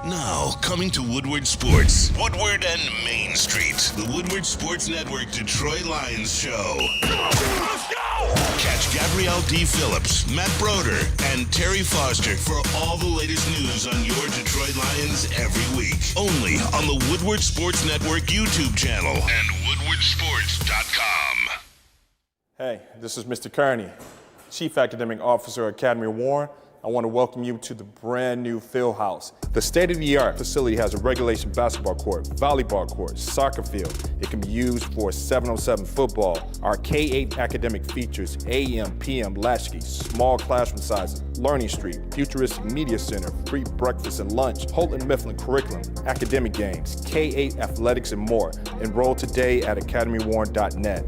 Now, coming to Woodward Sports, Woodward and Main Street, the Woodward Sports Network Detroit Lions show. Let's go! Catch Gabrielle D. Phillips, Matt Broder, and Terry Foster for all the latest news on your Detroit Lions every week. Only on the Woodward Sports Network YouTube channel and woodwardsports.com. Hey, this is Mr. Kearney, Chief Academic Officer, Academy of Warren. I want to welcome you to the brand new field house. The state-of-the-art facility has a regulation basketball court, volleyball court, soccer field. It can be used for 7-on-7 football. Our K-8 academic features AM, PM latchkey, small classroom sizes, learning street, futuristic media center, free breakfast and lunch, Holton Mifflin curriculum, academic games, K-8 athletics, and more. Enroll today at academywarren.net.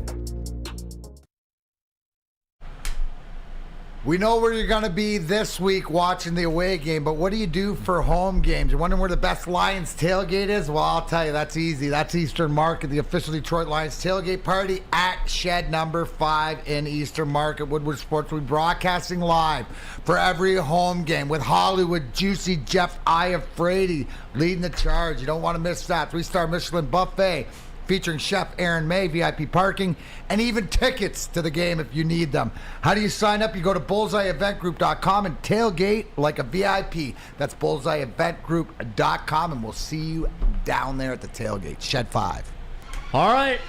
We know where you're going to be this week watching the away game, but what do you do for home games? You're wondering where the best Lions tailgate is? Well, I'll tell you, that's easy. That's Eastern Market, the official Detroit Lions tailgate party at Shed number 5 in Eastern Market. Woodward Sports, we're broadcasting live for every home game with Hollywood Juicy Jeff Iafrady leading the charge. You don't want to miss that. 3-star Michelin buffet featuring Chef Aaron May, VIP parking, and even tickets to the game if you need them. How do you sign up? You go to bullseyeeventgroup.com and tailgate like a VIP. That's bullseyeeventgroup.com, and we'll see you down there at the tailgate. Shed 5. All right.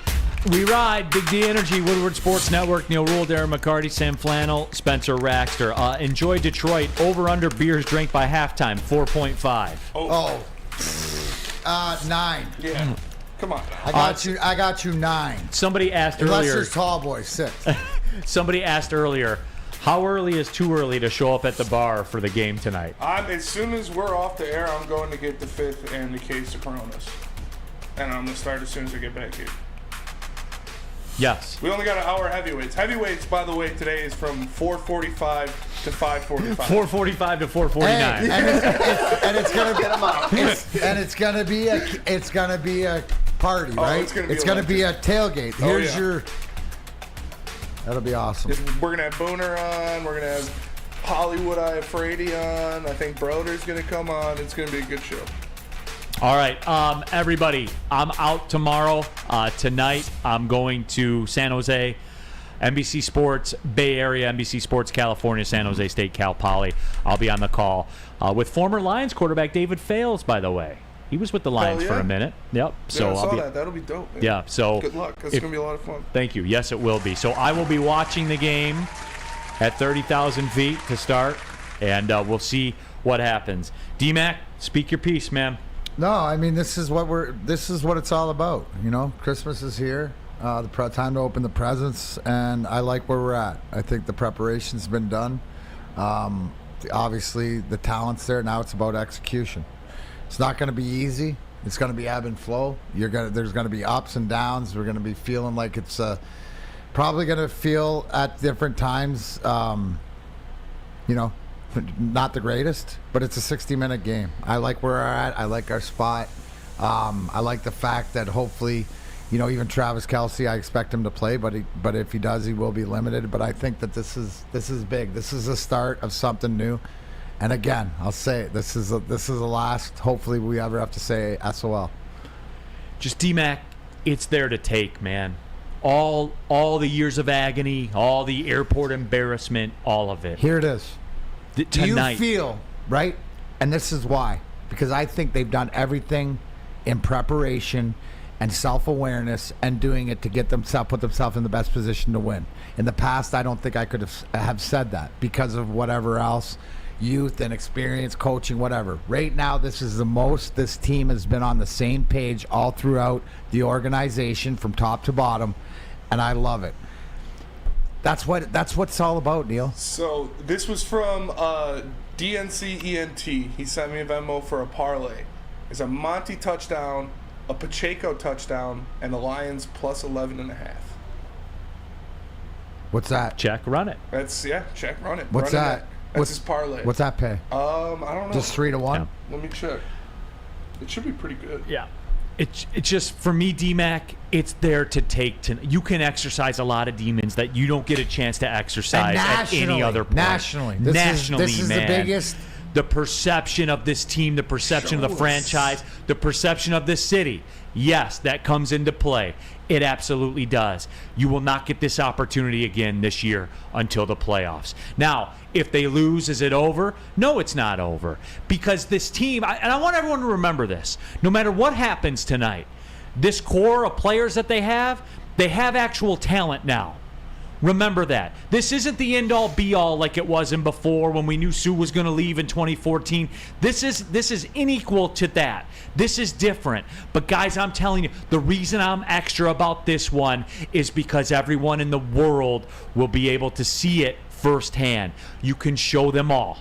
We ride. Big D Energy, Woodward Sports Network, Neal, Ruhl, Darren, McCarty, Sam Flannel, Spencer Raxter. Enjoy Detroit. Over/under beers drank by halftime, 4.5. 9. Yeah. Come on. I got you 9. Somebody asked Unless earlier. there's tall boys, 6. Somebody asked earlier, how early is too early to show up at the bar for the game tonight? As soon as we're off the air, I'm going to get the 5th and the case of Coronas. And I'm going to start as soon as I get back here. Yes. We only got an hour heavyweights. Heavyweights, by the way, today is from 4:45 to 5:45. 4:45 to 4:49. And it's gonna get them out. It's gonna be a party, right? It's gonna be a tailgate. Here's your. That'll be awesome. We're gonna have Booner on. We're gonna have Hollywood I Frady on. I think Broder's gonna come on. It's gonna be a good show. All right, everybody, I'm out tomorrow. Tonight, I'm going to San Jose, NBC Sports Bay Area, NBC Sports California, San Jose State, Cal Poly. I'll be on the call with former Lions quarterback David Fales, by the way. He was with the Lions for a minute. Yep. So I saw that. That'll be dope, man. Yeah, so good luck. It's going to be a lot of fun. Thank you. Yes, it will be. So I will be watching the game at 30,000 feet to start, and we'll see what happens. D-Mac, speak your piece, man. No, I mean this is what it's all about. You know, Christmas is here. The time to open the presents, and I like where we're at. I think the preparation's been done. Obviously, the talent's there. Now it's about execution. It's not going to be easy. It's going to be ebb and flow. There's going to be ups and downs. We're going to be feeling like it's probably going to feel at different times. Not the greatest, but it's a 60-minute game. I like where we're at. I like our spot. I like the fact that hopefully, even Travis Kelce, I expect him to play, but if he does, he will be limited. But I think that this is big. This is the start of something new. And again, I'll say it, this is the last. Hopefully, we ever have to say SOL. Just D-Mac, it's there to take, man. All the years of agony, all the airport embarrassment, all of it. Here it is. Do you feel, right? And this is why. Because I think they've done everything in preparation and self-awareness and doing it to put themselves in the best position to win. In the past, I don't think I could have said that because of whatever else, youth and experience, coaching, whatever. Right now, this is the most this team has been on the same page all throughout the organization from top to bottom, and I love it. That's what it's all about, Neal. So this was from DNCENT. He sent me a Venmo for a parlay. It's a Monty touchdown, a Pacheco touchdown, and the Lions plus 11.5. What's that? Check, run it. Check, run it. What's that? That's his parlay. What's that pay? I don't know. Just 3-1? Yeah. Let me check. It should be pretty good. Yeah. It's just, for me, D-Mac, it's there to take. You can exercise a lot of demons that you don't get a chance to exercise at any other point. Nationally, this is man. The biggest. The perception of this team, the perception of the franchise, the perception of this city. Yes, that comes into play. It absolutely does. You will not get this opportunity again this year until the playoffs. Now, if they lose, is it over? No, it's not over. Because this team, and I want everyone to remember this, no matter what happens tonight, this core of players that they have actual talent now. Remember that. This isn't the end-all, be-all like it was in before when we knew Sue was going to leave in 2014. This is unequal to that. This is different. But, guys, I'm telling you, the reason I'm extra about this one is because everyone in the world will be able to see it firsthand. You can show them all.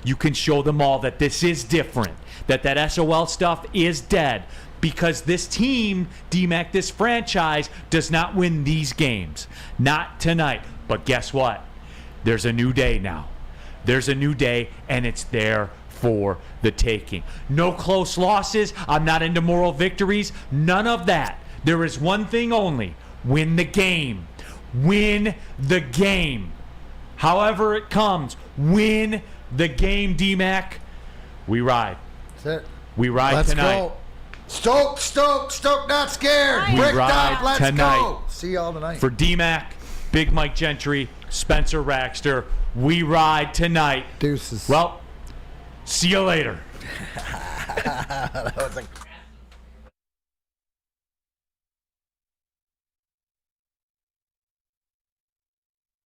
You can show them all that this is different, that SOL stuff is dead. Because this team, D-Mac, this franchise, does not win these games. Not tonight. But guess what? There's a new day now. There's a new day, and it's there for the taking. No close losses. I'm not into moral victories. None of that. There is one thing only. Win the game. Win the game. However it comes, win the game, D-Mac. We ride. That's it. We ride tonight. Go. Stoke, not scared. We Bricked ride up, let's tonight. go. See y'all tonight. For D-Mac, Big Mike Gentry, Spencer Raxter, we ride tonight. Deuces. Well, see you later. That was a